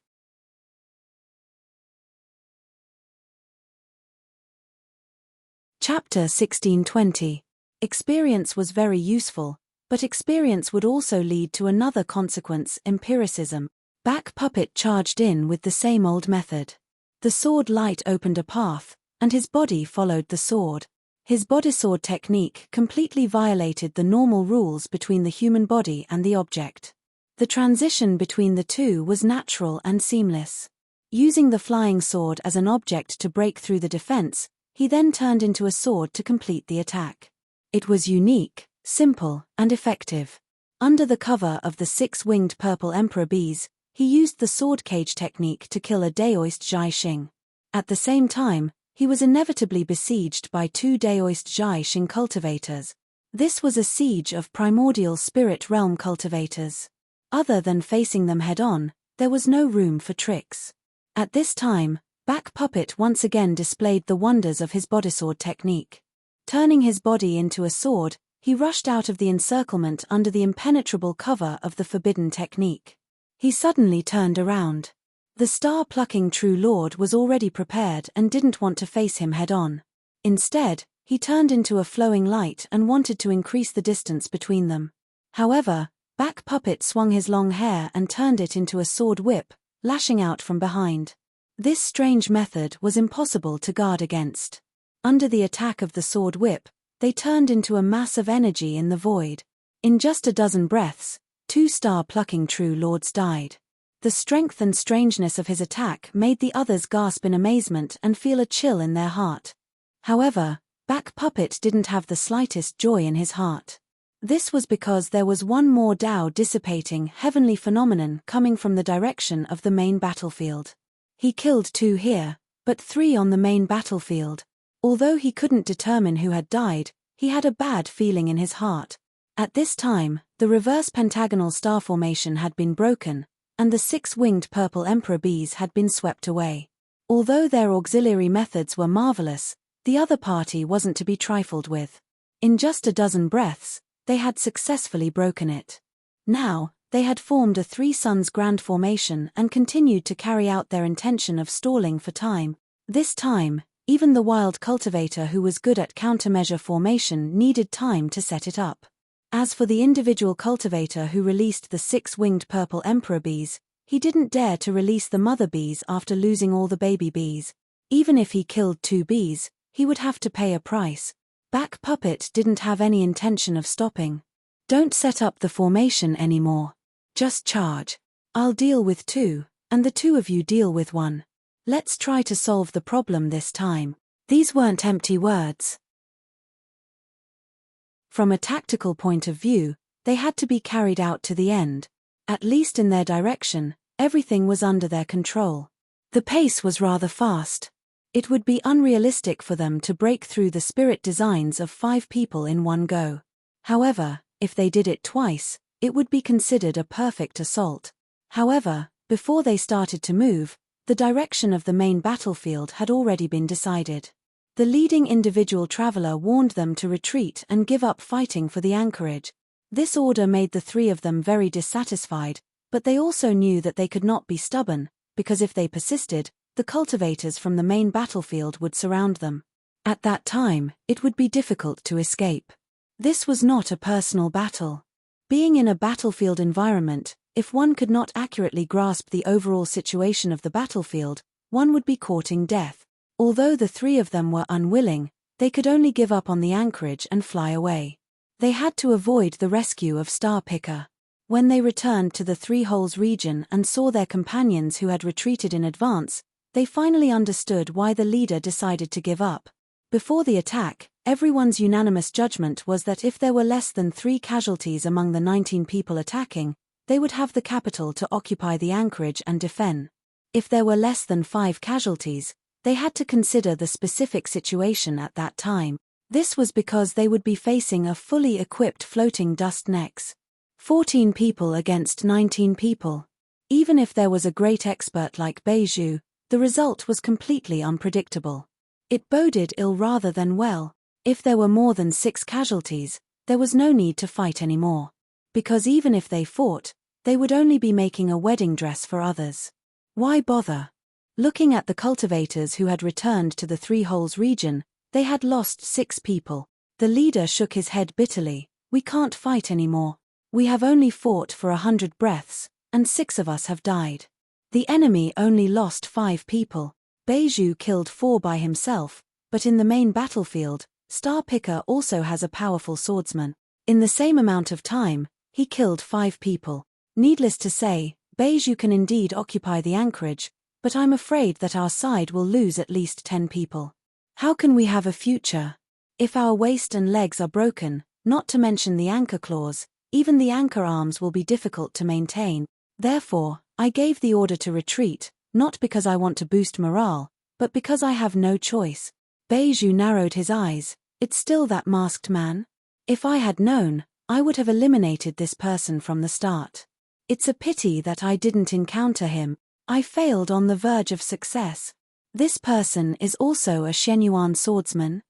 Chapter 1620. Experience was very useful, but experience would also lead to another consequence: empiricism. Back Puppet charged in with the same old method. The sword light opened a path, and his body followed the sword. His bodysword technique completely violated the normal rules between the human body and the object. The transition between the two was natural and seamless. Using the flying sword as an object to break through the defense, he then turned into a sword to complete the attack. It was unique, simple, and effective. Under the cover of the 6-winged purple emperor bees, he used the sword cage technique to kill a Daoist Zhai Xing. At the same time, he was inevitably besieged by 2 Daoist Zhai Xing cultivators. This was a siege of primordial spirit realm cultivators. Other than facing them head-on, there was no room for tricks. At this time, Back Puppet once again displayed the wonders of his bodysword technique. Turning his body into a sword, he rushed out of the encirclement under the impenetrable cover of the forbidden technique. He suddenly turned around. The star-plucking True Lord was already prepared and didn't want to face him head-on. Instead, he turned into a flowing light and wanted to increase the distance between them. However, Back Puppet swung his long hair and turned it into a sword whip, lashing out from behind. This strange method was impossible to guard against. Under the attack of the sword whip, they turned into a mass of energy in the void. In just a dozen breaths, 2 star-plucking True Lords died. The strength and strangeness of his attack made the others gasp in amazement and feel a chill in their heart. However, Back Puppet didn't have the slightest joy in his heart. This was because there was one more Tao dissipating heavenly phenomenon coming from the direction of the main battlefield. He killed 2 here, but 3 on the main battlefield. Although he couldn't determine who had died, he had a bad feeling in his heart. At this time, the reverse pentagonal star formation had been broken, and the 6-winged purple emperor bees had been swept away. Although their auxiliary methods were marvelous, the other party wasn't to be trifled with. In just a dozen breaths, they had successfully broken it. Now, they had formed a 3 suns grand formation and continued to carry out their intention of stalling for time. This time, even the wild cultivator who was good at countermeasure formation needed time to set it up. As for the individual cultivator who released the 6-winged purple emperor bees, he didn't dare to release the mother bees after losing all the baby bees. Even if he killed 2 bees, he would have to pay a price. Back Puppet didn't have any intention of stopping. Don't set up the formation anymore. Just charge. I'll deal with 2, and the 2 of you deal with 1. Let's try to solve the problem this time. These weren't empty words. From a tactical point of view, they had to be carried out to the end. At least in their direction, everything was under their control. The pace was rather fast. It would be unrealistic for them to break through the spirit designs of 5 people in one go. However, if they did it twice, it would be considered a perfect assault. However, before they started to move, the direction of the main battlefield had already been decided. The leading individual traveler warned them to retreat and give up fighting for the anchorage. This order made the 3 of them very dissatisfied, but they also knew that they could not be stubborn, because if they persisted, the cultivators from the main battlefield would surround them. At that time, it would be difficult to escape. This was not a personal battle. Being in a battlefield environment, if one could not accurately grasp the overall situation of the battlefield, one would be courting death. Although the 3 of them were unwilling, they could only give up on the anchorage and fly away. They had to avoid the rescue of Star Picker. When they returned to the 3 Holes region and saw their companions who had retreated in advance, they finally understood why the leader decided to give up. Before the attack, everyone's unanimous judgment was that if there were less than 3 casualties among the 19 people attacking, they would have the capital to occupy the anchorage and defend. If there were less than 5 casualties, they had to consider the specific situation at that time. This was because they would be facing a fully equipped floating dust nex. 14 people against 19 people. Even if there was a great expert like Beiju, the result was completely unpredictable. It boded ill rather than well. If there were more than 6 casualties, there was no need to fight anymore. Because even if they fought, they would only be making a wedding dress for others. Why bother? Looking at the cultivators who had returned to the 3 Holes region, they had lost 6 people. The leader shook his head bitterly. We can't fight anymore. We have only fought for 100 breaths, and 6 of us have died. The enemy only lost 5 people. Beiju killed 4 by himself, but in the main battlefield, Star Picker also has a powerful swordsman. In the same amount of time, he killed 5 people. Needless to say, Beiju can indeed occupy the anchorage, but I'm afraid that our side will lose at least 10 people. How can we have a future? If our waist and legs are broken, not to mention the anchor claws, even the anchor arms will be difficult to maintain. Therefore, I gave the order to retreat, not because I want to boost morale, but because I have no choice. Beiju narrowed his eyes. It's still that masked man? If I had known, I would have eliminated this person from the start. It's a pity that I didn't encounter him. I failed on the verge of success. This person is also a Shenyuan swordsman?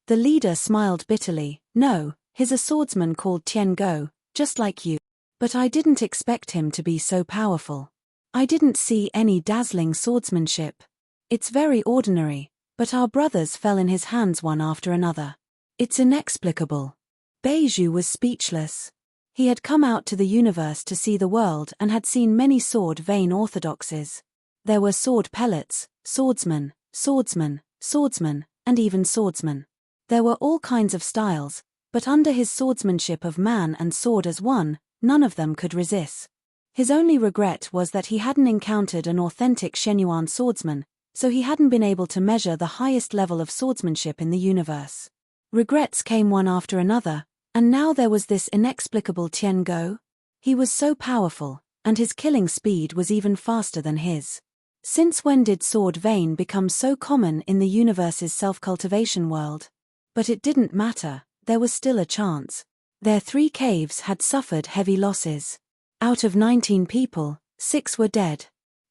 The leader smiled bitterly. No, he's a swordsman called Tian Go, just like you. But I didn't expect him to be so powerful. I didn't see any dazzling swordsmanship. It's very ordinary, but our brothers fell in his hands one after another. It's inexplicable. Beiju was speechless. He had come out to the universe to see the world and had seen many sword vein orthodoxies. There were sword pellets, swordsmen, swordsmen, swordsmen, and even swordsmen. There were all kinds of styles, but under his swordsmanship of man and sword as one, none of them could resist. His only regret was that he hadn't encountered an authentic Shenyuan swordsman, so he hadn't been able to measure the highest level of swordsmanship in the universe. Regrets came one after another, and now there was this inexplicable Tian Go. He was so powerful, and his killing speed was even faster than his. Since when did sword vein become so common in the universe's self-cultivation world? But it didn't matter, there was still a chance. Their 3 caves had suffered heavy losses. Out of 19 people, 6 were dead.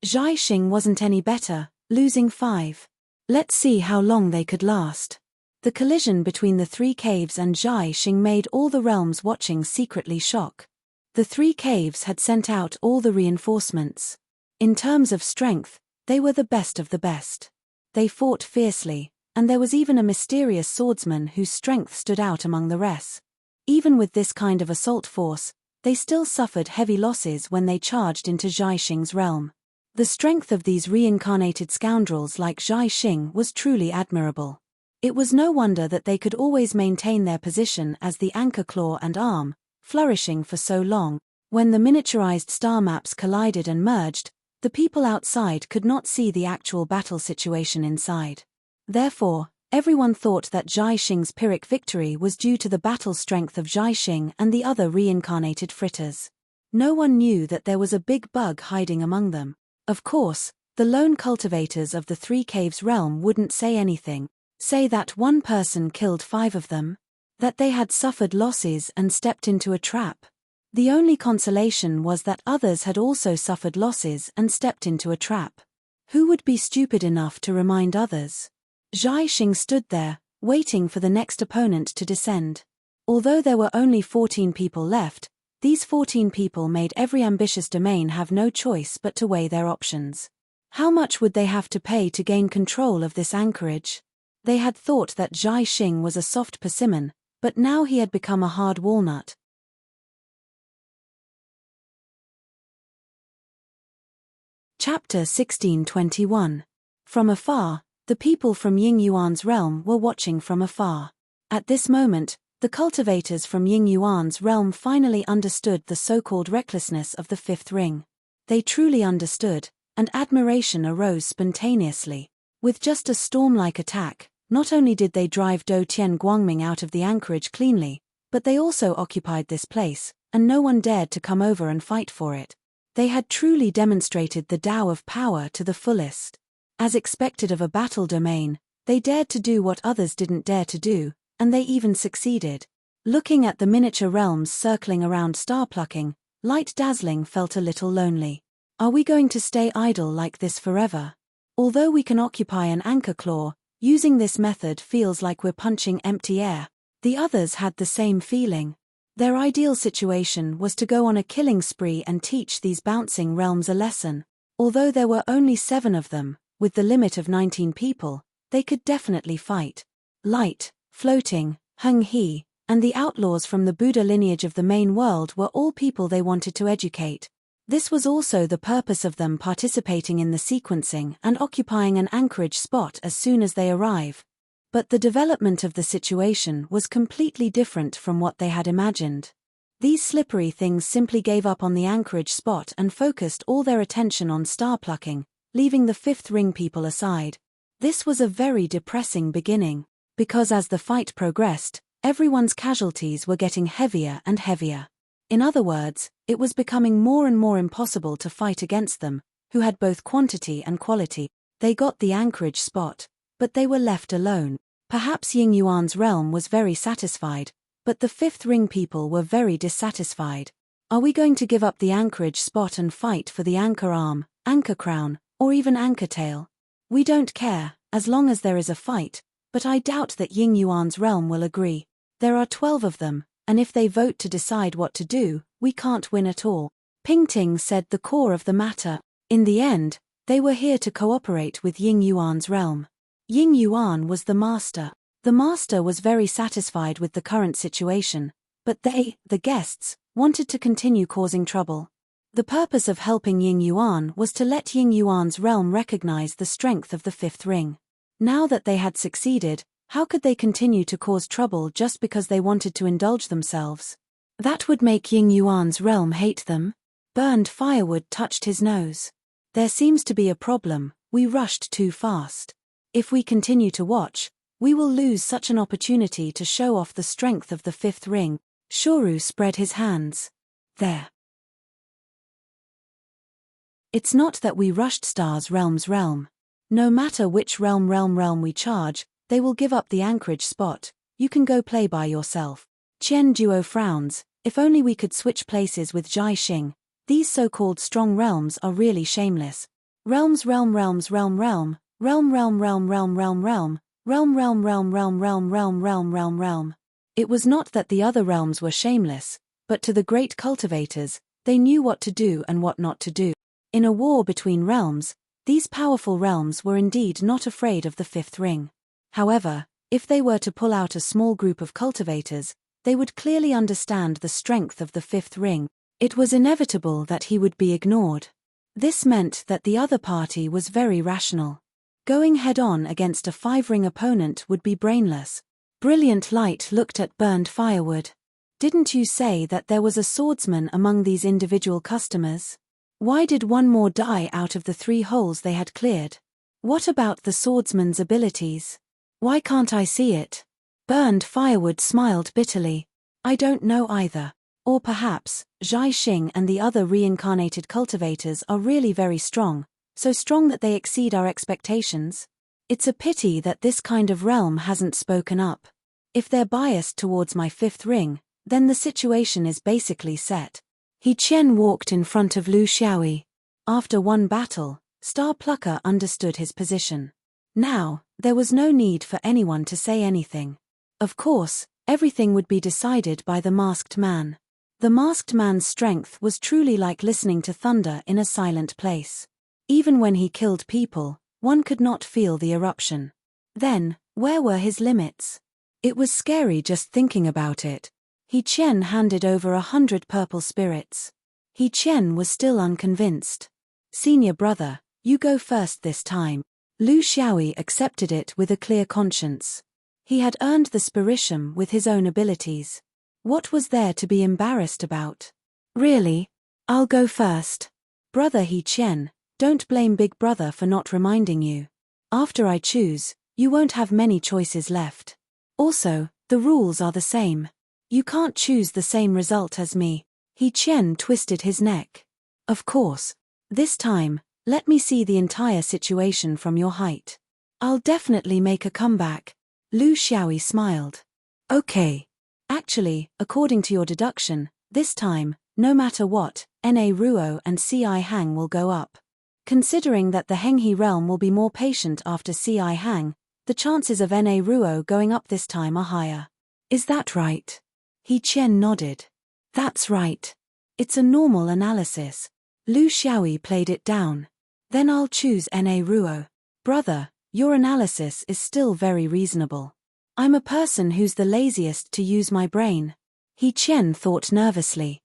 Zhai Xing wasn't any better, losing 5. Let's see how long they could last. The collision between the 3 caves and Zhai Xing made all the realms watching secretly shock. The 3 caves had sent out all the reinforcements. In terms of strength, they were the best of the best. They fought fiercely, and there was even a mysterious swordsman whose strength stood out among the rest. Even with this kind of assault force, they still suffered heavy losses when they charged into Zhai Xing's realm. The strength of these reincarnated scoundrels like Zhai Xing was truly admirable. It was no wonder that they could always maintain their position as the anchor claw and arm, flourishing for so long. When the miniaturized star maps collided and merged, the people outside could not see the actual battle situation inside. Therefore, everyone thought that Zhai Xing's Pyrrhic victory was due to the battle strength of Zhai Xing and the other reincarnated fritters. No one knew that there was a big bug hiding among them. Of course, the lone cultivators of the 3 caves realm wouldn't say anything, say that one person killed 5 of them, that they had suffered losses and stepped into a trap. The only consolation was that others had also suffered losses and stepped into a trap. Who would be stupid enough to remind others? Zhai Xing stood there, waiting for the next opponent to descend. Although there were only 14 people left, these 14 people made every ambitious domain have no choice but to weigh their options. How much would they have to pay to gain control of this anchorage? They had thought that Zhai Xing was a soft persimmon, but now he had become a hard walnut. Chapter 1621. From afar, the people from Ying Yuan's realm were watching from afar. At this moment, the cultivators from Ying Yuan's realm finally understood the so-called recklessness of the 5th ring. They truly understood, and admiration arose spontaneously. With just a storm-like attack, not only did they drive Do Tian Guangming out of the anchorage cleanly, but they also occupied this place, and no one dared to come over and fight for it. They had truly demonstrated the Tao of power to the fullest. As expected of a battle domain, they dared to do what others didn't dare to do, and they even succeeded. Looking at the miniature realms circling around star-plucking, Light Dazzling felt a little lonely. Are we going to stay idle like this forever? Although we can occupy an anchor claw, using this method feels like we're punching empty air. The others had the same feeling. Their ideal situation was to go on a killing spree and teach these bouncing realms a lesson. Although there were only 7 of them, with the limit of 19 people, they could definitely fight. Light, Floating, Heng He, and the outlaws from the Buddha lineage of the main world were all people they wanted to educate. This was also the purpose of them participating in the sequencing and occupying an anchorage spot as soon as they arrive. But the development of the situation was completely different from what they had imagined. These slippery things simply gave up on the anchorage spot and focused all their attention on star plucking, leaving the 5th ring people aside. This was a very depressing beginning, because as the fight progressed, everyone's casualties were getting heavier and heavier. In other words, it was becoming more and more impossible to fight against them, who had both quantity and quality. They got the anchorage spot, but they were left alone. Perhaps Ying Yuan's realm was very satisfied, but the 5th ring people were very dissatisfied. Are we going to give up the anchorage spot and fight for the anchor arm, anchor crown, or even anchor tail? We don't care, as long as there is a fight, but I doubt that Ying Yuan's realm will agree. There are 12 of them, and if they vote to decide what to do, we can't win at all. Pingting said the core of the matter. In the end, they were here to cooperate with Ying Yuan's realm. Ying Yuan was the master. The master was very satisfied with the current situation, but they, the guests, wanted to continue causing trouble. The purpose of helping Ying Yuan was to let Ying Yuan's realm recognize the strength of the 5th ring. Now that they had succeeded, how could they continue to cause trouble just because they wanted to indulge themselves? That would make Ying Yuan's realm hate them. Burned firewood touched his nose. There seems to be a problem, we rushed too fast. If we continue to watch, we will lose such an opportunity to show off the strength of the 5th ring. Shoru spread his hands. There. It's not that we rushed Star's realm's realm. No matter which realm we charge, they will give up the anchorage spot. You can go play by yourself. Qian Duo frowns. If only we could switch places with Zhai Xing. These so-called strong realms are really shameless. Realms realm realms realm realm, realm realm realm realm realm realm, realm realm realm realm realm realm realm realm realm. It was not that the other realms were shameless, but to the great cultivators, they knew what to do and what not to do. In a war between realms, these powerful realms were indeed not afraid of the fifth ring. However, if they were to pull out a small group of cultivators, they would clearly understand the strength of the fifth ring. It was inevitable that he would be ignored. This meant that the other party was very rational. Going head-on against a five-ring opponent would be brainless. Brilliant Light looked at burned firewood. Didn't you say that there was a swordsman among these individual customers? Why did one more die out of the 3 holes they had cleared? What about the swordsman's abilities? Why can't I see it? Burned firewood smiled bitterly. I don't know either. Or perhaps, Zhai Xing and the other reincarnated cultivators are really very strong, so strong that they exceed our expectations. It's a pity that this kind of realm hasn't spoken up. If they're biased towards my fifth ring, then the situation is basically set. He Qian walked in front of Lu Xiaoyi. After one battle, Star Plucker understood his position. Now, there was no need for anyone to say anything. Of course, everything would be decided by the masked man. The masked man's strength was truly like listening to thunder in a silent place. Even when he killed people, one could not feel the eruption. Then, where were his limits? It was scary just thinking about it. He Qian handed over 100 purple spirits. He Qian was still unconvinced. Senior brother, you go first this time. Lu Xiaoyi accepted it with a clear conscience. He had earned the spiritium with his own abilities. What was there to be embarrassed about? Really? I'll go first. Brother He Qian, don't blame Big Brother for not reminding you. After I choose, you won't have many choices left. Also, the rules are the same. You can't choose the same result as me. He Qian twisted his neck. Of course. This time, let me see the entire situation from your height. I'll definitely make a comeback. Lu Xiaoyi smiled. Okay. Actually, according to your deduction, this time, no matter what, Na Ruo and Ci Hang will go up. Considering that the Henghe realm will be more patient after Ci Hang, the chances of Na Ruo going up this time are higher. Is that right? He Qian nodded. That's right. It's a normal analysis. Lu Xiaoyi played it down. Then I'll choose Na Ruo. Brother, your analysis is still very reasonable. I'm a person who's the laziest to use my brain. He Qian thought nervously.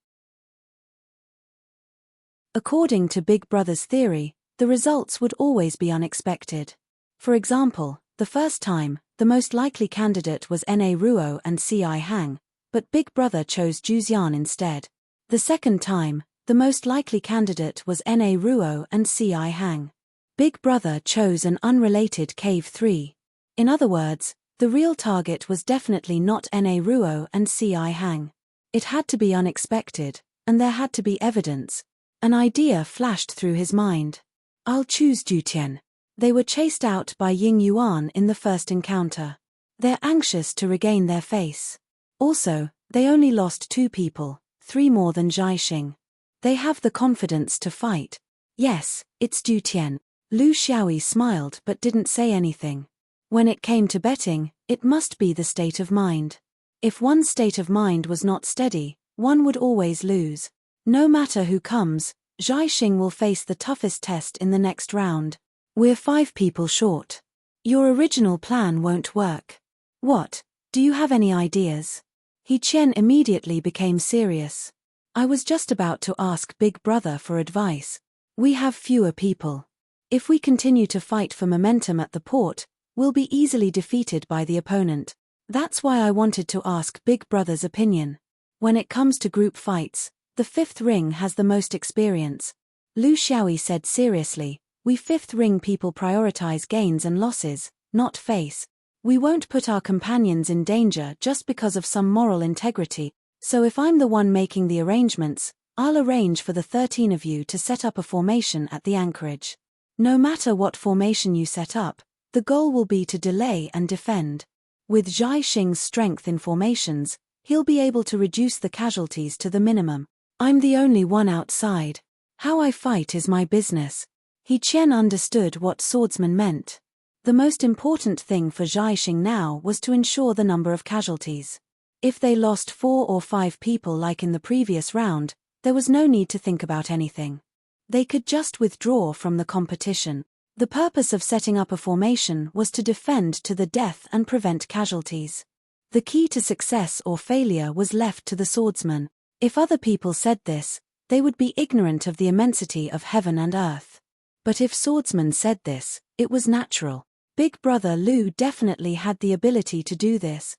According to Big Brother's theory, the results would always be unexpected. For example, the first time, the most likely candidate was Na Ruo and Ci Hang, but Big Brother chose Zhu Xian instead. The second time, the most likely candidate was Na Ruo and Ci Hang. Big Brother chose an unrelated Cave 3. In other words, the real target was definitely not Na Ruo and Ci Hang. It had to be unexpected, and there had to be evidence. An idea flashed through his mind. I'll choose Zhu Tian. They were chased out by Ying Yuan in the first encounter. They're anxious to regain their face. Also, they only lost 2 people, 3 more than Zhai Xing. They have the confidence to fight. Yes, it's Zhu Tian. Lu Xiaoyi smiled but didn't say anything. When it came to betting, it must be the state of mind. If one's state of mind was not steady, one would always lose. No matter who comes, Zhai Xing will face the toughest test in the next round. We're 5 people short. Your original plan won't work. What? Do you have any ideas? He Qian immediately became serious. I was just about to ask Big Brother for advice. We have fewer people. If we continue to fight for momentum at the port, we'll be easily defeated by the opponent. That's why I wanted to ask Big Brother's opinion. When it comes to group fights, the fifth ring has the most experience. Lu Xiaoyi said seriously, we fifth ring people prioritize gains and losses, not face. We won't put our companions in danger just because of some moral integrity, so if I'm the one making the arrangements, I'll arrange for the 13 of you to set up a formation at the anchorage. No matter what formation you set up, the goal will be to delay and defend. With Zhai Xing's strength in formations, he'll be able to reduce the casualties to the minimum. I'm the only one outside. How I fight is my business. He Qian understood what swordsman meant. The most important thing for Zhaixing now was to ensure the number of casualties. If they lost 4 or 5 people like in the previous round, there was no need to think about anything. They could just withdraw from the competition. The purpose of setting up a formation was to defend to the death and prevent casualties. The key to success or failure was left to the swordsman. If other people said this, they would be ignorant of the immensity of heaven and earth. But if swordsmen said this, it was natural. Big Brother Lu definitely had the ability to do this.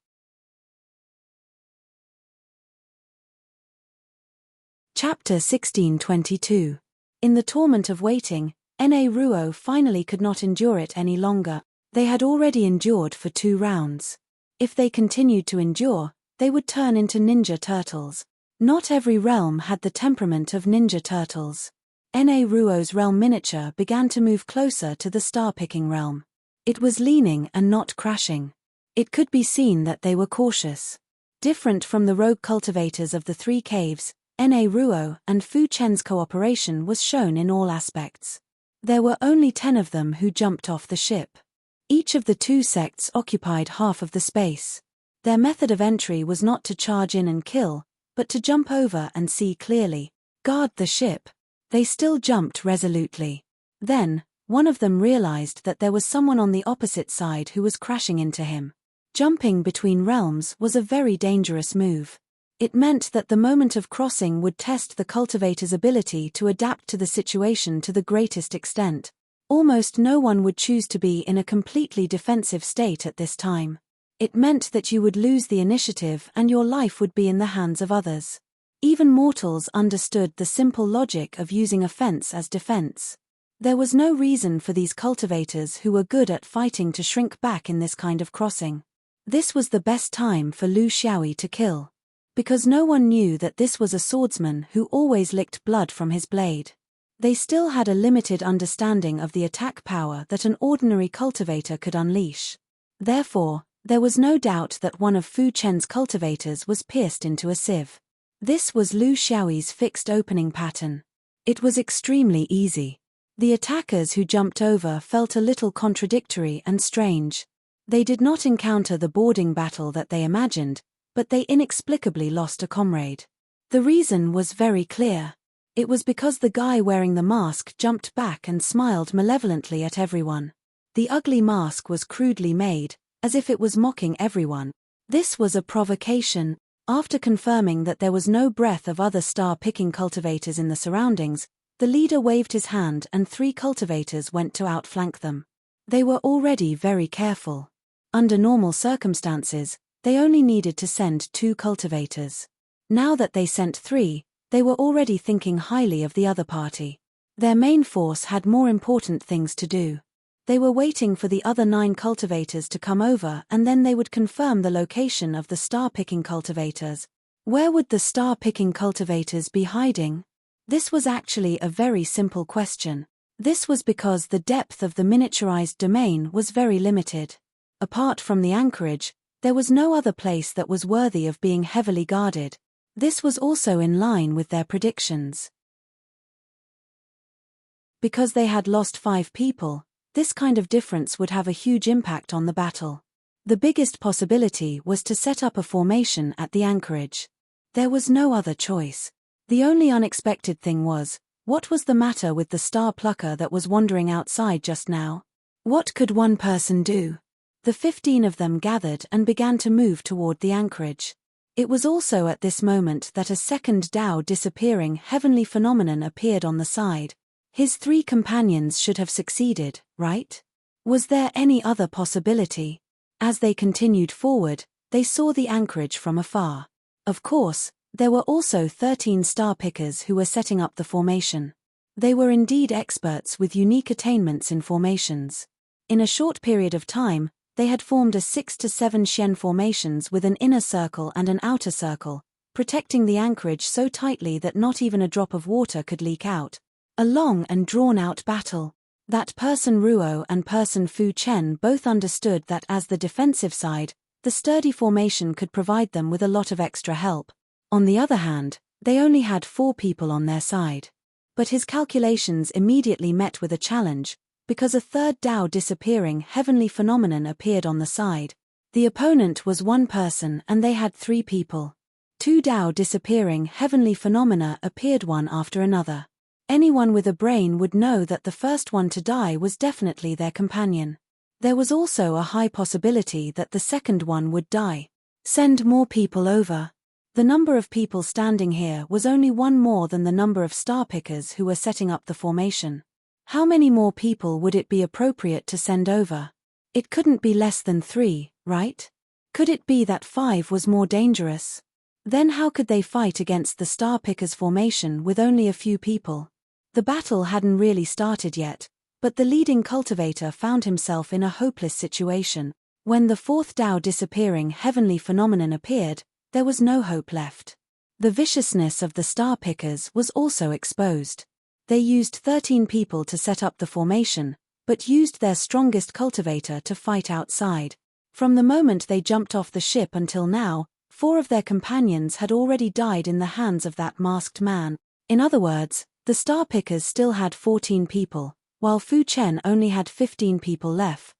Chapter 1622. In the torment of waiting, Na Ruo finally could not endure it any longer. They had already endured for 2 rounds. If they continued to endure, they would turn into ninja turtles. Not every realm had the temperament of ninja turtles. Na Ruo's realm miniature began to move closer to the star-picking realm. It was leaning and not crashing. It could be seen that they were cautious. Different from the rogue cultivators of the 3 caves, Na Ruo and Fu Chen's cooperation was shown in all aspects. There were only 10 of them who jumped off the ship. Each of the 2 sects occupied half of the space. Their method of entry was not to charge in and kill, but to jump over and see clearly. Guard the ship. They still jumped resolutely. Then, one of them realized that there was someone on the opposite side who was crashing into him. Jumping between realms was a very dangerous move. It meant that the moment of crossing would test the cultivator's ability to adapt to the situation to the greatest extent. Almost no one would choose to be in a completely defensive state at this time. It meant that you would lose the initiative and your life would be in the hands of others. Even mortals understood the simple logic of using offense as defense. There was no reason for these cultivators who were good at fighting to shrink back in this kind of crossing. This was the best time for Lu Xiaoyi to kill. Because no one knew that this was a swordsman who always licked blood from his blade. They still had a limited understanding of the attack power that an ordinary cultivator could unleash. Therefore, there was no doubt that one of Fu Chen's cultivators was pierced into a sieve. This was Lu Xiaoyi's fixed opening pattern. It was extremely easy. The attackers who jumped over felt a little contradictory and strange. They did not encounter the boarding battle that they imagined, but they inexplicably lost a comrade. The reason was very clear. It was because the guy wearing the mask jumped back and smiled malevolently at everyone. The ugly mask was crudely made, as if it was mocking everyone. This was a provocation. After confirming that there was no breath of other star-picking cultivators in the surroundings, the leader waved his hand and 3 cultivators went to outflank them. They were already very careful. Under normal circumstances, they only needed to send 2 cultivators. Now that they sent 3, they were already thinking highly of the other party. Their main force had more important things to do. They were waiting for the other 9 cultivators to come over and then they would confirm the location of the star-picking cultivators. Where would the star-picking cultivators be hiding? This was actually a very simple question. This was because the depth of the miniaturized domain was very limited. Apart from the anchorage, there was no other place that was worthy of being heavily guarded. This was also in line with their predictions. Because they had lost 5 people, this kind of difference would have a huge impact on the battle. The biggest possibility was to set up a formation at the anchorage. There was no other choice. The only unexpected thing was, what was the matter with the star plucker that was wandering outside just now? What could one person do? The 15 of them gathered and began to move toward the anchorage. It was also at this moment that a second Tao disappearing heavenly phenomenon appeared on the side. His 3 companions should have succeeded, right? Was there any other possibility? As they continued forward, they saw the anchorage from afar. Of course, there were also 13 star pickers who were setting up the formation. They were indeed experts with unique attainments in formations. In a short period of time, they had formed a 6 to 7 Xian formations with an inner circle and an outer circle, protecting the anchorage so tightly that not even a drop of water could leak out. A long and drawn-out battle. That person Ruo and person Fu Chen both understood that as the defensive side, the sturdy formation could provide them with a lot of extra help. On the other hand, They only had 4 people on their side. But his calculations immediately met with a challenge, because a third Tao disappearing heavenly phenomenon appeared on the side. The opponent was 1 person and they had 3 people. 2 Tao disappearing heavenly phenomena appeared one after another. Anyone with a brain would know that the first one to die was definitely their companion. There was also a high possibility that the second one would die. Send more people over. The number of people standing here was only 1 more than the number of star pickers who were setting up the formation. How many more people would it be appropriate to send over? It couldn't be less than 3, right? Could it be that 5 was more dangerous? Then how could they fight against the star pickers formation with only a few people? The battle hadn't really started yet, but the leading cultivator found himself in a hopeless situation. When the 4th Tao disappearing heavenly phenomenon appeared, there was no hope left. The viciousness of the star pickers was also exposed. They used 13 people to set up the formation, but used their strongest cultivator to fight outside. From the moment they jumped off the ship until now, 4 of their companions had already died in the hands of that masked man. In other words, the star pickers still had 14 people, while Fu Chen only had 15 people left.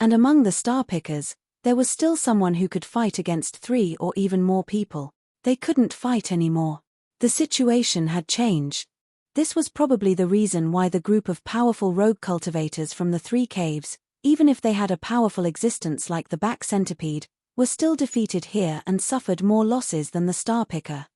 And among the star pickers, there was still someone who could fight against 3 or even more people. They couldn't fight anymore. The situation had changed. This was probably the reason why the group of powerful rogue cultivators from the 3 caves, even if they had a powerful existence like the back centipede, were still defeated here and suffered more losses than the star picker.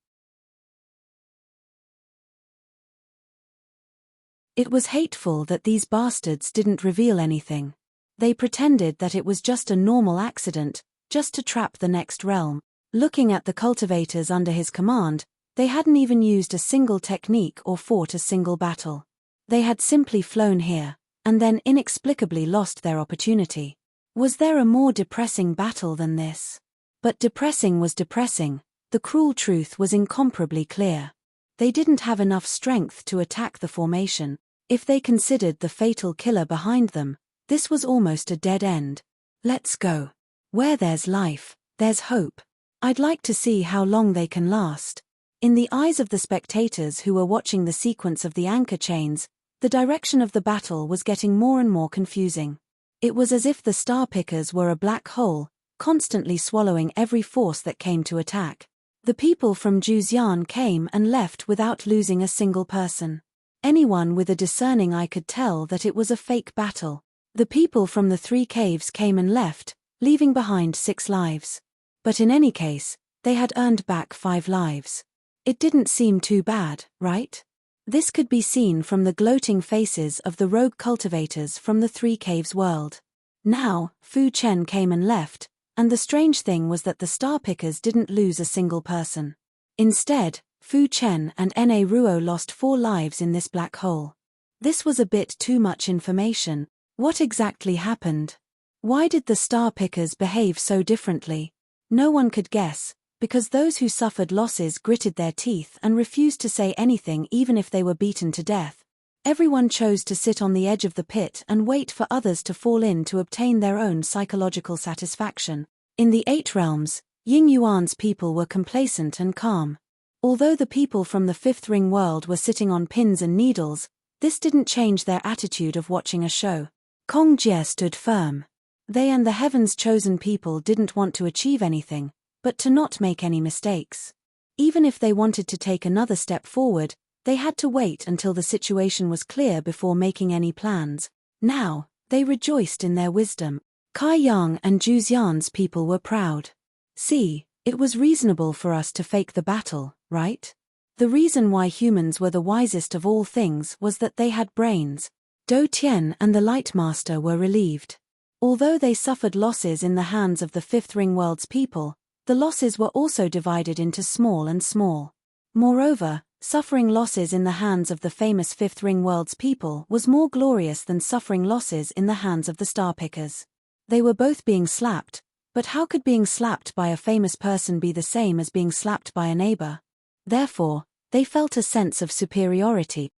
It was hateful that these bastards didn't reveal anything. They pretended that it was just a normal accident, just to trap the next realm. Looking at the cultivators under his command, they hadn't even used a single technique or fought a single battle. They had simply flown here, and then inexplicably lost their opportunity. Was there a more depressing battle than this? But depressing was depressing, the cruel truth was incomparably clear. They didn't have enough strength to attack the formation. If they considered the fatal killer behind them, this was almost a dead end. Let's go. Where there's life, there's hope. I'd like to see how long they can last. In the eyes of the spectators who were watching the sequence of the anchor chains, the direction of the battle was getting more and more confusing. It was as if the star pickers were a black hole, constantly swallowing every force that came to attack. The people from Juzian came and left without losing a single person. Anyone with a discerning eye could tell that it was a fake battle. The people from the 3 caves came and left, leaving behind 6 lives. But in any case, they had earned back 5 lives. It didn't seem too bad, right? This could be seen from the gloating faces of the rogue cultivators from the 3 caves world. Now, Fu Chen came and left, and the strange thing was that the star pickers didn't lose a single person. Instead, Fu Chen and Na Ruo lost 4 lives in this black hole. This was a bit too much information. What exactly happened? Why did the star pickers behave so differently? No one could guess, because those who suffered losses gritted their teeth and refused to say anything even if they were beaten to death. Everyone chose to sit on the edge of the pit and wait for others to fall in to obtain their own psychological satisfaction. In the 8 realms, Ying Yuan's people were complacent and calm. Although the people from the 5th ring world were sitting on pins and needles, this didn't change their attitude of watching a show. Kong Jie stood firm. They and the heaven's chosen people didn't want to achieve anything, but to not make any mistakes. Even if they wanted to take another step forward, they had to wait until the situation was clear before making any plans. Now, they rejoiced in their wisdom. Kai Yang and Juzian's people were proud. See, it was reasonable for us to fake the battle, right? The reason why humans were the wisest of all things was that they had brains. Do Tian and the Light Master were relieved. Although they suffered losses in the hands of the 5th ring world's people, the losses were also divided into small and small. Moreover, suffering losses in the hands of the famous 5th ring world's people was more glorious than suffering losses in the hands of the star pickers. They were both being slapped, but how could being slapped by a famous person be the same as being slapped by a neighbor? Therefore, they felt a sense of superiority.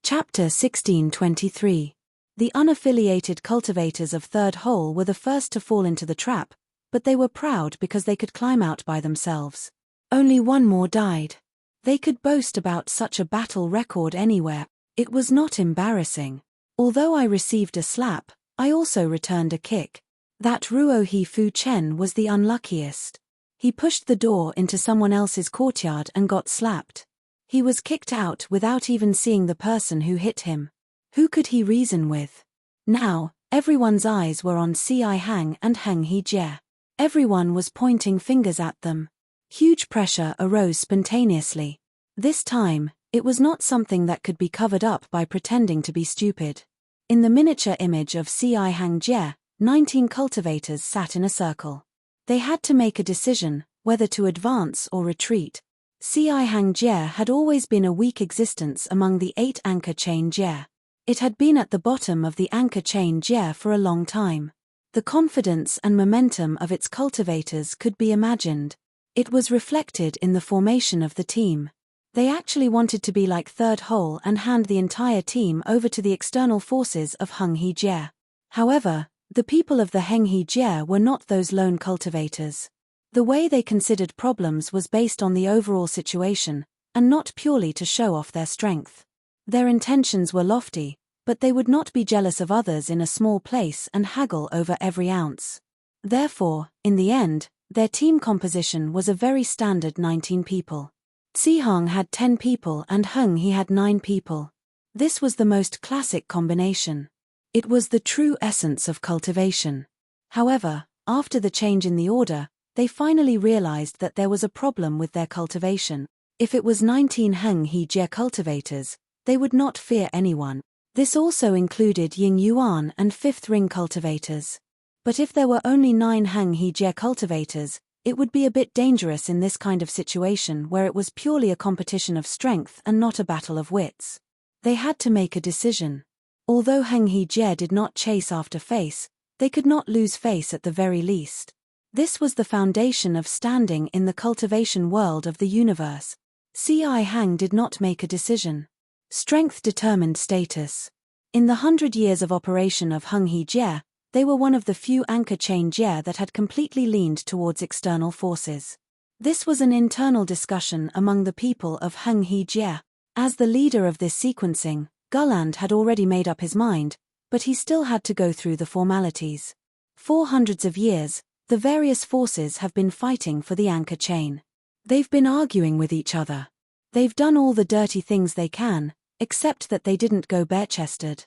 Chapter 1623. The unaffiliated cultivators of Third Hole were the first to fall into the trap, but they were proud because they could climb out by themselves. Only one more died. They could boast about such a battle record anywhere. It was not embarrassing. Although I received a slap, I also returned a kick. That Ruo He Fu Chen was the unluckiest. He pushed the door into someone else's courtyard and got slapped. He was kicked out without even seeing the person who hit him. Who could he reason with? Now, everyone's eyes were on Ci Hang and Heng He-jie. Everyone was pointing fingers at them. Huge pressure arose spontaneously. This time, it was not something that could be covered up by pretending to be stupid. In the miniature image of Ci Hang-jie, 19 cultivators sat in a circle. They had to make a decision, whether to advance or retreat. Ci Hang-jie had always been a weak existence among the 8 anchor chain jie. It had been at the bottom of the anchor chain jie for a long time. The confidence and momentum of its cultivators could be imagined. It was reflected in the formation of the team. They actually wanted to be like Third Hole and hand the entire team over to the external forces of Heng He-jie. However, the people of the Heng He-jie were not those lone cultivators. The way they considered problems was based on the overall situation, and not purely to show off their strength. Their intentions were lofty, but they would not be jealous of others in a small place and haggle over every ounce. Therefore, in the end, their team composition was a very standard 19 people. Zihang had 10 people and Heng He had 9 people. This was the most classic combination. It was the true essence of cultivation. However, after the change in the order, they finally realized that there was a problem with their cultivation. If it was 19 Heng He-jie cultivators, they would not fear anyone. This also included Ying Yuan and fifth ring cultivators. But if there were only 9 Heng He-jie cultivators, it would be a bit dangerous in this kind of situation where it was purely a competition of strength and not a battle of wits. They had to make a decision. Although Heng He-jie did not chase after face, they could not lose face at the very least. This was the foundation of standing in the cultivation world of the universe. Ci Hang did not make a decision. Strength determined status. In the 100 years of operation of Heng He-jie, they were one of the few anchor chain jie that had completely leaned towards external forces. This was an internal discussion among the people of Heng He-jie. As the leader of this sequencing, Gulland had already made up his mind, but he still had to go through the formalities. For hundreds of years, the various forces have been fighting for the anchor chain. They've been arguing with each other. They've done all the dirty things they can, except that they didn't go bare-chested.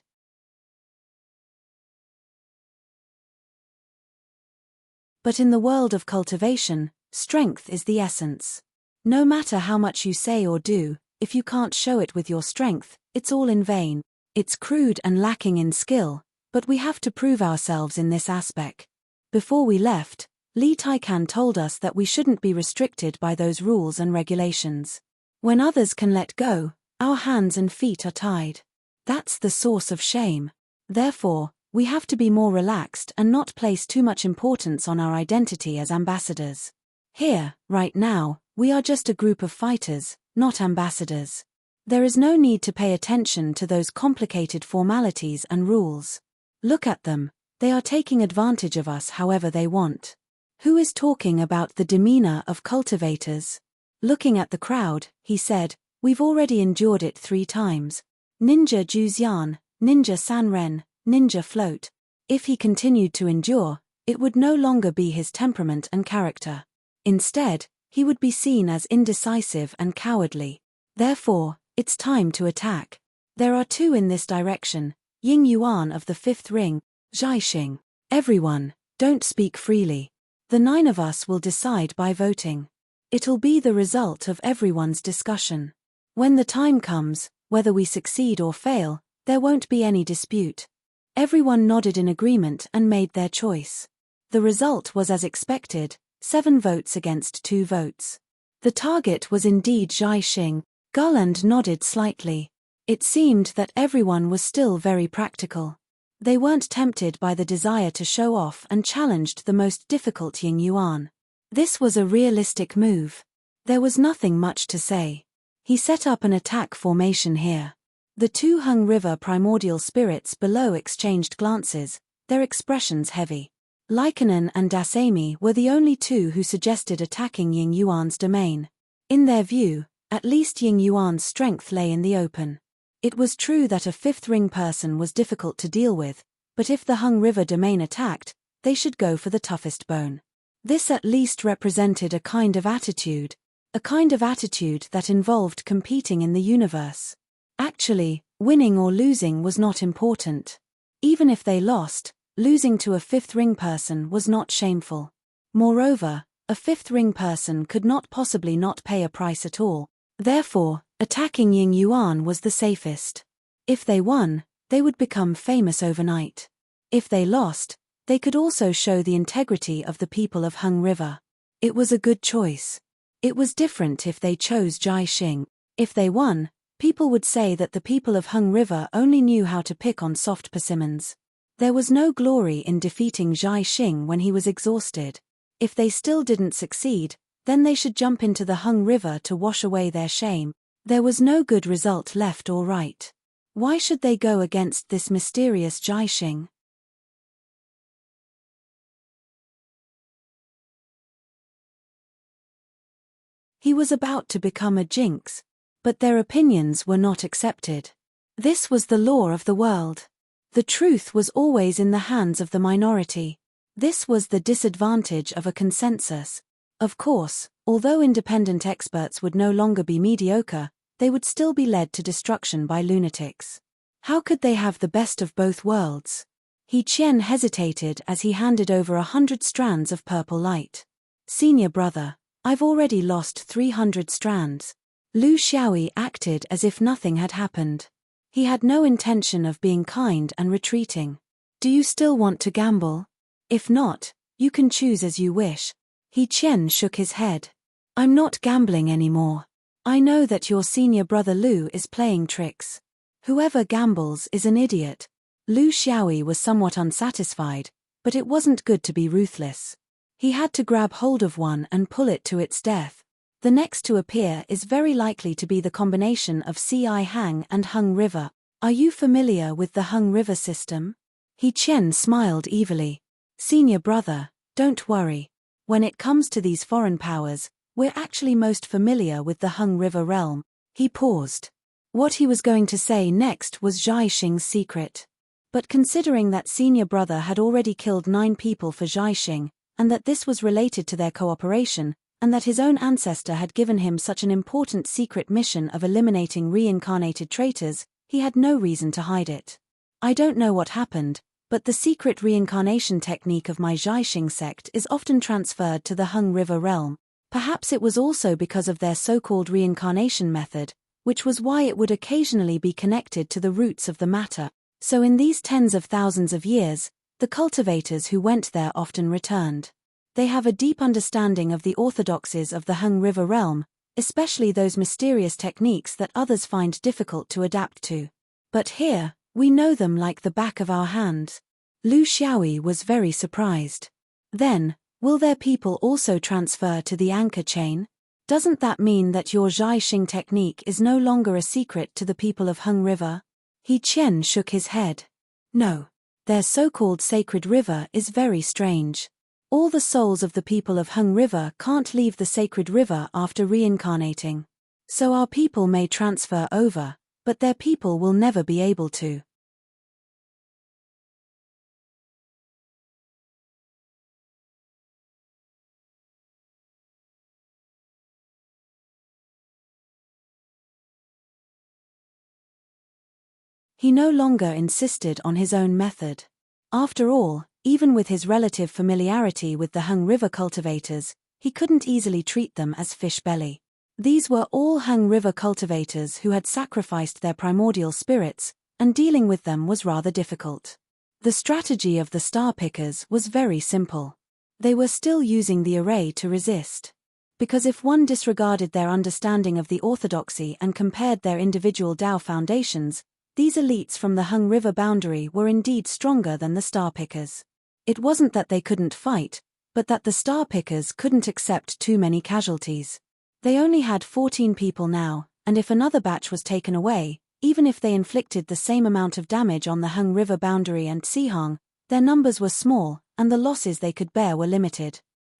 But in the world of cultivation, strength is the essence. No matter how much you say or do, if you can't show it with your strength, it's all in vain. It's crude and lacking in skill, but we have to prove ourselves in this aspect. Before we left, Li Taikan told us that we shouldn't be restricted by those rules and regulations. When others can let go, our hands and feet are tied. That's the source of shame. Therefore, we have to be more relaxed and not place too much importance on our identity as ambassadors. Here, right now, we are just a group of fighters, not ambassadors. There is no need to pay attention to those complicated formalities and rules. Look at them, they are taking advantage of us however they want. Who is talking about the demeanor of cultivators? Looking at the crowd, he said, we've already endured it 3 times. Ninja Juzian, Ninja Sanren, Ninja Float. If he continued to endure, it would no longer be his temperament and character. Instead, he would be seen as indecisive and cowardly. Therefore, it's time to attack. There are 2 in this direction, Ying Yuan of the 5th ring, Zhaixing. Everyone, don't speak freely. The 9 of us will decide by voting. It'll be the result of everyone's discussion. When the time comes, whether we succeed or fail, there won't be any dispute. Everyone nodded in agreement and made their choice. The result was as expected, 7 votes against 2 votes. The target was indeed Zhaixing. Gulland nodded slightly. It seemed that everyone was still very practical. They weren't tempted by the desire to show off and challenged the most difficult Ying Yuan. This was a realistic move. There was nothing much to say. He set up an attack formation here. The two Hung River primordial spirits below exchanged glances, their expressions heavy. Lycanon and Dasami were the only two who suggested attacking Ying Yuan's domain. In their view, at least Ying Yuan's strength lay in the open. It was true that a fifth ring person was difficult to deal with, but if the Hung River domain attacked, they should go for the toughest bone. This at least represented a kind of attitude that involved competing in the universe. Actually, winning or losing was not important. Even if they lost, losing to a fifth ring person was not shameful. Moreover, a fifth ring person could not possibly not pay a price at all. Therefore, attacking Ying Yuan was the safest. If they won, they would become famous overnight. If they lost, they could also show the integrity of the people of Hung River. It was a good choice. It was different if they chose Zhai Xing. If they won, people would say that the people of Hung River only knew how to pick on soft persimmons. There was no glory in defeating Zhai Xing when he was exhausted. If they still didn't succeed, then they should jump into the Hung River to wash away their shame. There was no good result left or right. Why should they go against this mysterious Zhai Xing? He was about to become a jinx, but their opinions were not accepted. This was the law of the world. The truth was always in the hands of the minority. This was the disadvantage of a consensus. Of course, although independent experts would no longer be mediocre, they would still be led to destruction by lunatics. How could they have the best of both worlds? He Qian hesitated as he handed over 100 strands of purple light. Senior brother, I've already lost 300 strands. Lu Xiaoyi acted as if nothing had happened. He had no intention of being kind and retreating. Do you still want to gamble? If not, you can choose as you wish. He Qian shook his head. I'm not gambling anymore. I know that your senior brother Lu is playing tricks. Whoever gambles is an idiot. Lu Xiaoyi was somewhat unsatisfied, but it wasn't good to be ruthless. He had to grab hold of one and pull it to its death. The next to appear is very likely to be the combination of Ci Hang and Hung River. Are you familiar with the Hung River system? He Qian smiled evilly. Senior brother, don't worry. When it comes to these foreign powers, we're actually most familiar with the Hung River realm. He paused. What he was going to say next was Zhai Xing's secret. But considering that senior brother had already killed 9 people for Zhai Xing, and that this was related to their cooperation, and that his own ancestor had given him such an important secret mission of eliminating reincarnated traitors, he had no reason to hide it. I don't know what happened, but the secret reincarnation technique of my Zhai Xing sect is often transferred to the Hung River realm. Perhaps it was also because of their so-called reincarnation method, which was why it would occasionally be connected to the roots of the matter. So in these tens of thousands of years, the cultivators who went there often returned. They have a deep understanding of the orthodoxies of the Hung River realm, especially those mysterious techniques that others find difficult to adapt to. But here, we know them like the back of our hands. Lu Xiaoyi was very surprised. Then, will their people also transfer to the anchor chain? Doesn't that mean that your Zhai Xing technique is no longer a secret to the people of Hung River? He Qian shook his head. No. Their so-called sacred river is very strange. All the souls of the people of Hung River can't leave the sacred river after reincarnating. So our people may transfer over, but their people will never be able to. He no longer insisted on his own method. After all, even with his relative familiarity with the Hung River cultivators, he couldn't easily treat them as fish belly. These were all Hung River cultivators who had sacrificed their primordial spirits, and dealing with them was rather difficult. The strategy of the star pickers was very simple. They were still using the array to resist. Because if one disregarded their understanding of the orthodoxy and compared their individual Dao foundations, these elites from the Hung River boundary were indeed stronger than the star pickers. It wasn't that they couldn't fight, but that the star pickers couldn't accept too many casualties. They only had 14 people now, and if another batch was taken away, Even if they inflicted the same amount of damage on the Hung River boundary and Sihang, their numbers were small, and the losses they could bear were limited.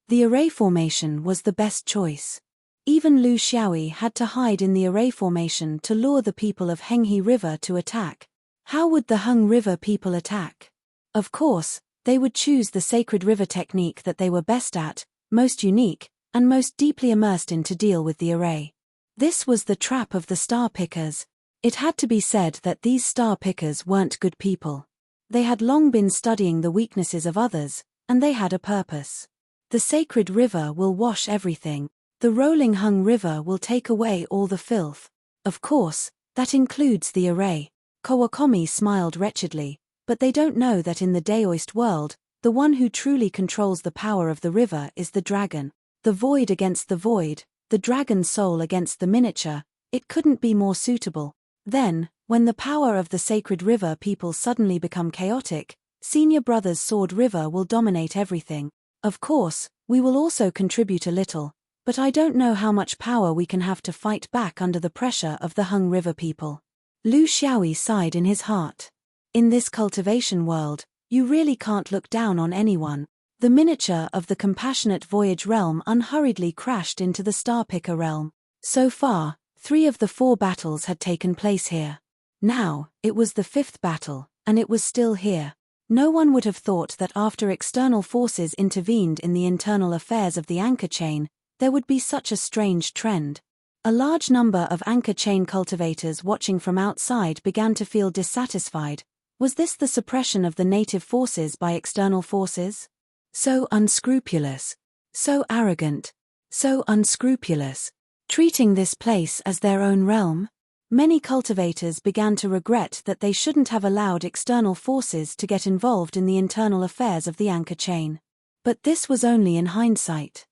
The array formation was the best choice. Even Lu Xiaoyi had to hide in the array formation to lure the people of Henghe River to attack. How would the Hung River people attack? Of course, they would choose the sacred river technique that they were best at, most unique, and most deeply immersed in to deal with the array. This was the trap of the star pickers. It had to be said that these star pickers weren't good people. They had long been studying the weaknesses of others, and they had a purpose. The sacred river will wash everything. The rolling Hung River will take away all the filth. Of course, that includes the array. Kawakomi smiled wretchedly, but they don't know that in the Daoist world, the one who truly controls the power of the river is the dragon. The void against the void, the dragon soul against the miniature, it couldn't be more suitable. Then, when the power of the sacred river people suddenly become chaotic, Senior Brother's Sword River will dominate everything. Of course, we will also contribute a little, but I don't know how much power we can have to fight back under the pressure of the Hung River people. Lu Xiaoyi sighed in his heart. In this cultivation world, you really can't look down on anyone. The miniature of the compassionate voyage realm unhurriedly crashed into the Starpicker realm. So far, 3 of the 4 battles had taken place here. Now, it was the 5th battle, and it was still here. No one would have thought that after external forces intervened in the internal affairs of the anchor chain, there would be such a strange trend. A large number of anchor chain cultivators watching from outside began to feel dissatisfied. Was this the suppression of the native forces by external forces? So unscrupulous. So arrogant. So unscrupulous. Treating this place as their own realm? Many cultivators began to regret that they shouldn't have allowed external forces to get involved in the internal affairs of the anchor chain. But this was only in hindsight.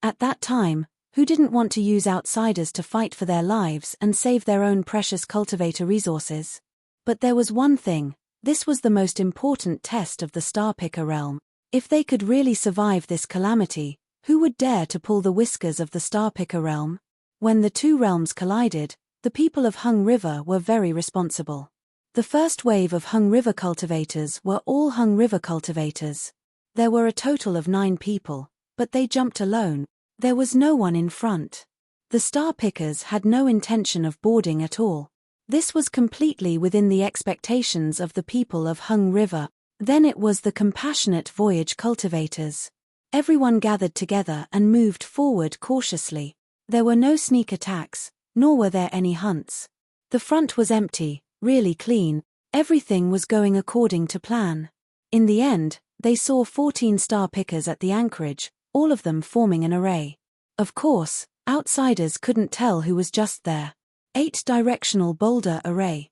At that time, who didn't want to use outsiders to fight for their lives and save their own precious cultivator resources? But there was one thing, this was the most important test of the Starpicker realm. If they could really survive this calamity, who would dare to pull the whiskers of the Starpicker realm? When the 2 realms collided, the people of Hung River were very responsible. The first wave of Hung River cultivators were all Hung River cultivators. There were a total of 9 people, but they jumped alone. There was no one in front. The star pickers had no intention of boarding at all. This was completely within the expectations of the people of Hung River. Then it was the compassionate voyage cultivators. Everyone gathered together and moved forward cautiously. There were no sneak attacks, nor were there any hunts. The front was empty, really clean. Everything was going according to plan. In the end, they saw 14 star pickers at the anchorage, all of them forming an array. Of course, outsiders couldn't tell who was just there. 8-directional boulder array.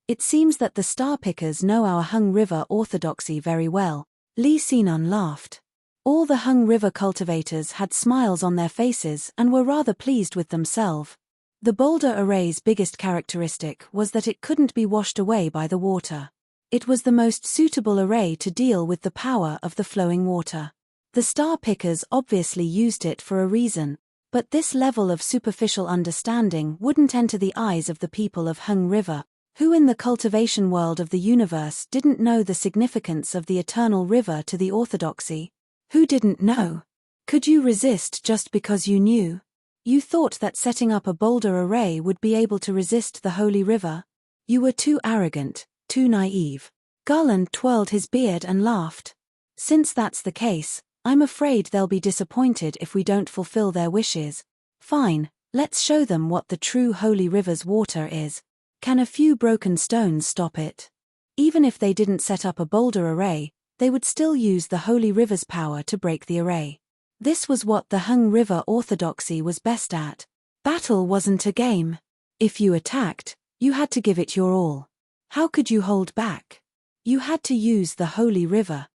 It seems that the star pickers know our Hung River orthodoxy very well. Li Xinan laughed. All the Hung River cultivators had smiles on their faces and were rather pleased with themselves. The boulder array's biggest characteristic was that it couldn't be washed away by the water. It was the most suitable array to deal with the power of the flowing water. The star pickers obviously used it for a reason, but this level of superficial understanding wouldn't enter the eyes of the people of Hung River, who in the cultivation world of the universe didn't know the significance of the eternal river to the orthodoxy. Who didn't know? Could you resist just because you knew? You thought that setting up a boulder array would be able to resist the holy river? You were too arrogant, too naive. Garland twirled his beard and laughed. Since that's the case, I'm afraid they'll be disappointed if we don't fulfill their wishes. Fine, let's show them what the true holy river's water is. Can a few broken stones stop it? Even if they didn't set up a boulder array, they would still use the holy river's power to break the array. This was what the Hung River orthodoxy was best at. Battle wasn't a game. If you attacked, you had to give it your all. How could you hold back? You had to use the holy river.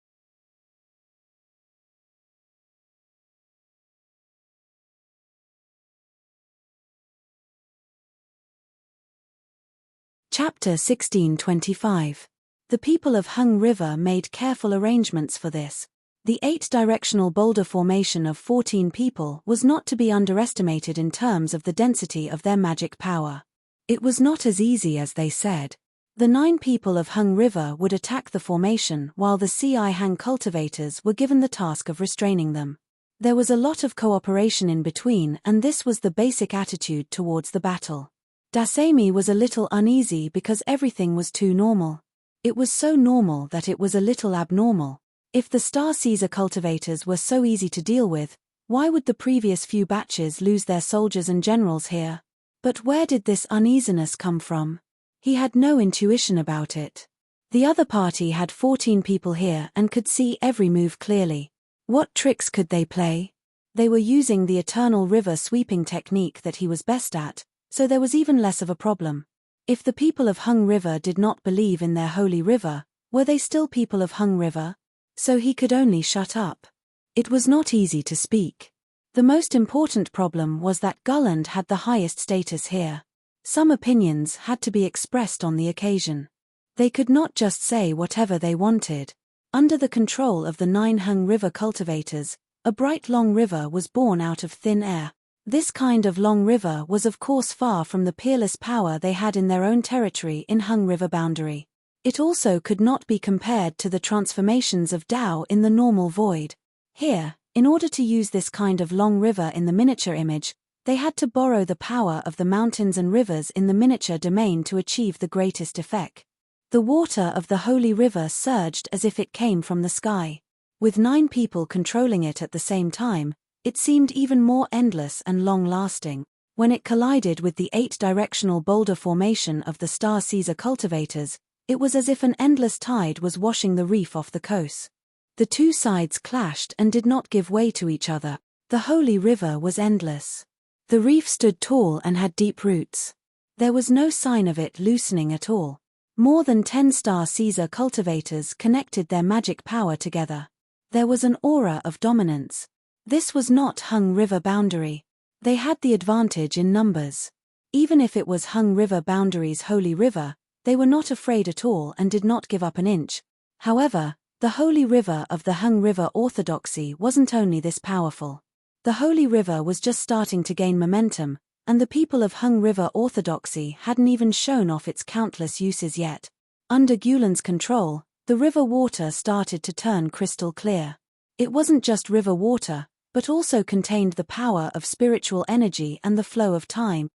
Chapter 1625. The people of Hung River made careful arrangements for this. The 8-directional boulder formation of 14 people was not to be underestimated in terms of the density of their magic power. It was not as easy as they said. The 9 people of Hung River would attack the formation while the Ci Hang cultivators were given the task of restraining them. There was a lot of cooperation in between, and this was the basic attitude towards the battle. Dasemi was a little uneasy because everything was too normal. It was so normal that it was a little abnormal. If the Star Caesar cultivators were so easy to deal with, why would the previous few batches lose their soldiers and generals here? But where did this uneasiness come from? He had no intuition about it. The other party had 14 people here and could see every move clearly. What tricks could they play? They were using the Eternal River sweeping technique that he was best at, so there was even less of a problem. If the people of Hung River did not believe in their holy river, were they still people of Hung River? So he could only shut up. It was not easy to speak. The most important problem was that Gulland had the highest status here. Some opinions had to be expressed on the occasion. They could not just say whatever they wanted. Under the control of the 9 Hung River cultivators, a bright long river was born out of thin air. This kind of long river was of course far from the peerless power they had in their own territory in Hung River boundary. It also could not be compared to the transformations of Tao in the normal void. Here, in order to use this kind of long river in the miniature image, they had to borrow the power of the mountains and rivers in the miniature domain to achieve the greatest effect. The water of the holy river surged as if it came from the sky. With 9 people controlling it at the same time, it seemed even more endless and long-lasting. When it collided with the 8-directional boulder formation of the Star Caesar cultivators, it was as if an endless tide was washing the reef off the coast. The two sides clashed and did not give way to each other. The holy river was endless. The reef stood tall and had deep roots. There was no sign of it loosening at all. More than 10 Star Caesar cultivators connected their magic power together. There was an aura of dominance. This was not Hung River boundary. They had the advantage in numbers. Even if it was Hung River boundary's holy river, they were not afraid at all and did not give up an inch. However, the holy river of the Hung River orthodoxy wasn't only this powerful. The holy river was just starting to gain momentum, and the people of Hung River orthodoxy hadn't even shown off its countless uses yet. Under Guland's control, the river water started to turn crystal clear. It wasn't just river water, but also contained the power of spiritual energy and the flow of time.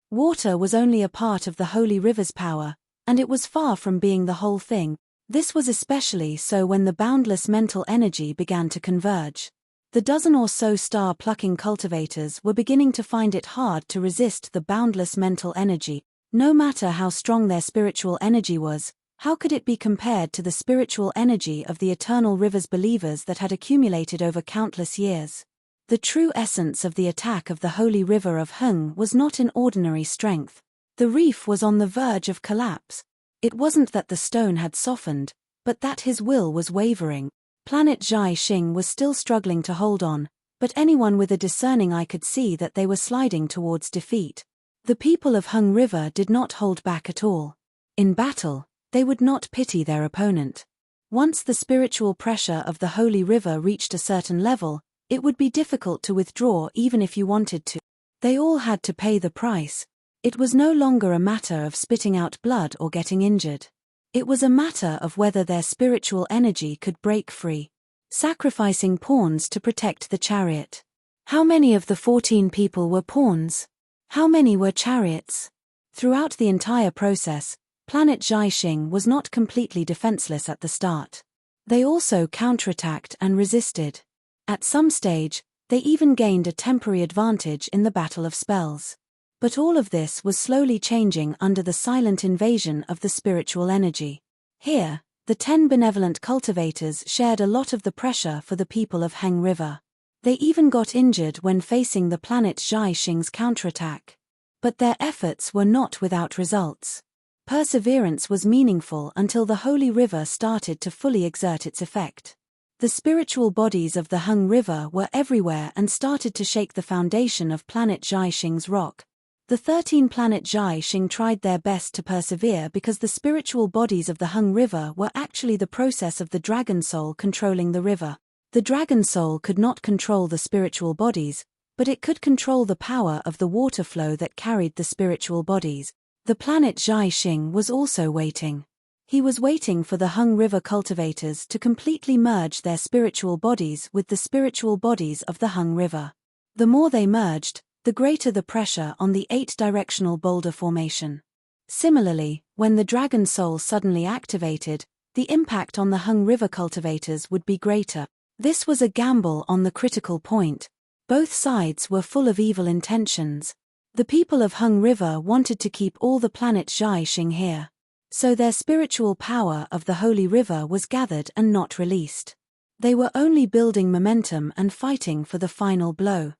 Water was only a part of the holy river's power, and it was far from being the whole thing. This was especially so when the boundless mental energy began to converge. The dozen or so star-plucking cultivators were beginning to find it hard to resist the boundless mental energy. No matter how strong their spiritual energy was, how could it be compared to the spiritual energy of the Eternal River's believers that had accumulated over countless years? The true essence of the attack of the Holy River of Hung was not in ordinary strength. The reef was on the verge of collapse. It wasn't that the stone had softened, but that his will was wavering. Planet Zhai Xing was still struggling to hold on, but anyone with a discerning eye could see that they were sliding towards defeat. The people of Hung River did not hold back at all. In battle, they would not pity their opponent. Once the spiritual pressure of the Holy River reached a certain level, it would be difficult to withdraw even if you wanted to. They all had to pay the price. It was no longer a matter of spitting out blood or getting injured. It was a matter of whether their spiritual energy could break free. Sacrificing pawns to protect the chariot. How many of the 14 people were pawns? How many were chariots? Throughout the entire process, Planet Zhai Xing was not completely defenseless at the start. They also counterattacked and resisted. At some stage, they even gained a temporary advantage in the Battle of Spells. But all of this was slowly changing under the silent invasion of the spiritual energy. Here, the 10 benevolent cultivators shared a lot of the pressure for the people of Heng River. They even got injured when facing the planet Zhai Xing's counterattack. But their efforts were not without results. Perseverance was meaningful until the Holy River started to fully exert its effect. The spiritual bodies of the Heng River were everywhere and started to shake the foundation of planet Zhai Xing's rock. The 13-planet Zhai Xing tried their best to persevere because the spiritual bodies of the Hung River were actually the process of the dragon soul controlling the river. The dragon soul could not control the spiritual bodies, but it could control the power of the water flow that carried the spiritual bodies. The planet Zhai Xing was also waiting. He was waiting for the Hung River cultivators to completely merge their spiritual bodies with the spiritual bodies of the Hung River. The more they merged, the greater the pressure on the 8-directional boulder formation. Similarly, when the dragon soul suddenly activated, the impact on the Hung River cultivators would be greater. This was a gamble on the critical point. Both sides were full of evil intentions. The people of Hung River wanted to keep all the planet Zhai Xing here. So their spiritual power of the Holy River was gathered and not released. They were only building momentum and fighting for the final blow.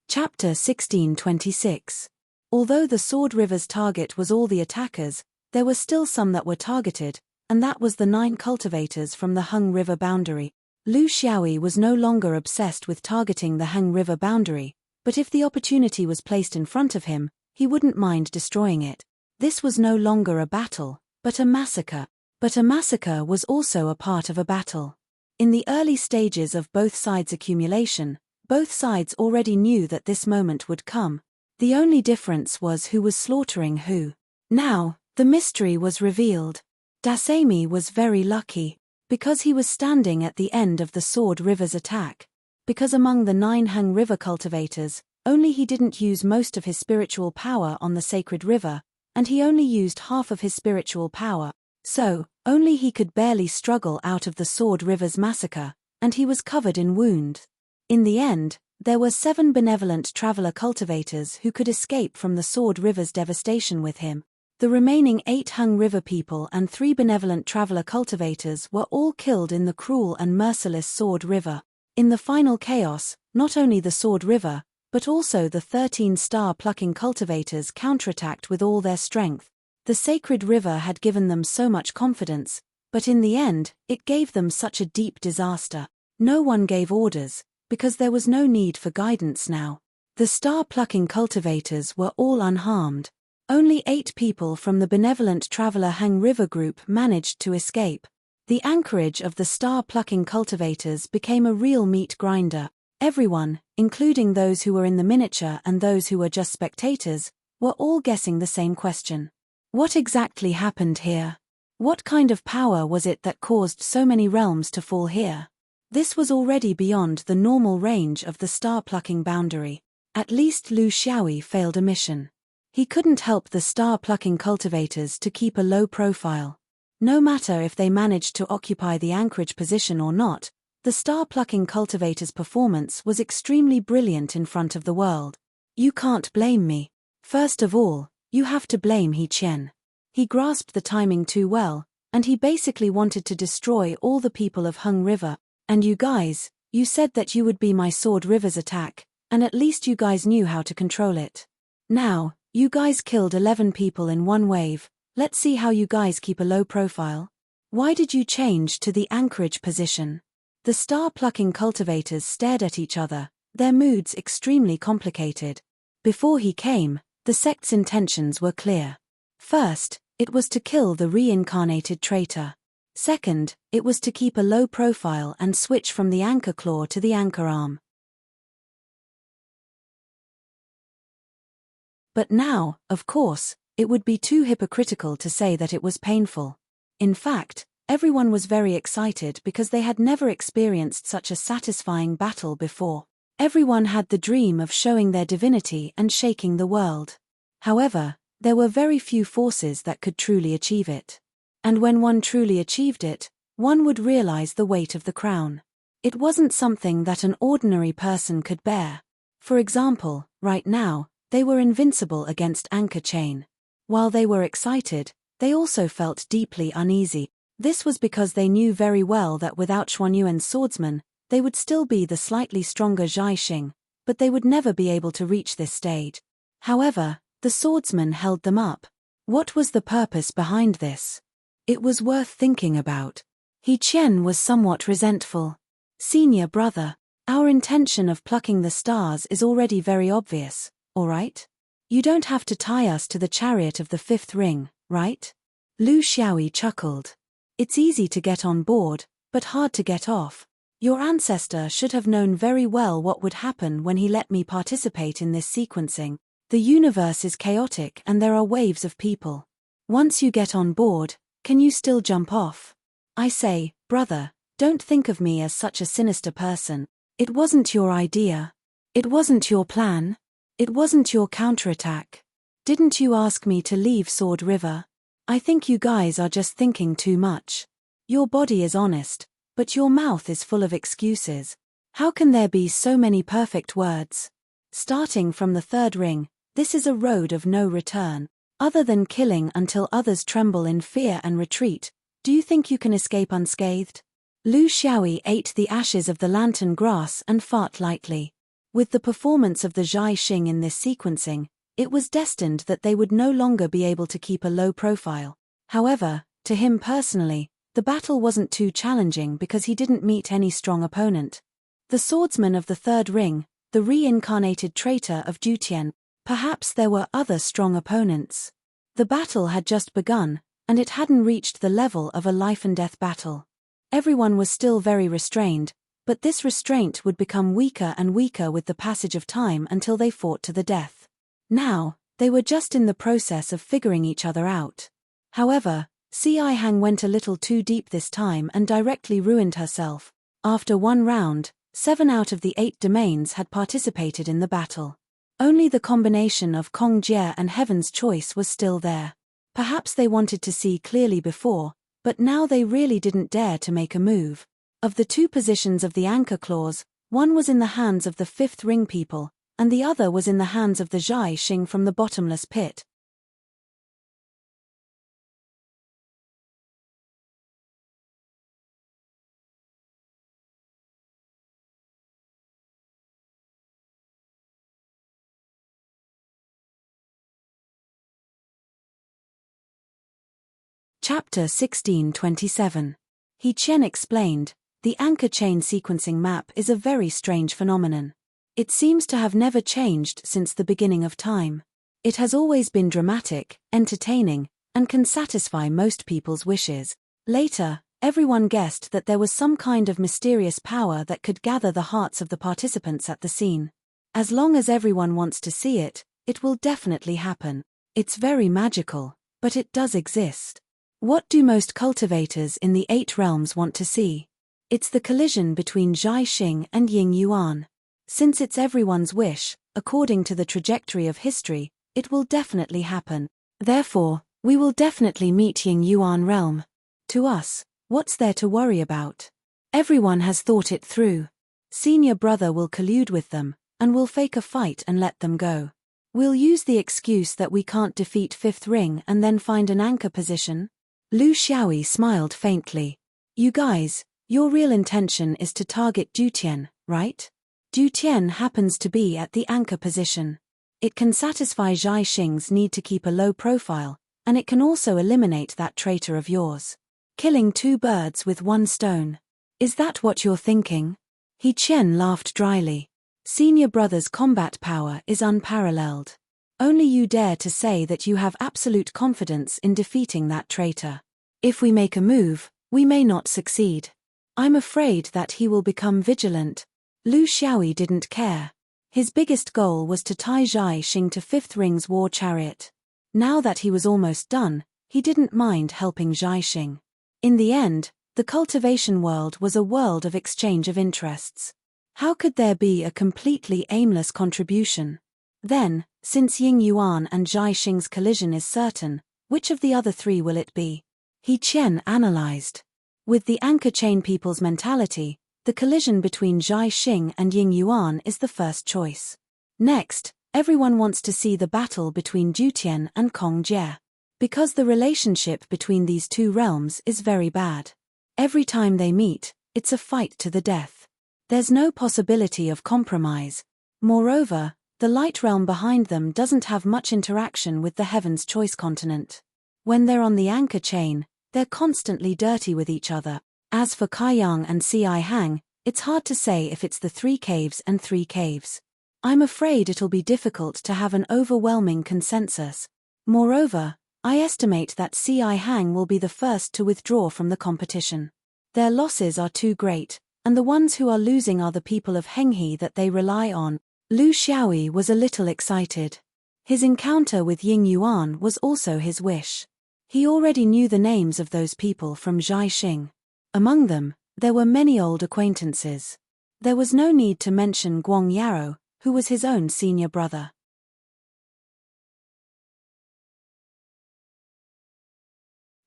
Chapter 1626. Although the Sword River's target was all the attackers, there were still some that were targeted, and that was the 9 cultivators from the Hung River boundary. Lu Xiaoyi was no longer obsessed with targeting the Hung River boundary, but if the opportunity was placed in front of him, he wouldn't mind destroying it. This was no longer a battle, but a massacre. But a massacre was also a part of a battle. In the early stages of both sides' accumulation, both sides already knew that this moment would come. The only difference was who was slaughtering who. Now, the mystery was revealed. Dasami was very lucky, because he was standing at the end of the Sword River's attack. Because among the 9 Hung River cultivators, only he didn't use most of his spiritual power on the sacred river, and he only used half of his spiritual power. So, only he could barely struggle out of the Sword River's massacre, and he was covered in wounds. In the end, there were 7 benevolent traveler cultivators who could escape from the Sword River's devastation with him. The remaining 8 Hung River people and 3 benevolent traveler cultivators were all killed in the cruel and merciless Sword River. In the final chaos, not only the Sword River, but also the 13 star-plucking cultivators counterattacked with all their strength. The sacred river had given them so much confidence, but in the end, it gave them such a deep disaster. No one gave orders, because there was no need for guidance now. The star-plucking cultivators were all unharmed. Only 8 people from the benevolent traveler Hung River group managed to escape. The anchorage of the star-plucking cultivators became a real meat grinder. Everyone, including those who were in the miniature and those who were just spectators, were all guessing the same question. What exactly happened here? What kind of power was it that caused so many realms to fall here? This was already beyond the normal range of the star-plucking boundary. At least Lu Xiaoyi failed a mission. He couldn't help the star-plucking cultivators to keep a low profile. No matter if they managed to occupy the anchorage position or not, the star-plucking cultivators' performance was extremely brilliant in front of the world. You can't blame me. First of all, you have to blame He Qian. He grasped the timing too well, and he basically wanted to destroy all the people of Hung River. And you guys, you said that you would be my Sword River's attack, and at least you guys knew how to control it. Now, you guys killed 11 people in one wave. Let's see how you guys keep a low profile. Why did you change to the anchorage position? The star-plucking cultivators stared at each other, their moods extremely complicated. Before he came, the sect's intentions were clear. First, it was to kill the reincarnated traitor. Second, it was to keep a low profile and switch from the anchor claw to the anchor arm. But now, of course, it would be too hypocritical to say that it was painful. In fact, everyone was very excited because they had never experienced such a satisfying battle before. Everyone had the dream of showing their divinity and shaking the world. However, there were very few forces that could truly achieve it. And when one truly achieved it, one would realize the weight of the crown. It wasn't something that an ordinary person could bear. For example, right now, they were invincible against Anchor Chain. While they were excited, they also felt deeply uneasy. This was because they knew very well that without Xuanyuan's swordsman, they would still be the slightly stronger Zhai Xing, but they would never be able to reach this stage. However, the swordsman held them up. What was the purpose behind this? It was worth thinking about. He Qian was somewhat resentful. Senior brother, our intention of plucking the stars is already very obvious, all right? You don't have to tie us to the chariot of the fifth ring, right? Lu Xiaoyi chuckled. It's easy to get on board, but hard to get off. Your ancestor should have known very well what would happen when he let me participate in this sequencing. The universe is chaotic and there are waves of people. Once you get on board, can you still jump off? I say, brother, don't think of me as such a sinister person. It wasn't your idea. It wasn't your plan. It wasn't your counterattack. Didn't you ask me to leave Sword River? I think you guys are just thinking too much. Your body is honest, but your mouth is full of excuses. How can there be so many perfect words? Starting from the third ring, this is a road of no return. Other than killing until others tremble in fear and retreat, do you think you can escape unscathed? Lu Xiaoyi ate the ashes of the lantern grass and farted lightly. With the performance of the Zhai Xing in this sequencing, it was destined that they would no longer be able to keep a low profile. However, to him personally, the battle wasn't too challenging because he didn't meet any strong opponent. The swordsman of the third ring, the reincarnated traitor of Jutian, perhaps there were other strong opponents. The battle had just begun, and it hadn't reached the level of a life-and-death battle. Everyone was still very restrained, but this restraint would become weaker and weaker with the passage of time until they fought to the death. Now, they were just in the process of figuring each other out. However, Ci Hang went a little too deep this time and directly ruined herself. After one round, 7 out of the 8 domains had participated in the battle. Only the combination of Kong Jie and Heaven's Choice was still there. Perhaps they wanted to see clearly before, but now they really didn't dare to make a move. Of the 2 positions of the anchor clause, one was in the hands of the fifth ring people, and the other was in the hands of the Zhai Xing from the bottomless pit. Chapter 1627. He Qian explained, the anchor chain sequencing map is a very strange phenomenon. It seems to have never changed since the beginning of time. It has always been dramatic, entertaining, and can satisfy most people's wishes. Later, everyone guessed that there was some kind of mysterious power that could gather the hearts of the participants at the scene. As long as everyone wants to see it, it will definitely happen. It's very magical, but it does exist. What do most cultivators in the 8 realms want to see? It's the collision between Zhai Xing and Ying Yuan. Since it's everyone's wish, according to the trajectory of history, it will definitely happen. Therefore, we will definitely meet Ying Yuan realm. To us, what's there to worry about? Everyone has thought it through. Senior brother will collude with them, and will fake a fight and let them go. We'll use the excuse that we can't defeat fifth ring and then find an anchor position. Lu Xiaoyi smiled faintly. You guys, your real intention is to target Jutian, right? Jutian happens to be at the anchor position. It can satisfy Zhai Xing's need to keep a low profile, and it can also eliminate that traitor of yours. Killing 2 birds with 1 stone. Is that what you're thinking? He Qian laughed dryly. Senior brother's combat power is unparalleled. Only you dare to say that you have absolute confidence in defeating that traitor. If we make a move, we may not succeed. I'm afraid that he will become vigilant. Lu Xiaoyi didn't care. His biggest goal was to tie Zhai Xing to fifth ring's war chariot. Now that he was almost done, he didn't mind helping Zhai Xing. In the end, the cultivation world was a world of exchange of interests. How could there be a completely aimless contribution? Then, since Ying Yuan and Zhai Xing's collision is certain, which of the other 3 will it be? He Qian analyzed. With the anchor chain people's mentality, the collision between Zhai Xing and Ying Yuan is the first choice. Next, everyone wants to see the battle between Jutian and Kong Jie. Because the relationship between these 2 realms is very bad. Every time they meet, it's a fight to the death. There's no possibility of compromise. Moreover, the light realm behind them doesn't have much interaction with the Heaven's Choice continent. When they're on the anchor chain, they're constantly dirty with each other. As for Kaiyang and Si Hang, it's hard to say if it's the 3 caves and 3 caves. I'm afraid it'll be difficult to have an overwhelming consensus. Moreover, I estimate that Si Hang will be the first to withdraw from the competition. Their losses are too great, and the ones who are losing are the people of Henghe that they rely on. Lu Xiaoyi was a little excited. His encounter with Ying Yuan was also his wish. He already knew the names of those people from Zhaixing. Among them, there were many old acquaintances. There was no need to mention Guang Yarou, who was his own senior brother.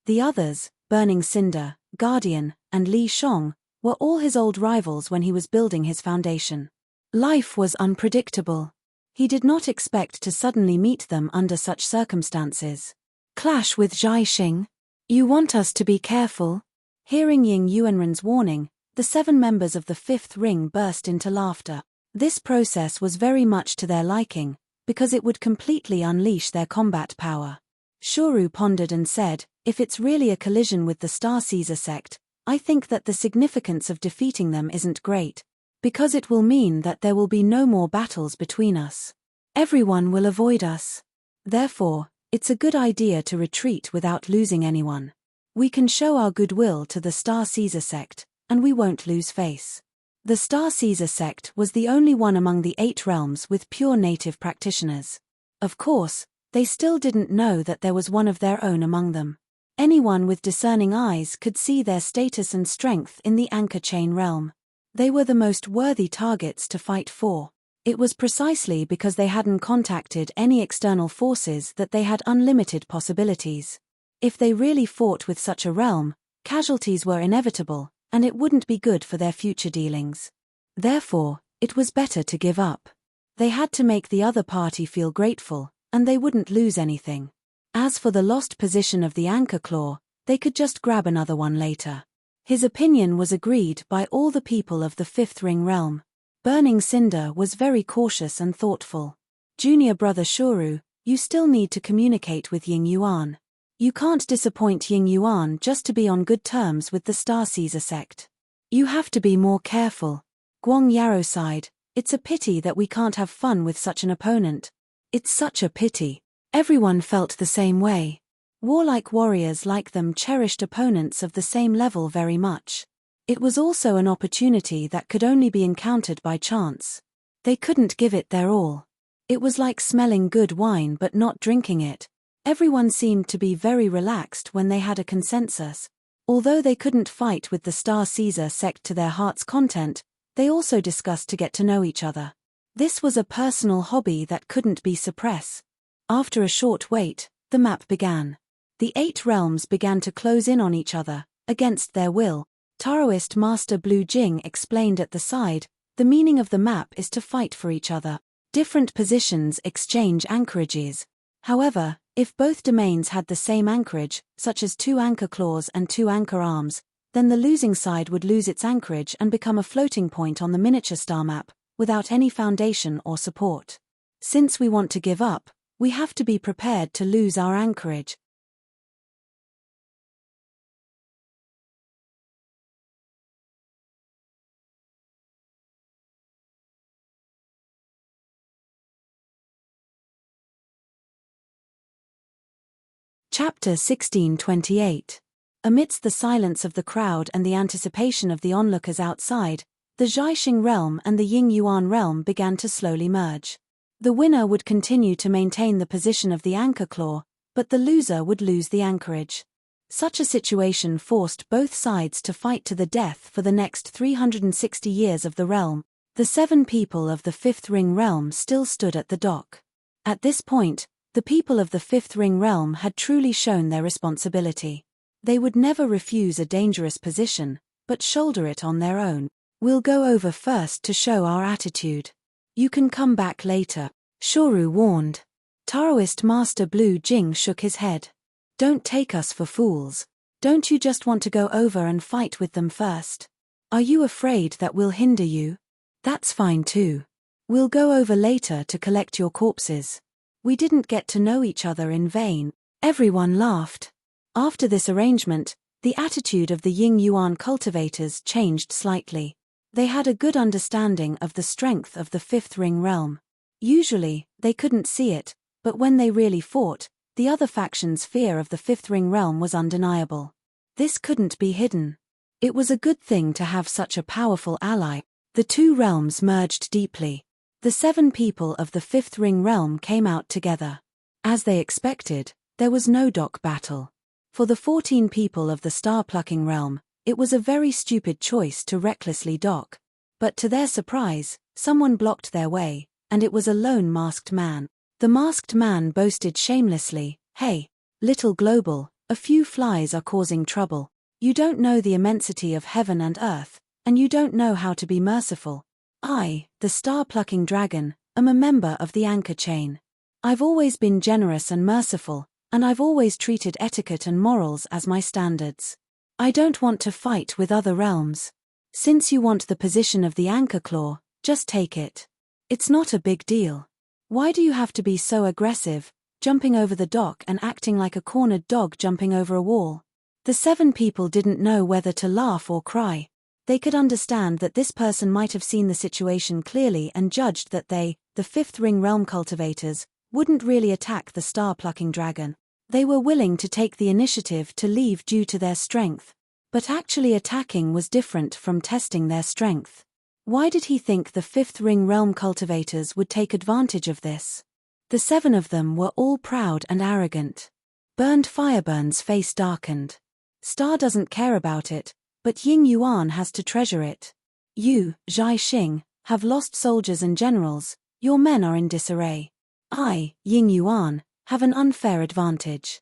The others, Burning Cinder, Guardian, and Li Shong, were all his old rivals when he was building his foundation. Life was unpredictable. He did not expect to suddenly meet them under such circumstances. Clash with Zhaixing? You want us to be careful? Hearing Ying Yuanren's warning, the 7 members of the 5th ring burst into laughter. This process was very much to their liking, because it would completely unleash their combat power. Shuru pondered and said, if it's really a collision with the Star Caesar sect, I think that the significance of defeating them isn't great, because it will mean that there will be no more battles between us. Everyone will avoid us. Therefore, it's a good idea to retreat without losing anyone. We can show our goodwill to the Star Caesar sect, and we won't lose face. The Star Caesar sect was the only one among the 8 realms with pure native practitioners. Of course, they still didn't know that there was one of their own among them. Anyone with discerning eyes could see their status and strength in the anchor chain realm. They were the most worthy targets to fight for. It was precisely because they hadn't contacted any external forces that they had unlimited possibilities. If they really fought with such a realm, casualties were inevitable, and it wouldn't be good for their future dealings. Therefore, it was better to give up. They had to make the other party feel grateful, and they wouldn't lose anything. As for the lost position of the anchor claw, they could just grab another one later. His opinion was agreed by all the people of the 5th ring realm. Burning Cinder was very cautious and thoughtful. Junior brother Shuru, you still need to communicate with Ying Yuan. You can't disappoint Ying Yuan just to be on good terms with the Star Caesar sect. You have to be more careful. Guang Yarou sighed, it's a pity that we can't have fun with such an opponent. It's such a pity. Everyone felt the same way. Warlike warriors like them cherished opponents of the same level very much. It was also an opportunity that could only be encountered by chance. They couldn't give it their all. It was like smelling good wine but not drinking it. Everyone seemed to be very relaxed when they had a consensus. Although they couldn't fight with the Star Caesar sect to their heart's content, they also discussed to get to know each other. This was a personal hobby that couldn't be suppressed. After a short wait, the map began. The 8 realms began to close in on each other, against their will. Taoist Master Blue Jing explained at the side, the meaning of the map is to fight for each other. Different positions exchange anchorages. However, if both domains had the same anchorage, such as 2 anchor claws and 2 anchor arms, then the losing side would lose its anchorage and become a floating point on the miniature star map, without any foundation or support. Since we want to give up, we have to be prepared to lose our anchorage. Chapter 1628. Amidst the silence of the crowd and the anticipation of the onlookers outside, the Zhaixing realm and the Ying Yuan realm began to slowly merge. The winner would continue to maintain the position of the anchor claw, but the loser would lose the anchorage. Such a situation forced both sides to fight to the death for the next 360 years of the realm. The 7 people of the 5th ring realm still stood at the dock. At this point, the people of the 5th ring realm had truly shown their responsibility. They would never refuse a dangerous position, but shoulder it on their own. We'll go over first to show our attitude. You can come back later, Shuru warned. Taoist Master Blue Jing shook his head. Don't take us for fools. Don't you just want to go over and fight with them first? Are you afraid that we'll hinder you? That's fine too. We'll go over later to collect your corpses. We didn't get to know each other in vain. Everyone laughed. After this arrangement, the attitude of the Ying Yuan cultivators changed slightly. They had a good understanding of the strength of the fifth ring realm. Usually, they couldn't see it, but when they really fought, the other faction's fear of the fifth ring realm was undeniable. This couldn't be hidden. It was a good thing to have such a powerful ally. The two realms merged deeply. The 7 people of the fifth ring realm came out together. As they expected, there was no dock battle. For the 14 people of the star-plucking realm, it was a very stupid choice to recklessly dock. But to their surprise, someone blocked their way, and it was a lone masked man. The masked man boasted shamelessly, "Hey, little global, a few flies are causing trouble. You don't know the immensity of heaven and earth, and you don't know how to be merciful. I, the star-plucking dragon, am a member of the anchor chain. I've always been generous and merciful, and I've always treated etiquette and morals as my standards. I don't want to fight with other realms. Since you want the position of the anchor claw, just take it. It's not a big deal. Why do you have to be so aggressive, jumping over the dock and acting like a cornered dog jumping over a wall?" The 7 people didn't know whether to laugh or cry. They could understand that this person might have seen the situation clearly and judged that they, the fifth ring realm cultivators, wouldn't really attack the star-plucking dragon. They were willing to take the initiative to leave due to their strength. But actually attacking was different from testing their strength. Why did he think the fifth ring realm cultivators would take advantage of this? The 7 of them were all proud and arrogant. Burned Fireburn's face darkened. Star doesn't care about it, but Ying Yuan has to treasure it. You, Zhai Xing, have lost soldiers and generals, your men are in disarray. I, Ying Yuan, have an unfair advantage.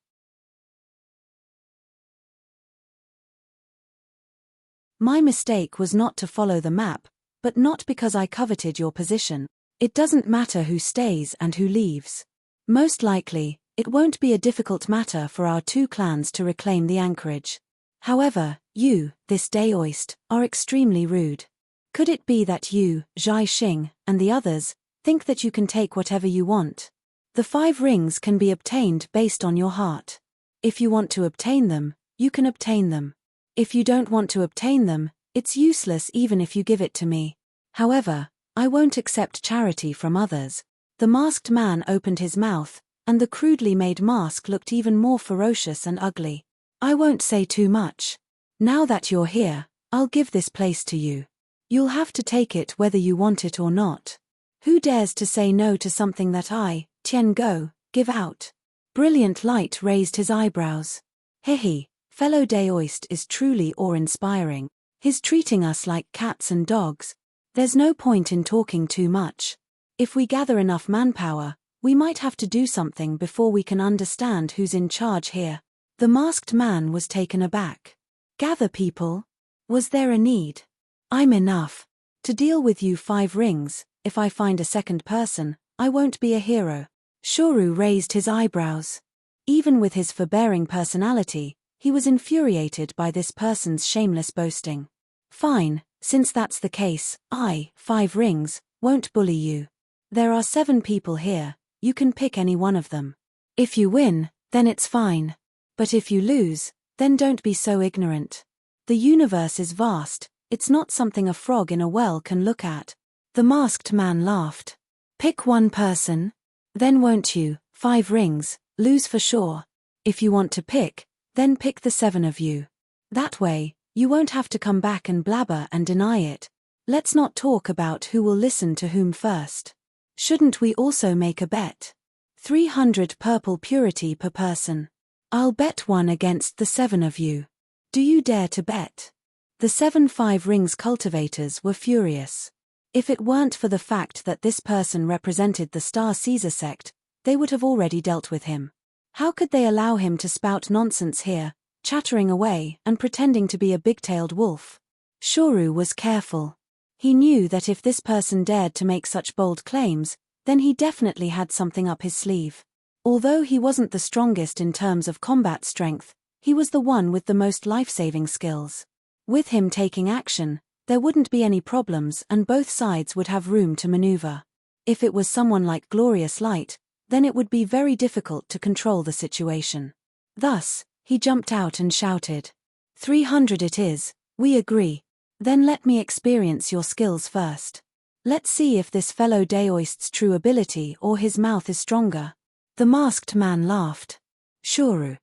My mistake was not to follow the map, but not because I coveted your position. It doesn't matter who stays and who leaves. Most likely, it won't be a difficult matter for our 2 clans to reclaim the anchorage. However, you, this Daoist, are extremely rude. Could it be that you, Zhai Xing, and the others, think that you can take whatever you want? The 5 rings can be obtained based on your heart. If you want to obtain them, you can obtain them. If you don't want to obtain them, it's useless even if you give it to me. However, I won't accept charity from others. The masked man opened his mouth, and the crudely made mask looked even more ferocious and ugly. I won't say too much. Now that you're here, I'll give this place to you. You'll have to take it whether you want it or not. Who dares to say no to something that I, Tian Go, give out? Brilliant Light raised his eyebrows. Hehe, fellow Daoist is truly awe-inspiring. He's treating us like cats and dogs. There's no point in talking too much. If we gather enough manpower, we might have to do something before we can understand who's in charge here. The masked man was taken aback. Gather people? Was there a need? I'm enough. To deal with you 5 rings, if I find a second person, I won't be a hero. Shoru raised his eyebrows. Even with his forbearing personality, he was infuriated by this person's shameless boasting. Fine, since that's the case, I, 5 rings, won't bully you. There are 7 people here, you can pick any one of them. If you win, then it's fine. But if you lose, then don't be so ignorant. The universe is vast, it's not something a frog in a well can look at. The masked man laughed. Pick one person? Then won't you, 5 rings, lose for sure. If you want to pick, then pick the 7 of you. That way, you won't have to come back and blabber and deny it. Let's not talk about who will listen to whom first. Shouldn't we also make a bet? 300 purple purity per person. I'll bet 1 against the 7 of you. Do you dare to bet? The 7 5 rings cultivators were furious. If it weren't for the fact that this person represented the Star Caesar sect, they would have already dealt with him. How could they allow him to spout nonsense here, chattering away and pretending to be a big-tailed wolf? Shoru was careful. He knew that if this person dared to make such bold claims, then he definitely had something up his sleeve. Although he wasn't the strongest in terms of combat strength, he was the one with the most life-saving skills. With him taking action, there wouldn't be any problems and both sides would have room to maneuver. If it was someone like Glorious Light, then it would be very difficult to control the situation. Thus, he jumped out and shouted, 300 it is, we agree. Then let me experience your skills first. Let's see if this fellow Daoist's true ability or his mouth is stronger. The masked man laughed. Shuru.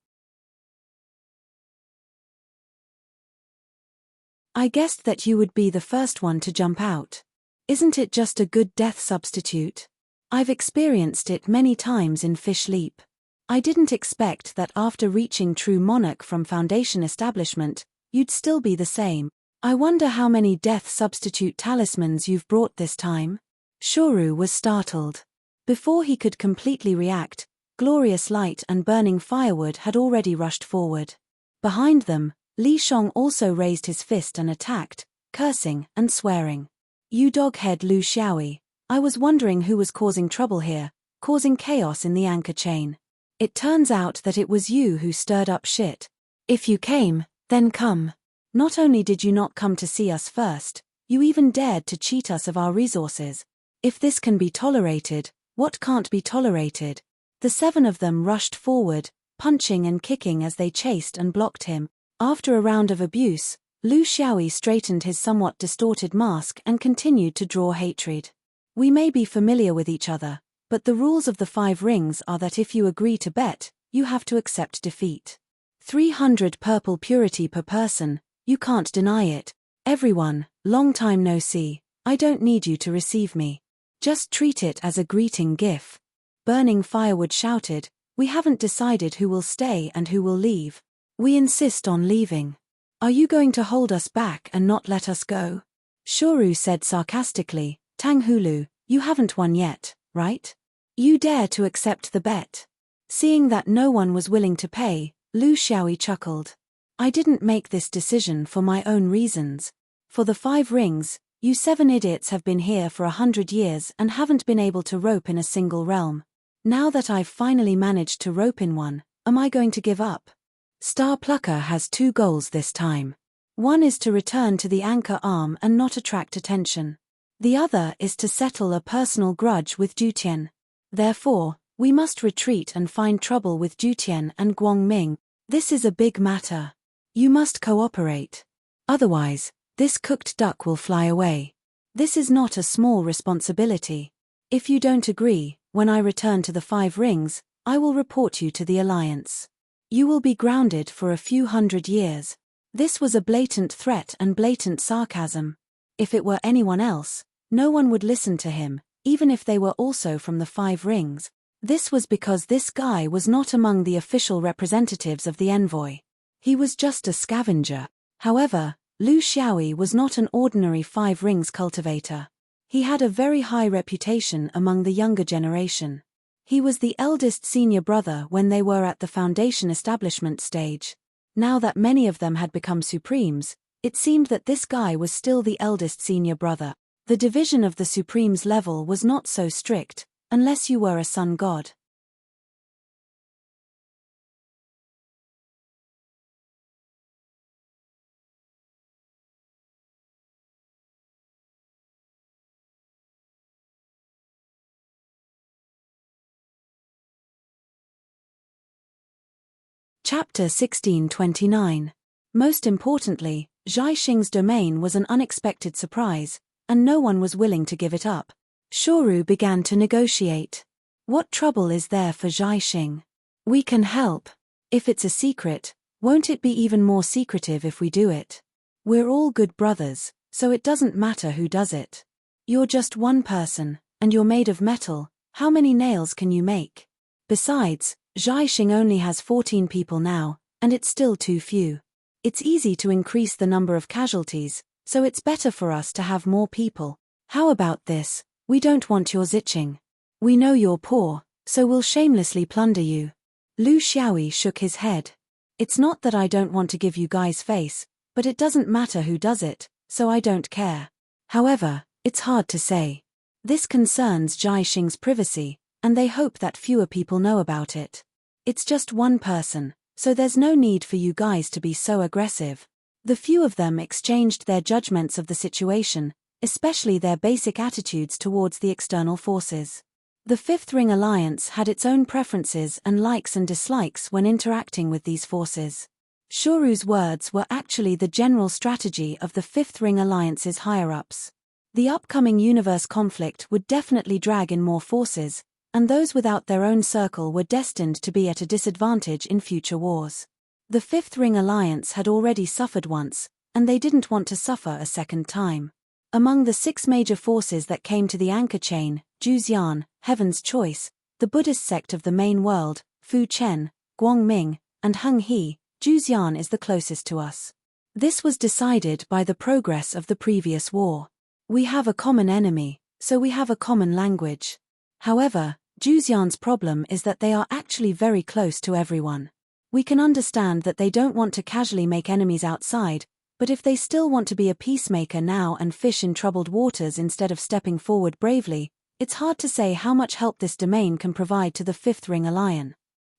I guessed that you would be the first one to jump out. Isn't it just a good death substitute? I've experienced it many times in Fish Leap. I didn't expect that after reaching True Monarch from Foundation Establishment, you'd still be the same. I wonder how many death substitute talismans you've brought this time? Shuru was startled. Before he could completely react, Glorious Light and Burning Firewood had already rushed forward. Behind them, Li Shong also raised his fist and attacked, cursing and swearing. You doghead Lu Xiaoyi, I was wondering who was causing trouble here, causing chaos in the anchor chain. It turns out that it was you who stirred up shit. If you came, then come. Not only did you not come to see us first, you even dared to cheat us of our resources. If this can be tolerated, what can't be tolerated? The 7 of them rushed forward, punching and kicking as they chased and blocked him. After a round of abuse, Lu Xiaoyi straightened his somewhat distorted mask and continued to draw hatred. We may be familiar with each other, but the rules of the 5 rings are that if you agree to bet, you have to accept defeat. 300 purple purity per person, you can't deny it. Everyone, long time no see, I don't need you to receive me. Just treat it as a greeting gif. Burning Firewood shouted, we haven't decided who will stay and who will leave. We insist on leaving. Are you going to hold us back and not let us go? Shuru said sarcastically, Tang Hulu, you haven't won yet, right? You dare to accept the bet. Seeing that no one was willing to pay, Lu Xiaoyi chuckled. I didn't make this decision for my own reasons. For the 5 rings, you 7 idiots have been here for 100 years and haven't been able to rope in a single realm. Now that I've finally managed to rope in one, am I going to give up? Star Plucker has 2 goals this time. One is to return to the anchor arm and not attract attention. The other is to settle a personal grudge with Jutian. Therefore, we must retreat and find trouble with Jutian and Guangming. This is a big matter. You must cooperate. Otherwise, this cooked duck will fly away. This is not a small responsibility. If you don't agree, when I return to the 5 rings, I will report you to the Alliance. You will be grounded for a few hundred years. This was a blatant threat and blatant sarcasm. If it were anyone else, no one would listen to him, even if they were also from the 5 rings. This was because this guy was not among the official representatives of the envoy. He was just a scavenger. However, Lu Xiaoyi was not an ordinary 5 rings cultivator. He had a very high reputation among the younger generation. He was the eldest senior brother when they were at the Foundation Establishment stage. Now that many of them had become Supremes, it seemed that this guy was still the eldest senior brother. The division of the Supremes level was not so strict, unless you were a sun god. Chapter 1629. Most importantly, Zhai Xing's domain was an unexpected surprise, and no one was willing to give it up. Shuru began to negotiate. What trouble is there for Zhai Xing? We can help. If it's a secret, won't it be even more secretive if we do it? We're all good brothers, so it doesn't matter who does it. You're just one person, and you're made of metal, how many nails can you make? Besides, Zhai Xing only has 14 people now, and it's still too few. It's easy to increase the number of casualties, so it's better for us to have more people. How about this? We don't want your zitching. We know you're poor, so we'll shamelessly plunder you. Lu Xiaoyi shook his head. It's not that I don't want to give you guys face, but it doesn't matter who does it, so I don't care. However, it's hard to say. This concerns Zhai Xing's privacy, and they hope that fewer people know about it. It's just one person, so there's no need for you guys to be so aggressive. The few of them exchanged their judgments of the situation, especially their basic attitudes towards the external forces. The Fifth Ring Alliance had its own preferences and likes and dislikes when interacting with these forces. Shoru's words were actually the general strategy of the Fifth Ring Alliance's higher-ups. The upcoming universe conflict would definitely drag in more forces, and those without their own circle were destined to be at a disadvantage in future wars. The Fifth Ring Alliance had already suffered once, and they didn't want to suffer a second time. Among the 6 major forces that came to the anchor chain, Juzian, Heaven's Choice, the Buddhist sect of the main world, Fu Chen, Guangming, and Heng He, Juzian is the closest to us. This was decided by the progress of the previous war. We have a common enemy, so we have a common language. However, Juzian's problem is that they are actually very close to everyone. We can understand that they don't want to casually make enemies outside, but if they still want to be a peacemaker now and fish in troubled waters instead of stepping forward bravely, it's hard to say how much help this domain can provide to the Fifth Ring Alliance.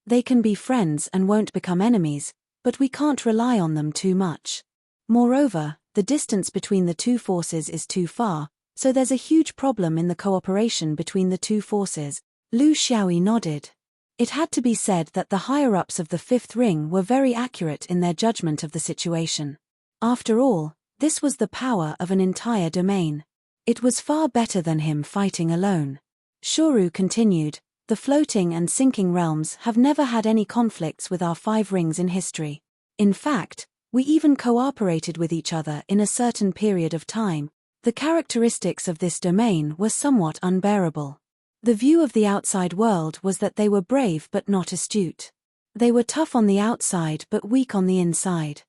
They can be friends and won't become enemies, but we can't rely on them too much. Moreover, the distance between the two forces is too far, so there's a huge problem in the cooperation between the two forces. Lu Xiaoyi nodded. It had to be said that the higher-ups of the Fifth Ring were very accurate in their judgment of the situation. After all, this was the power of an entire domain. It was far better than him fighting alone. Shoru continued, the floating and sinking realms have never had any conflicts with our 5 rings in history. In fact, we even cooperated with each other in a certain period of time. The characteristics of this domain were somewhat unbearable. The view of the outside world was that they were brave but not astute. They were tough on the outside but weak on the inside.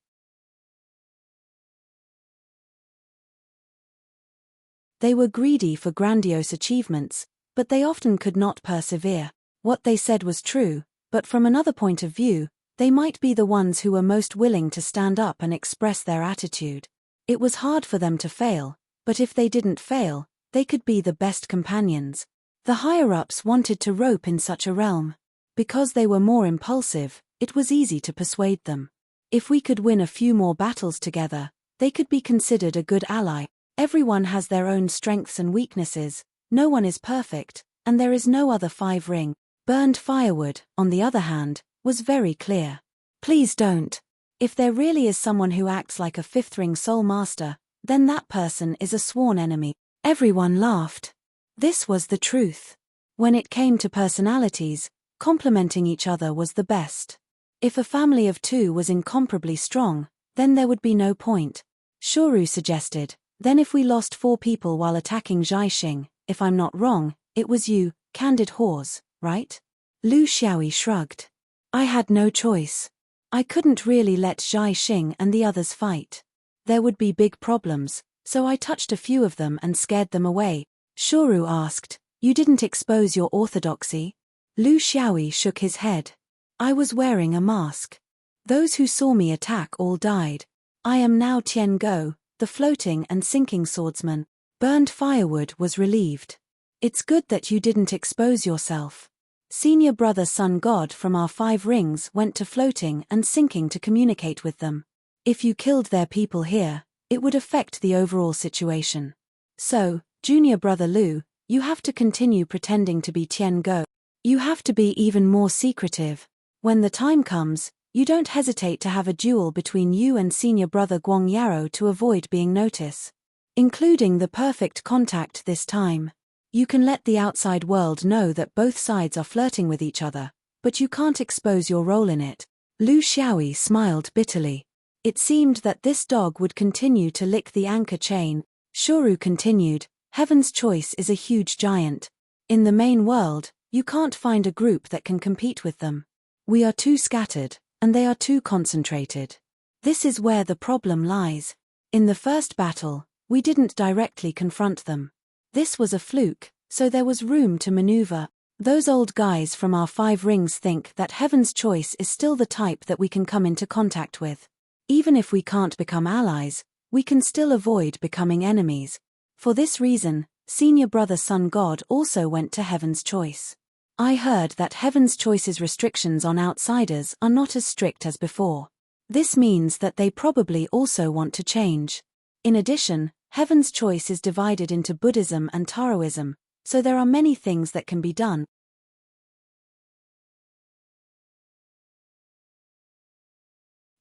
They were greedy for grandiose achievements, but they often could not persevere. What they said was true, but from another point of view, they might be the ones who were most willing to stand up and express their attitude. It was hard for them to fail, but if they didn't fail, they could be the best companions. The higher-ups wanted to rope in such a realm. Because they were more impulsive, it was easy to persuade them. If we could win a few more battles together, they could be considered a good ally. Everyone has their own strengths and weaknesses, no one is perfect, and there is no other 5 ring. Burned firewood, on the other hand, was very clear. Please don't. If there really is someone who acts like a 5th ring soul master, then that person is a sworn enemy. Everyone laughed. This was the truth. When it came to personalities, complementing each other was the best. If a family of 2 was incomparably strong, then there would be no point. Shoru suggested, then if we lost 4 people while attacking Zhaixing, if I'm not wrong, it was you, Candid Horse, right? Lu Xiaoyi shrugged. I had no choice. I couldn't really let Zhaixing and the others fight. There would be big problems, so I touched a few of them and scared them away. Shoru asked, you didn't expose your orthodoxy? Lu Xiaoyi shook his head. I was wearing a mask. Those who saw me attack all died. I am now Tian Go, the floating and sinking swordsman. Burned firewood was relieved. It's good that you didn't expose yourself. Senior brother Sun God from our 5 rings went to floating and sinking to communicate with them. If you killed their people here, it would affect the overall situation. So, junior brother Lu, you have to continue pretending to be Tian Go. You have to be even more secretive. When the time comes, you don't hesitate to have a duel between you and senior brother Guang Yarrow to avoid being noticed. Including the perfect contact this time. You can let the outside world know that both sides are flirting with each other, but you can't expose your role in it. Lu Xiaoyi smiled bitterly. It seemed that this dog would continue to lick the anchor chain. Shoru continued, Heaven's Choice is a huge giant. In the main world, you can't find a group that can compete with them. We are too scattered, and they are too concentrated. This is where the problem lies. In the first battle, we didn't directly confront them. This was a fluke, so there was room to maneuver. Those old guys from our 5 rings think that Heaven's Choice is still the type that we can come into contact with. Even if we can't become allies, we can still avoid becoming enemies. For this reason, senior brother Sun God also went to Heaven's Choice. I heard that Heaven's Choice's restrictions on outsiders are not as strict as before. This means that they probably also want to change. In addition, Heaven's choice is divided into Buddhism and Taoism, so there are many things that can be done.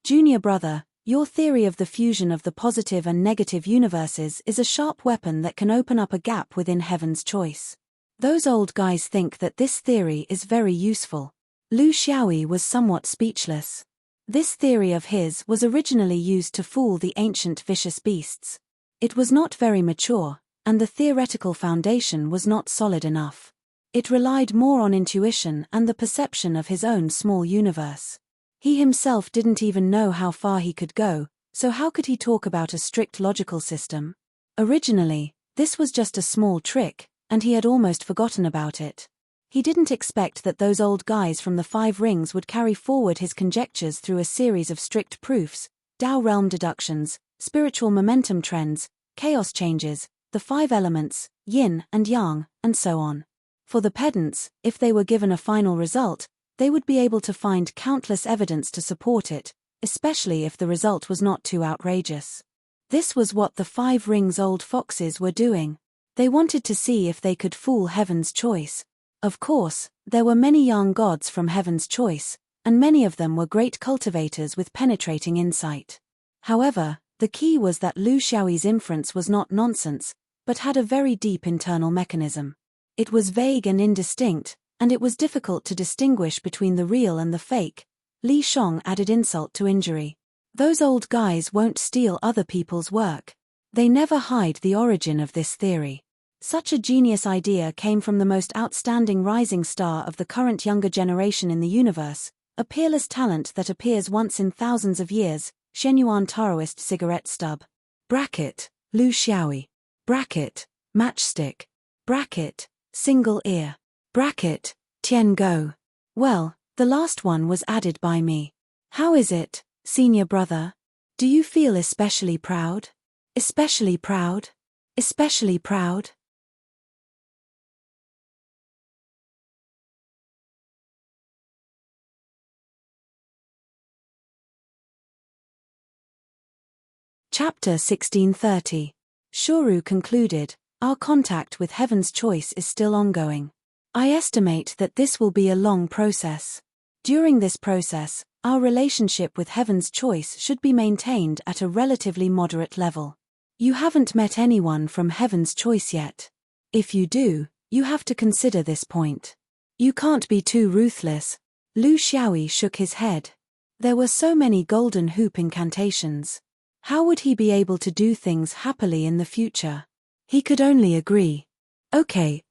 Junior brother, your theory of the fusion of the positive and negative universes is a sharp weapon that can open up a gap within Heaven's choice. Those old guys think that this theory is very useful. Lu Xiaoyi was somewhat speechless. This theory of his was originally used to fool the ancient vicious beasts. It was not very mature, and the theoretical foundation was not solid enough. It relied more on intuition and the perception of his own small universe. He himself didn't even know how far he could go, so how could he talk about a strict logical system? Originally, this was just a small trick, and he had almost forgotten about it. He didn't expect that those old guys from the 5 rings would carry forward his conjectures through a series of strict proofs, Tao realm deductions, spiritual momentum trends, chaos changes, the 5 elements, yin and yang, and so on. For the pedants, if they were given a final result, they would be able to find countless evidence to support it, especially if the result was not too outrageous. This was what the 5 rings old foxes were doing. They wanted to see if they could fool Heaven's choice. Of course, there were many young gods from Heaven's choice, and many of them were great cultivators with penetrating insight. However, the key was that Lu Xiaoyi's inference was not nonsense, but had a very deep internal mechanism. It was vague and indistinct, and it was difficult to distinguish between the real and the fake. Li Shong added insult to injury. Those old guys won't steal other people's work. They never hide the origin of this theory. Such a genius idea came from the most outstanding rising star of the current younger generation in the universe, a peerless talent that appears once in thousands of years, Shenyuan Taoist cigarette stub. Bracket, Lu Xiaoyi. Bracket, matchstick. Bracket, single ear. Bracket, Tian Go. Well, the last one was added by me. How is it, senior brother? Do you feel especially proud? Especially proud? Especially proud? Chapter 1630. Shuru concluded, our contact with Heaven's choice is still ongoing. I estimate that this will be a long process. During this process, our relationship with Heaven's choice should be maintained at a relatively moderate level. You haven't met anyone from Heaven's choice yet. If you do, you have to consider this point. You can't be too ruthless. Lu Xiaoyi shook his head. There were so many golden hoop incantations. How would he be able to do things happily in the future? He could only agree. Okay.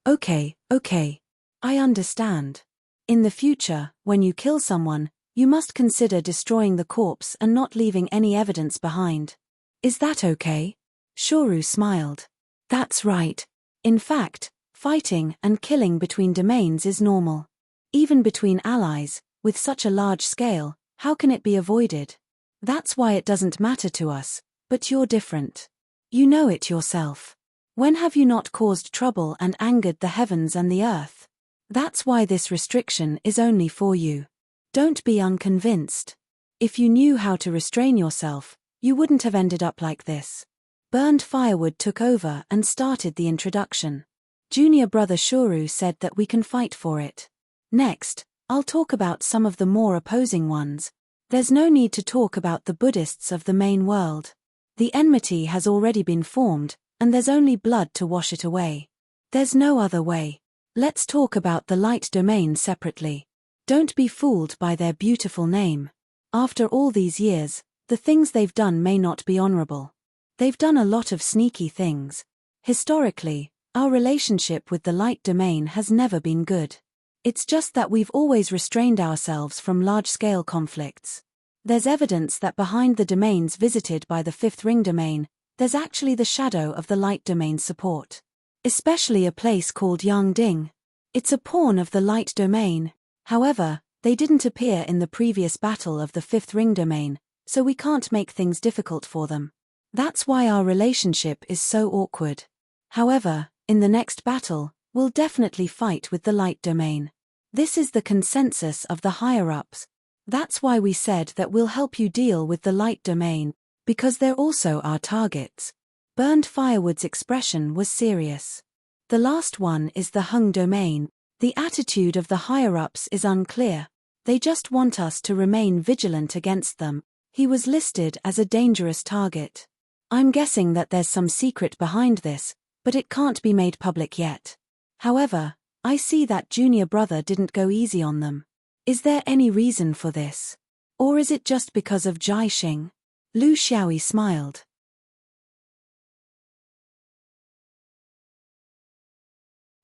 I understand. In the future, when you kill someone, you must consider destroying the corpse and not leaving any evidence behind. Is that okay? Shuru smiled. That's right. In fact, fighting and killing between domains is normal. Even between allies, with such a large scale, how can it be avoided? That's why it doesn't matter to us, but you're different. You know it yourself. When have you not caused trouble and angered the heavens and the earth? That's why this restriction is only for you. Don't be unconvinced. If you knew how to restrain yourself, you wouldn't have ended up like this. Burned Firewood took over and started the introduction. Junior brother Shuru said that we can fight for it. Next, I'll talk about some of the more opposing ones. There's no need to talk about the Buddhists of the main world. The enmity has already been formed, and there's only blood to wash it away. There's no other way. Let's talk about the light domain separately. Don't be fooled by their beautiful name. After all these years, the things they've done may not be honorable. They've done a lot of sneaky things. Historically, our relationship with the light domain has never been good. It's just that we've always restrained ourselves from large-scale conflicts. There's evidence that behind the domains visited by the 5th ring domain, there's actually the shadow of the light domain's support. Especially a place called Yangding. It's a pawn of the light domain. However, they didn't appear in the previous battle of the 5th ring domain, so we can't make things difficult for them. That's why our relationship is so awkward. However, in the next battle, we'll definitely fight with the light domain. This is the consensus of the higher-ups. That's why we said that we'll help you deal with the light domain, because they're also our targets. Burned Firewood's expression was serious. The last one is the Hung domain. The attitude of the higher-ups is unclear. They just want us to remain vigilant against them. He was listed as a dangerous target. I'm guessing that there's some secret behind this, but it can't be made public yet. However, I see that junior brother didn't go easy on them. Is there any reason for this? Or is it just because of Jai Xing? Lu Xiaoyi smiled.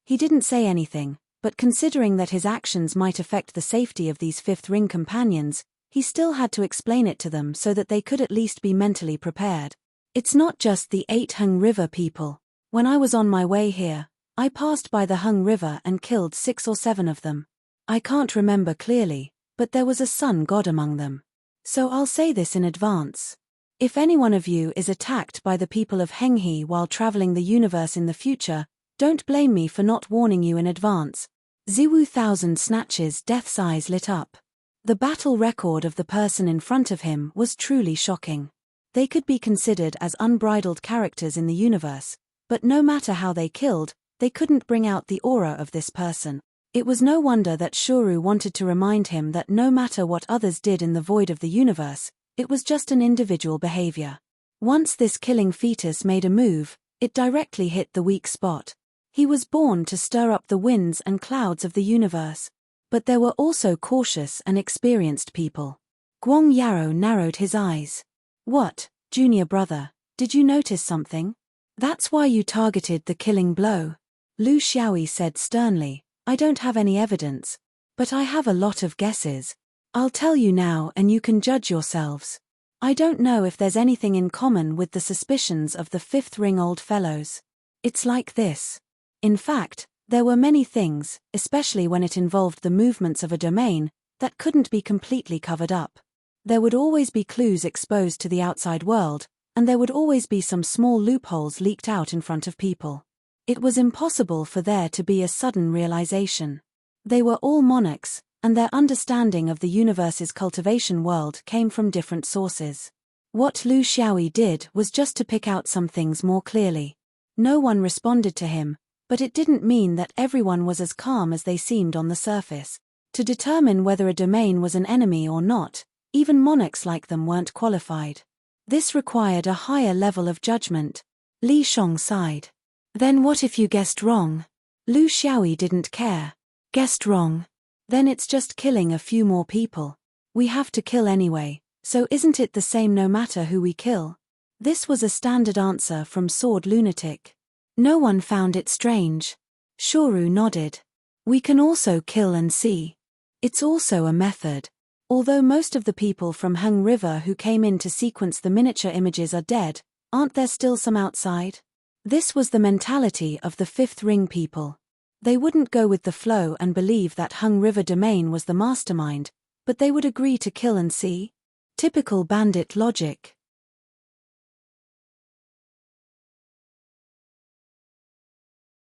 He didn't say anything, but considering that his actions might affect the safety of these fifth ring companions, he still had to explain it to them so that they could at least be mentally prepared. It's not just the 8 Hung River people. When I was on my way here, I passed by the Hung River and killed 6 or 7 of them. I can't remember clearly, but there was a sun god among them. So I'll say this in advance. If any one of you is attacked by the people of Henghe while traveling the universe in the future, don't blame me for not warning you in advance. Ziwu Thousand Snatches' death's eyes lit up. The battle record of the person in front of him was truly shocking. They could be considered as unbridled characters in the universe, but no matter how they killed, they couldn't bring out the aura of this person. It was no wonder that Shuru wanted to remind him that no matter what others did in the void of the universe, it was just an individual behavior. Once this killing fetus made a move, it directly hit the weak spot. He was born to stir up the winds and clouds of the universe. But there were also cautious and experienced people. Guang Yarrow narrowed his eyes. What, junior brother, did you notice something? That's why you targeted the killing blow. Lu Xiaoyi said sternly, I don't have any evidence, but I have a lot of guesses. I'll tell you now and you can judge yourselves. I don't know if there's anything in common with the suspicions of the fifth ring old fellows. It's like this. In fact, there were many things, especially when it involved the movements of a domain, that couldn't be completely covered up. There would always be clues exposed to the outside world, and there would always be some small loopholes leaked out in front of people. It was impossible for there to be a sudden realization. They were all monarchs, and their understanding of the universe's cultivation world came from different sources. What Lu Xiaoyi did was just to pick out some things more clearly. No one responded to him, but it didn't mean that everyone was as calm as they seemed on the surface. To determine whether a domain was an enemy or not, even monarchs like them weren't qualified. This required a higher level of judgment. Li Shong sighed. Then what if you guessed wrong? Lu Xiaoyi didn't care. Guessed wrong? Then it's just killing a few more people. We have to kill anyway, so isn't it the same no matter who we kill? This was a standard answer from Sword Lunatic. No one found it strange. Shuru nodded. We can also kill and see. It's also a method. Although most of the people from Hung River who came in to sequence the miniature images are dead, aren't there still some outside? This was the mentality of the fifth ring people. They wouldn't go with the flow and believe that Hung River domain was the mastermind, but they would agree to kill and see. Typical bandit logic.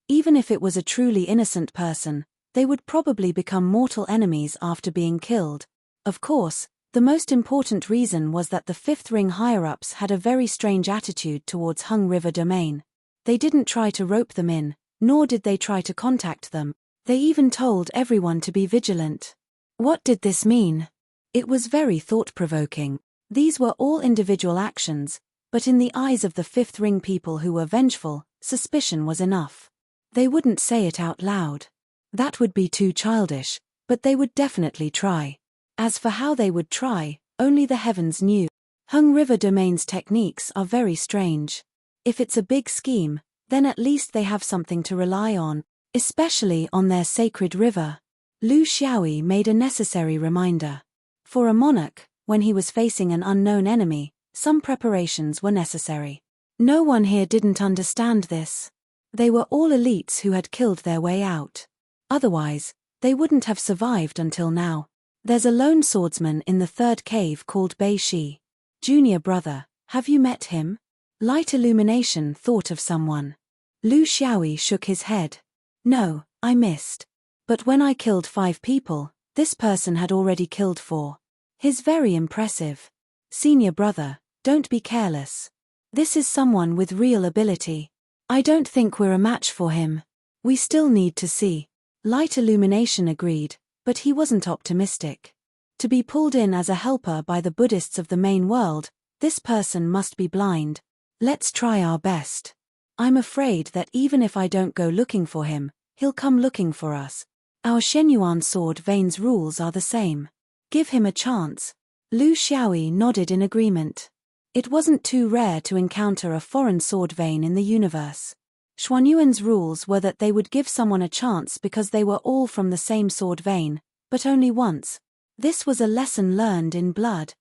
Even if it was a truly innocent person, they would probably become mortal enemies after being killed. Of course, the most important reason was that the fifth ring higher-ups had a very strange attitude towards Hung River domain. They didn't try to rope them in, nor did they try to contact them. They even told everyone to be vigilant. What did this mean? It was very thought-provoking. These were all individual actions, but in the eyes of the fifth ring people who were vengeful, suspicion was enough. They wouldn't say it out loud. That would be too childish, but they would definitely try. As for how they would try, only the heavens knew. Hung River domain's techniques are very strange. If it's a big scheme, then at least they have something to rely on, especially on their sacred river. Lu Xiaoyi made a necessary reminder. For a monarch, when he was facing an unknown enemy, some preparations were necessary. No one here didn't understand this. They were all elites who had killed their way out. Otherwise, they wouldn't have survived until now. There's a lone swordsman in the third cave called Bei Shi. Junior brother, have you met him? Light Illumination thought of someone. Lu Xiaoyi shook his head. No, I missed. But when I killed 5 people, this person had already killed 4. He's very impressive. Senior brother, don't be careless. This is someone with real ability. I don't think we're a match for him. We still need to see. Light Illumination agreed, but he wasn't optimistic. To be pulled in as a helper by the Buddhists of the main world, this person must be blind. Let's try our best. I'm afraid that even if I don't go looking for him, he'll come looking for us. Our Shenyuan sword veins rules are the same. Give him a chance. Lu Xiaoyi nodded in agreement. It wasn't too rare to encounter a foreign sword vein in the universe. Xuanyuan's rules were that they would give someone a chance because they were all from the same sword vein, but only once. This was a lesson learned in blood.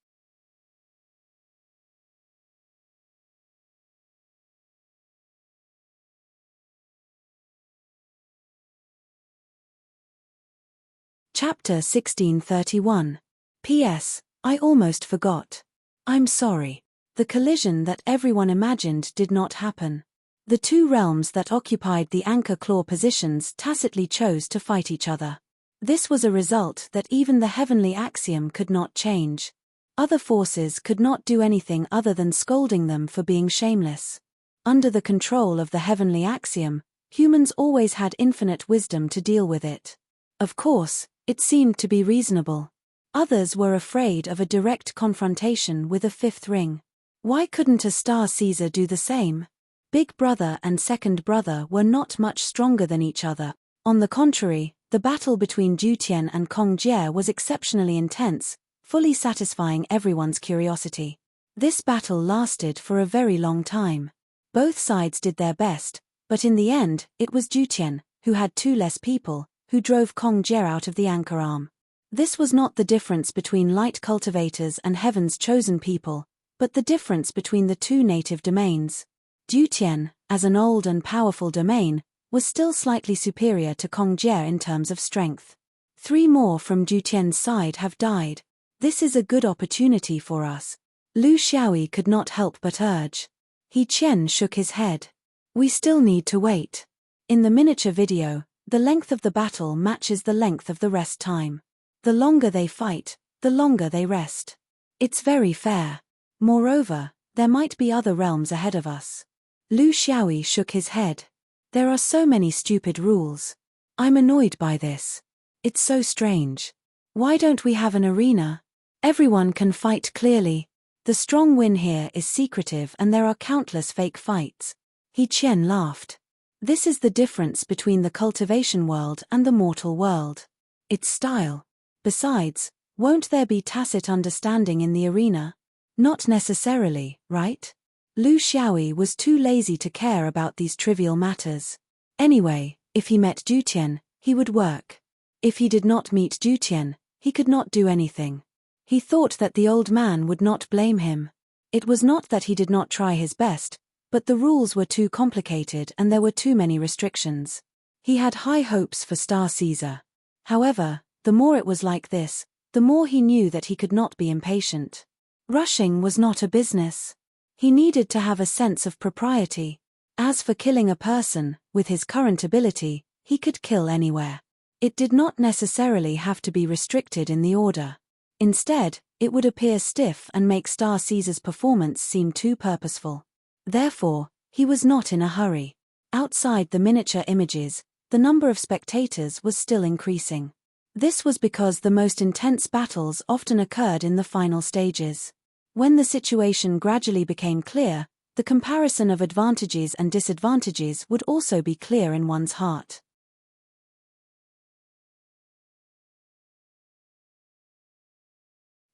Chapter 1631. P.S. I almost forgot. I'm sorry. The collision that everyone imagined did not happen. The two realms that occupied the anchor claw positions tacitly chose to fight each other. This was a result that even the heavenly axiom could not change. Other forces could not do anything other than scolding them for being shameless. Under the control of the heavenly axiom, humans always had infinite wisdom to deal with it. Of course, it seemed to be reasonable. Others were afraid of a direct confrontation with a fifth ring. Why couldn't a Star Caesar do the same? Big Brother and Second Brother were not much stronger than each other. On the contrary, the battle between Jutian and Kong Jie was exceptionally intense, fully satisfying everyone's curiosity. This battle lasted for a very long time. Both sides did their best, but in the end, it was Jutian, who had two less people, who drove Kong Jie out of the anchor arm. This was not the difference between light cultivators and heaven's chosen people, but the difference between the two native domains. Jutian, as an old and powerful domain, was still slightly superior to Kong Jie in terms of strength. 3 more from Jutian's side have died. This is a good opportunity for us. Lu Xiaoyi could not help but urge. He Qian shook his head. We still need to wait. In the miniature video, the length of the battle matches the length of the rest time. The longer they fight, the longer they rest. It's very fair. Moreover, there might be other realms ahead of us. Lu Xiaoyi shook his head. There are so many stupid rules. I'm annoyed by this. It's so strange. Why don't we have an arena? Everyone can fight clearly. The strong win here is secretive and there are countless fake fights. He Qian laughed. This is the difference between the cultivation world and the mortal world. It's style. Besides, won't there be tacit understanding in the arena? Not necessarily, right? Lu Xiaoyi was too lazy to care about these trivial matters. Anyway, if he met Jutian, he would work. If he did not meet Jutian, he could not do anything. He thought that the old man would not blame him. It was not that he did not try his best, but the rules were too complicated and there were too many restrictions. He had high hopes for Star Caesar. However, the more it was like this, the more he knew that he could not be impatient. Rushing was not a business. He needed to have a sense of propriety. As for killing a person, with his current ability, he could kill anywhere. It did not necessarily have to be restricted in the order. Instead, it would appear stiff and make Star Caesar's performance seem too purposeful. Therefore, he was not in a hurry. Outside the miniature images, the number of spectators was still increasing. This was because the most intense battles often occurred in the final stages. When the situation gradually became clear, the comparison of advantages and disadvantages would also be clear in one's heart.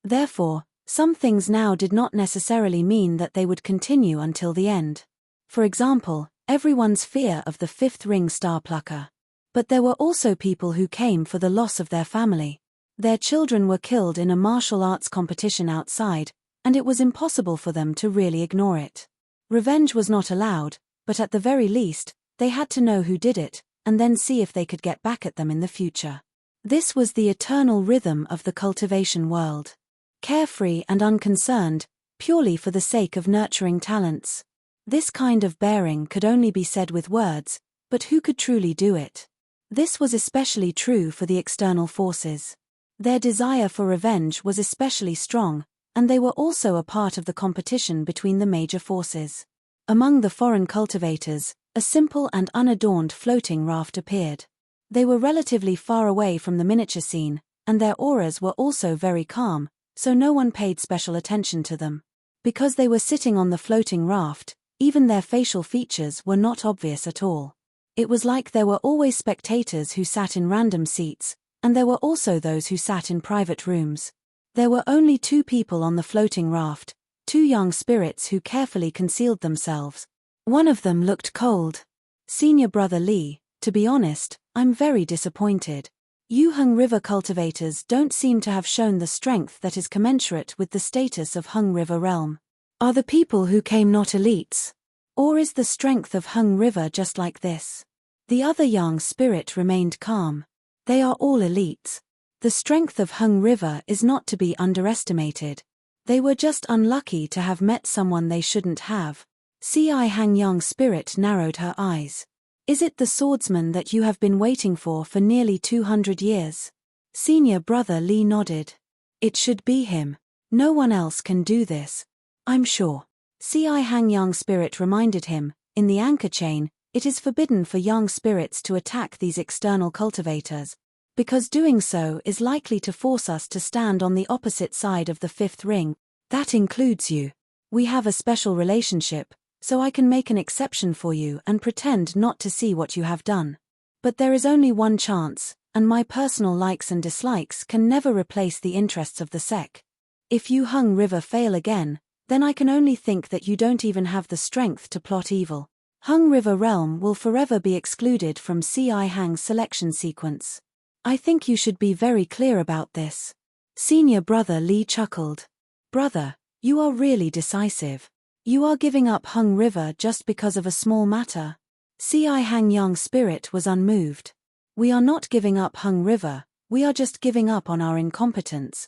Therefore, some things now did not necessarily mean that they would continue until the end. For example, everyone's fear of the fifth ring star plucker. But there were also people who came for the loss of their family. Their children were killed in a martial arts competition outside, and it was impossible for them to really ignore it. Revenge was not allowed, but at the very least, they had to know who did it, and then see if they could get back at them in the future. This was the eternal rhythm of the cultivation world. Carefree and unconcerned, purely for the sake of nurturing talents. This kind of bearing could only be said with words, but who could truly do it? This was especially true for the external forces. Their desire for revenge was especially strong, and they were also a part of the competition between the major forces. Among the foreign cultivators, a simple and unadorned floating raft appeared. They were relatively far away from the miniature scene, and their auras were also very calm, so no one paid special attention to them. Because they were sitting on the floating raft, even their facial features were not obvious at all. It was like there were always spectators who sat in random seats, and there were also those who sat in private rooms. There were only 2 people on the floating raft, 2 young spirits who carefully concealed themselves. One of them looked cold. Senior Brother Lee, to be honest, I'm very disappointed. You Hung River cultivators don't seem to have shown the strength that is commensurate with the status of Hung River realm. Are the people who came not elites? Or is the strength of Hung River just like this? The other young spirit remained calm. They are all elites. The strength of Hung River is not to be underestimated. They were just unlucky to have met someone they shouldn't have. Si Hang young spirit narrowed her eyes. Is it the swordsman that you have been waiting for nearly 200 years? Senior Brother Lee nodded. It should be him. No one else can do this. I'm sure. Si Hang young spirit reminded him, in the anchor chain, it is forbidden for young spirits to attack these external cultivators, because doing so is likely to force us to stand on the opposite side of the 5th ring. That includes you. We have a special relationship, so I can make an exception for you and pretend not to see what you have done. But there is only one chance, and my personal likes and dislikes can never replace the interests of the sec. If you Hung River fail again, then I can only think that you don't even have the strength to plot evil. Hung River realm will forever be excluded from Si Hang's selection sequence. I think you should be very clear about this. Senior Brother Lee chuckled. Brother, you are really decisive. You are giving up Hung River just because of a small matter. Si Hang young spirit was unmoved. We are not giving up Hung River, we are just giving up on our incompetence.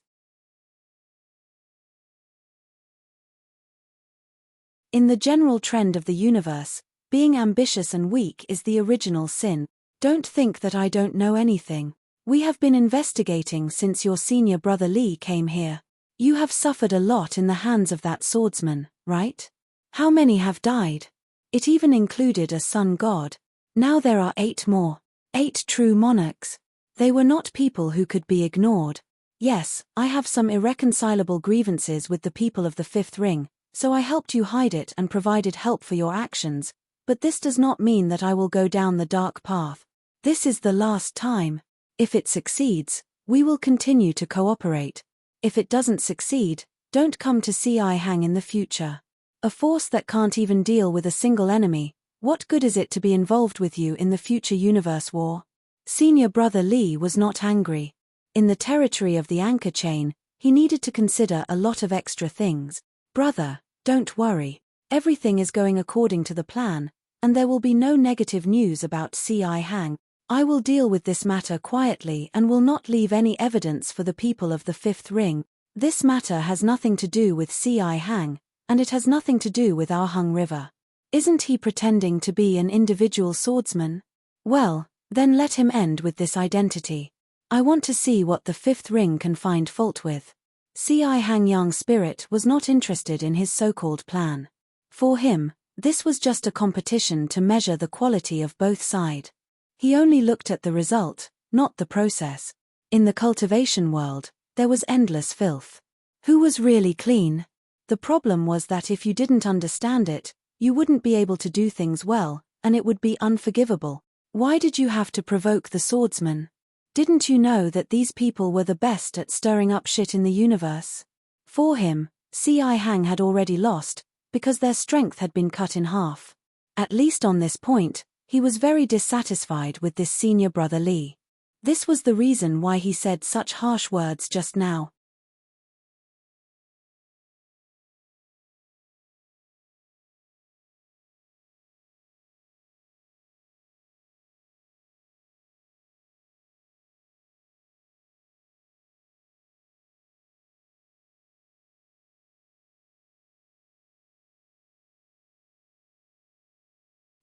In the general trend of the universe, being ambitious and weak is the original sin. Don't think that I don't know anything. We have been investigating since your senior brother Lee came here. You have suffered a lot in the hands of that swordsman, right? How many have died? It even included a sun god. Now there are 8 more. 8 true monarchs. They were not people who could be ignored. Yes, I have some irreconcilable grievances with the people of the 5th ring, so I helped you hide it and provided help for your actions, but this does not mean that I will go down the dark path. This is the last time. If it succeeds, we will continue to cooperate. If it doesn't succeed, don't come to Si Hang in the future. A force that can't even deal with a single enemy, what good is it to be involved with you in the future universe war? Senior Brother Lee was not angry. In the territory of the anchor chain, he needed to consider a lot of extra things. Brother, don't worry. Everything is going according to the plan, and there will be no negative news about Si Hang. I will deal with this matter quietly and will not leave any evidence for the people of the 5th ring. This matter has nothing to do with Si Hang, and it has nothing to do with our Hung River. Isn't he pretending to be an individual swordsman? Well, then let him end with this identity. I want to see what the 5th ring can find fault with. Si Hang young spirit was not interested in his so-called plan. For him, this was just a competition to measure the quality of both sides. He only looked at the result, not the process. In the cultivation world, there was endless filth. Who was really clean? The problem was that if you didn't understand it, you wouldn't be able to do things well, and it would be unforgivable. Why did you have to provoke the swordsman? Didn't you know that these people were the best at stirring up shit in the universe? For him, Si Hang had already lost, because their strength had been cut in half. At least on this point, he was very dissatisfied with this senior brother Lee. This was the reason why he said such harsh words just now.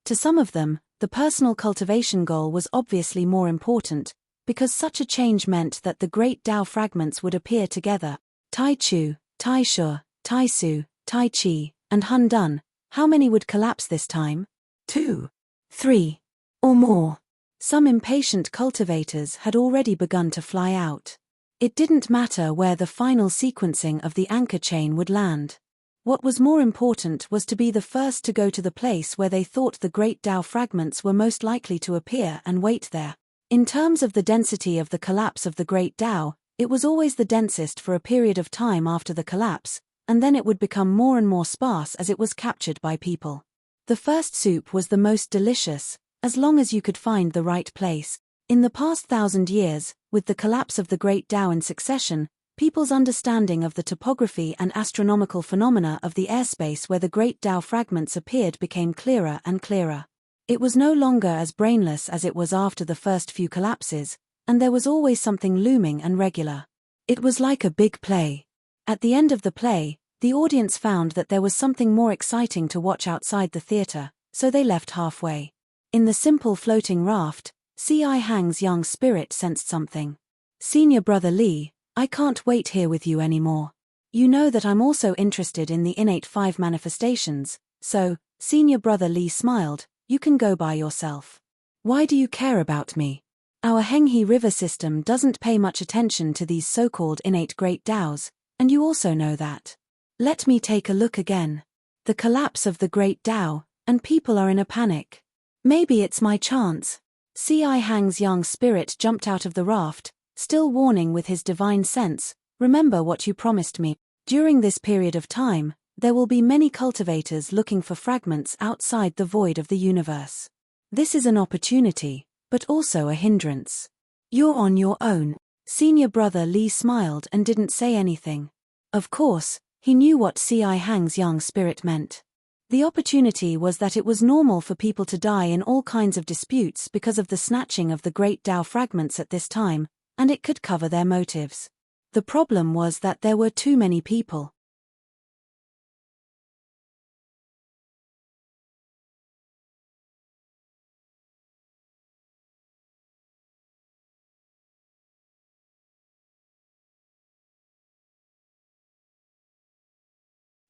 To some of them, the personal cultivation goal was obviously more important, because such a change meant that the great Tao fragments would appear together. Tai Chu, Tai Shu, Tai Su, Tai Chi, and Hun Dun, How many would collapse this time? 2, 3, or more. Some impatient cultivators had already begun to fly out. It didn't matter where the final sequencing of the anchor chain would land. What was more important was to be the first to go to the place where they thought the great Tao fragments were most likely to appear and wait there. In terms of the density of the collapse of the great Tao, it was always the densest for a period of time after the collapse, and then it would become more and more sparse as it was captured by people. The first soup was the most delicious, as long as you could find the right place. In the past 1,000 years, with the collapse of the great Tao in succession, people's understanding of the topography and astronomical phenomena of the airspace where the great Tao fragments appeared became clearer and clearer. It was no longer as brainless as it was after the first few collapses, and there was always something looming and regular. It was like a big play. At the end of the play, the audience found that there was something more exciting to watch outside the theater, so they left halfway. In the simple floating raft, C.I. Hang's young spirit sensed something. Senior Brother Lee, I can't wait here with you anymore. You know that I'm also interested in the innate 5 manifestations, so, Senior Brother Lee smiled, you can go by yourself. Why do you care about me? Our Henghe river system doesn't pay much attention to these so-called innate great Taos, and you also know that. Let me take a look again. The collapse of the great Tao, and people are in a panic. Maybe it's my chance. C.I. Hang's young spirit jumped out of the raft, still warning with his divine sense, remember what you promised me. During this period of time, there will be many cultivators looking for fragments outside the void of the universe. This is an opportunity, but also a hindrance. You're on your own. Senior Brother Lee smiled and didn't say anything. Of course, he knew what C.I. Hang's young spirit meant. The opportunity was that it was normal for people to die in all kinds of disputes because of the snatching of the great Tao fragments at this time, and it could cover their motives. The problem was that there were too many people.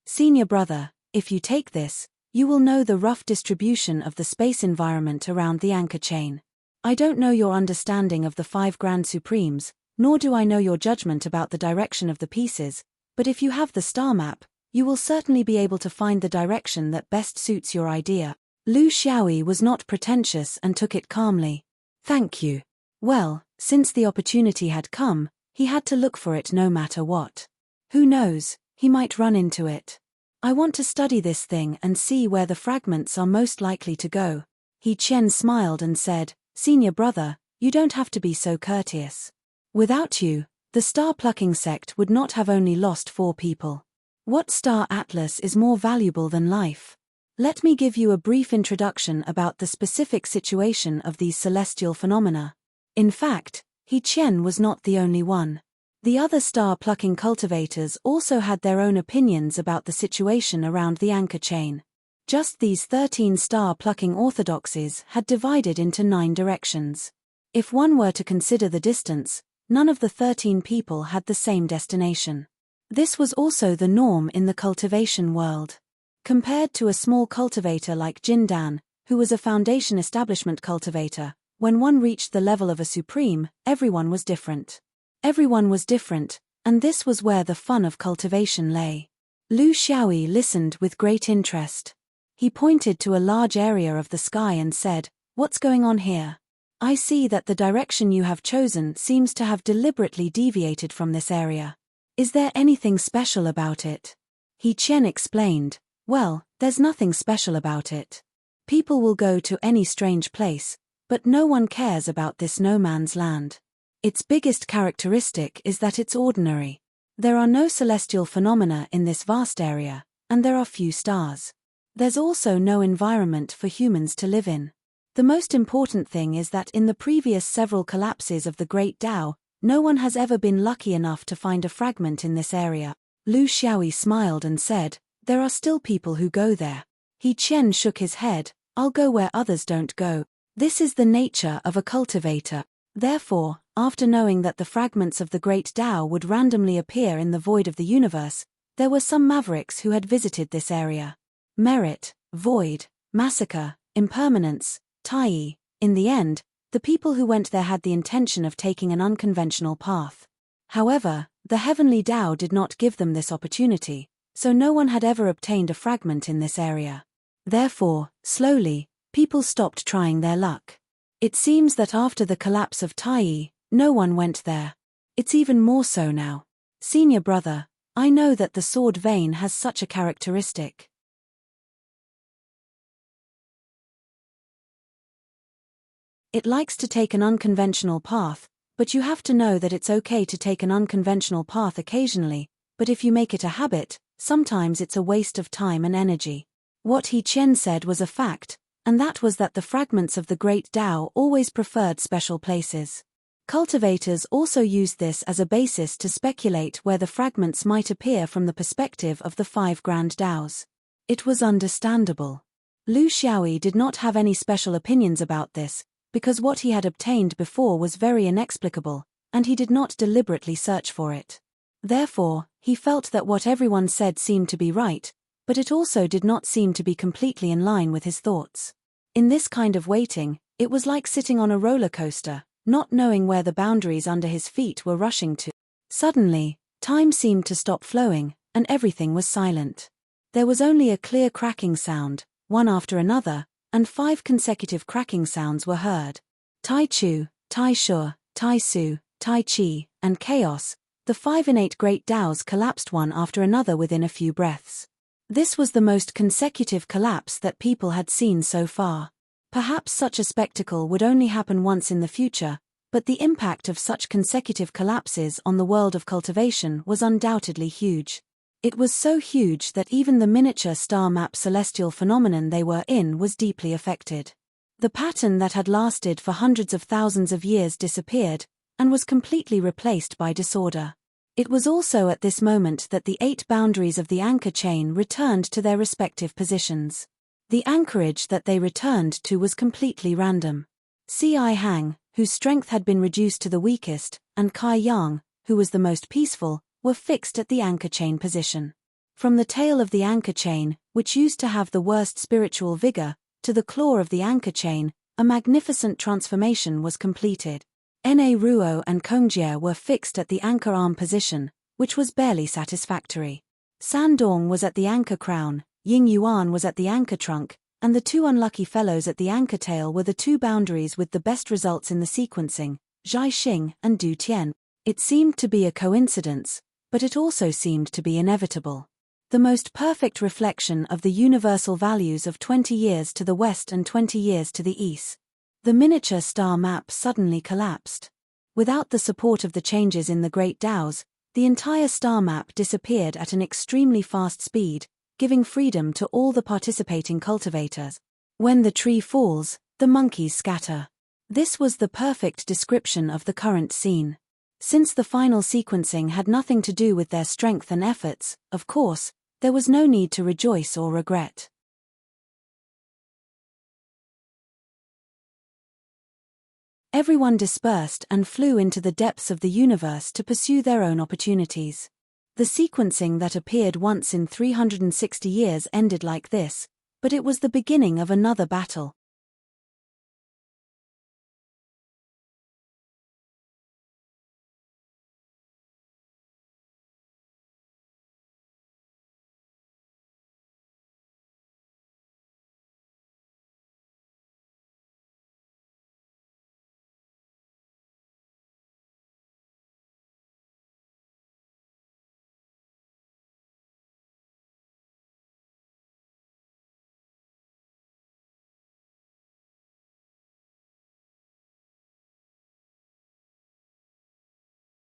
Senior brother, if you take this, you will know the rough distribution of the space environment around the anchor chain. I don't know your understanding of the 5 Grand Supremes, nor do I know your judgment about the direction of the pieces, but if you have the star map, you will certainly be able to find the direction that best suits your idea. Lu Xiaoyi was not pretentious and took it calmly. Thank you. Well, since the opportunity had come, he had to look for it no matter what. Who knows, he might run into it. I want to study this thing and see where the fragments are most likely to go. He Chen smiled and said, Senior brother, you don't have to be so courteous. Without you, the star-plucking sect would not have only lost 4 people. What star atlas is more valuable than life? Let me give you a brief introduction about the specific situation of these celestial phenomena. In fact, He Chen was not the only one. The other star-plucking cultivators also had their own opinions about the situation around the anchor chain. Just these 13 star-plucking orthodoxies had divided into 9 directions. If one were to consider the distance, none of the 13 people had the same destination. This was also the norm in the cultivation world. Compared to a small cultivator like Jindan, who was a foundation establishment cultivator, when one reached the level of a supreme, everyone was different. Everyone was different, and this was where the fun of cultivation lay. Lu Xiaoyi listened with great interest. He pointed to a large area of the sky and said, "What's going on here? I see that the direction you have chosen seems to have deliberately deviated from this area. Is there anything special about it?" He Chen explained, "Well, there's nothing special about it. People will go to any strange place, but no one cares about this no man's land. Its biggest characteristic is that it's ordinary. There are no celestial phenomena in this vast area, and there are few stars. There's also no environment for humans to live in. The most important thing is that in the previous several collapses of the Great Tao, no one has ever been lucky enough to find a fragment in this area." Lu Xiaoyi smiled and said, "There are still people who go there." He Chen shook his head, "I'll go where others don't go. This is the nature of a cultivator." Therefore, after knowing that the fragments of the Great Tao would randomly appear in the void of the universe, there were some mavericks who had visited this area. merit, void, massacre, impermanence, tai. In the end, the people who went there had the intention of taking an unconventional path. However, the heavenly Tao did not give them this opportunity, so no one had ever obtained a fragment in this area. Therefore, slowly, people stopped trying their luck. It seems that after the collapse of Tai, no one went there. It's even more so now. Senior brother, I know that the sword vein has such a characteristic. It likes to take an unconventional path, but you have to know that it's okay to take an unconventional path occasionally, but if you make it a habit, sometimes it's a waste of time and energy. What He Qian said was a fact, and that was that the fragments of the great Tao always preferred special places. Cultivators also used this as a basis to speculate where the fragments might appear from the perspective of the 5 grand Taos. It was understandable. Lu Xiaoyi did not have any special opinions about this, because what he had obtained before was very inexplicable, and he did not deliberately search for it. Therefore, he felt that what everyone said seemed to be right, but it also did not seem to be completely in line with his thoughts. In this kind of waiting, it was like sitting on a roller coaster, not knowing where the boundaries under his feet were rushing to. Suddenly, time seemed to stop flowing, and everything was silent. There was only a clear cracking sound, one after another, and 5 consecutive cracking sounds were heard. Tai Chu, Tai Shu, Tai Su, Tai Chi, and Chaos, the 5 innate great Taos collapsed one after another within a few breaths. This was the most consecutive collapse that people had seen so far. Perhaps such a spectacle would only happen once in the future, but the impact of such consecutive collapses on the world of cultivation was undoubtedly huge. It was so huge that even the miniature star map celestial phenomenon they were in was deeply affected. The pattern that had lasted for hundreds of thousands of years disappeared, and was completely replaced by disorder. It was also at this moment that the 8 boundaries of the anchor chain returned to their respective positions. The anchorage that they returned to was completely random. Si Hang, whose strength had been reduced to the weakest, and Kai Yang, who was the most peaceful, were fixed at the anchor chain position. From the tail of the anchor chain, which used to have the worst spiritual vigor, to the claw of the anchor chain, a magnificent transformation was completed. Na Ruo and Kongjie were fixed at the anchor arm position, which was barely satisfactory. Sandong was at the anchor crown, Ying Yuan was at the anchor trunk, and the 2 unlucky fellows at the anchor tail were the 2 boundaries with the best results in the sequencing, Zhai Xing and Du Tian. It seemed to be a coincidence, but it also seemed to be inevitable. The most perfect reflection of the universal values of 20 years to the west and 20 years to the east. The miniature star map suddenly collapsed. Without the support of the changes in the great Taos, the entire star map disappeared at an extremely fast speed, giving freedom to all the participating cultivators. When the tree falls, the monkeys scatter. This was the perfect description of the current scene. Since the final sequencing had nothing to do with their strength and efforts, of course, there was no need to rejoice or regret. Everyone dispersed and flew into the depths of the universe to pursue their own opportunities. The sequencing that appeared once in 360 years ended like this, but it was the beginning of another battle,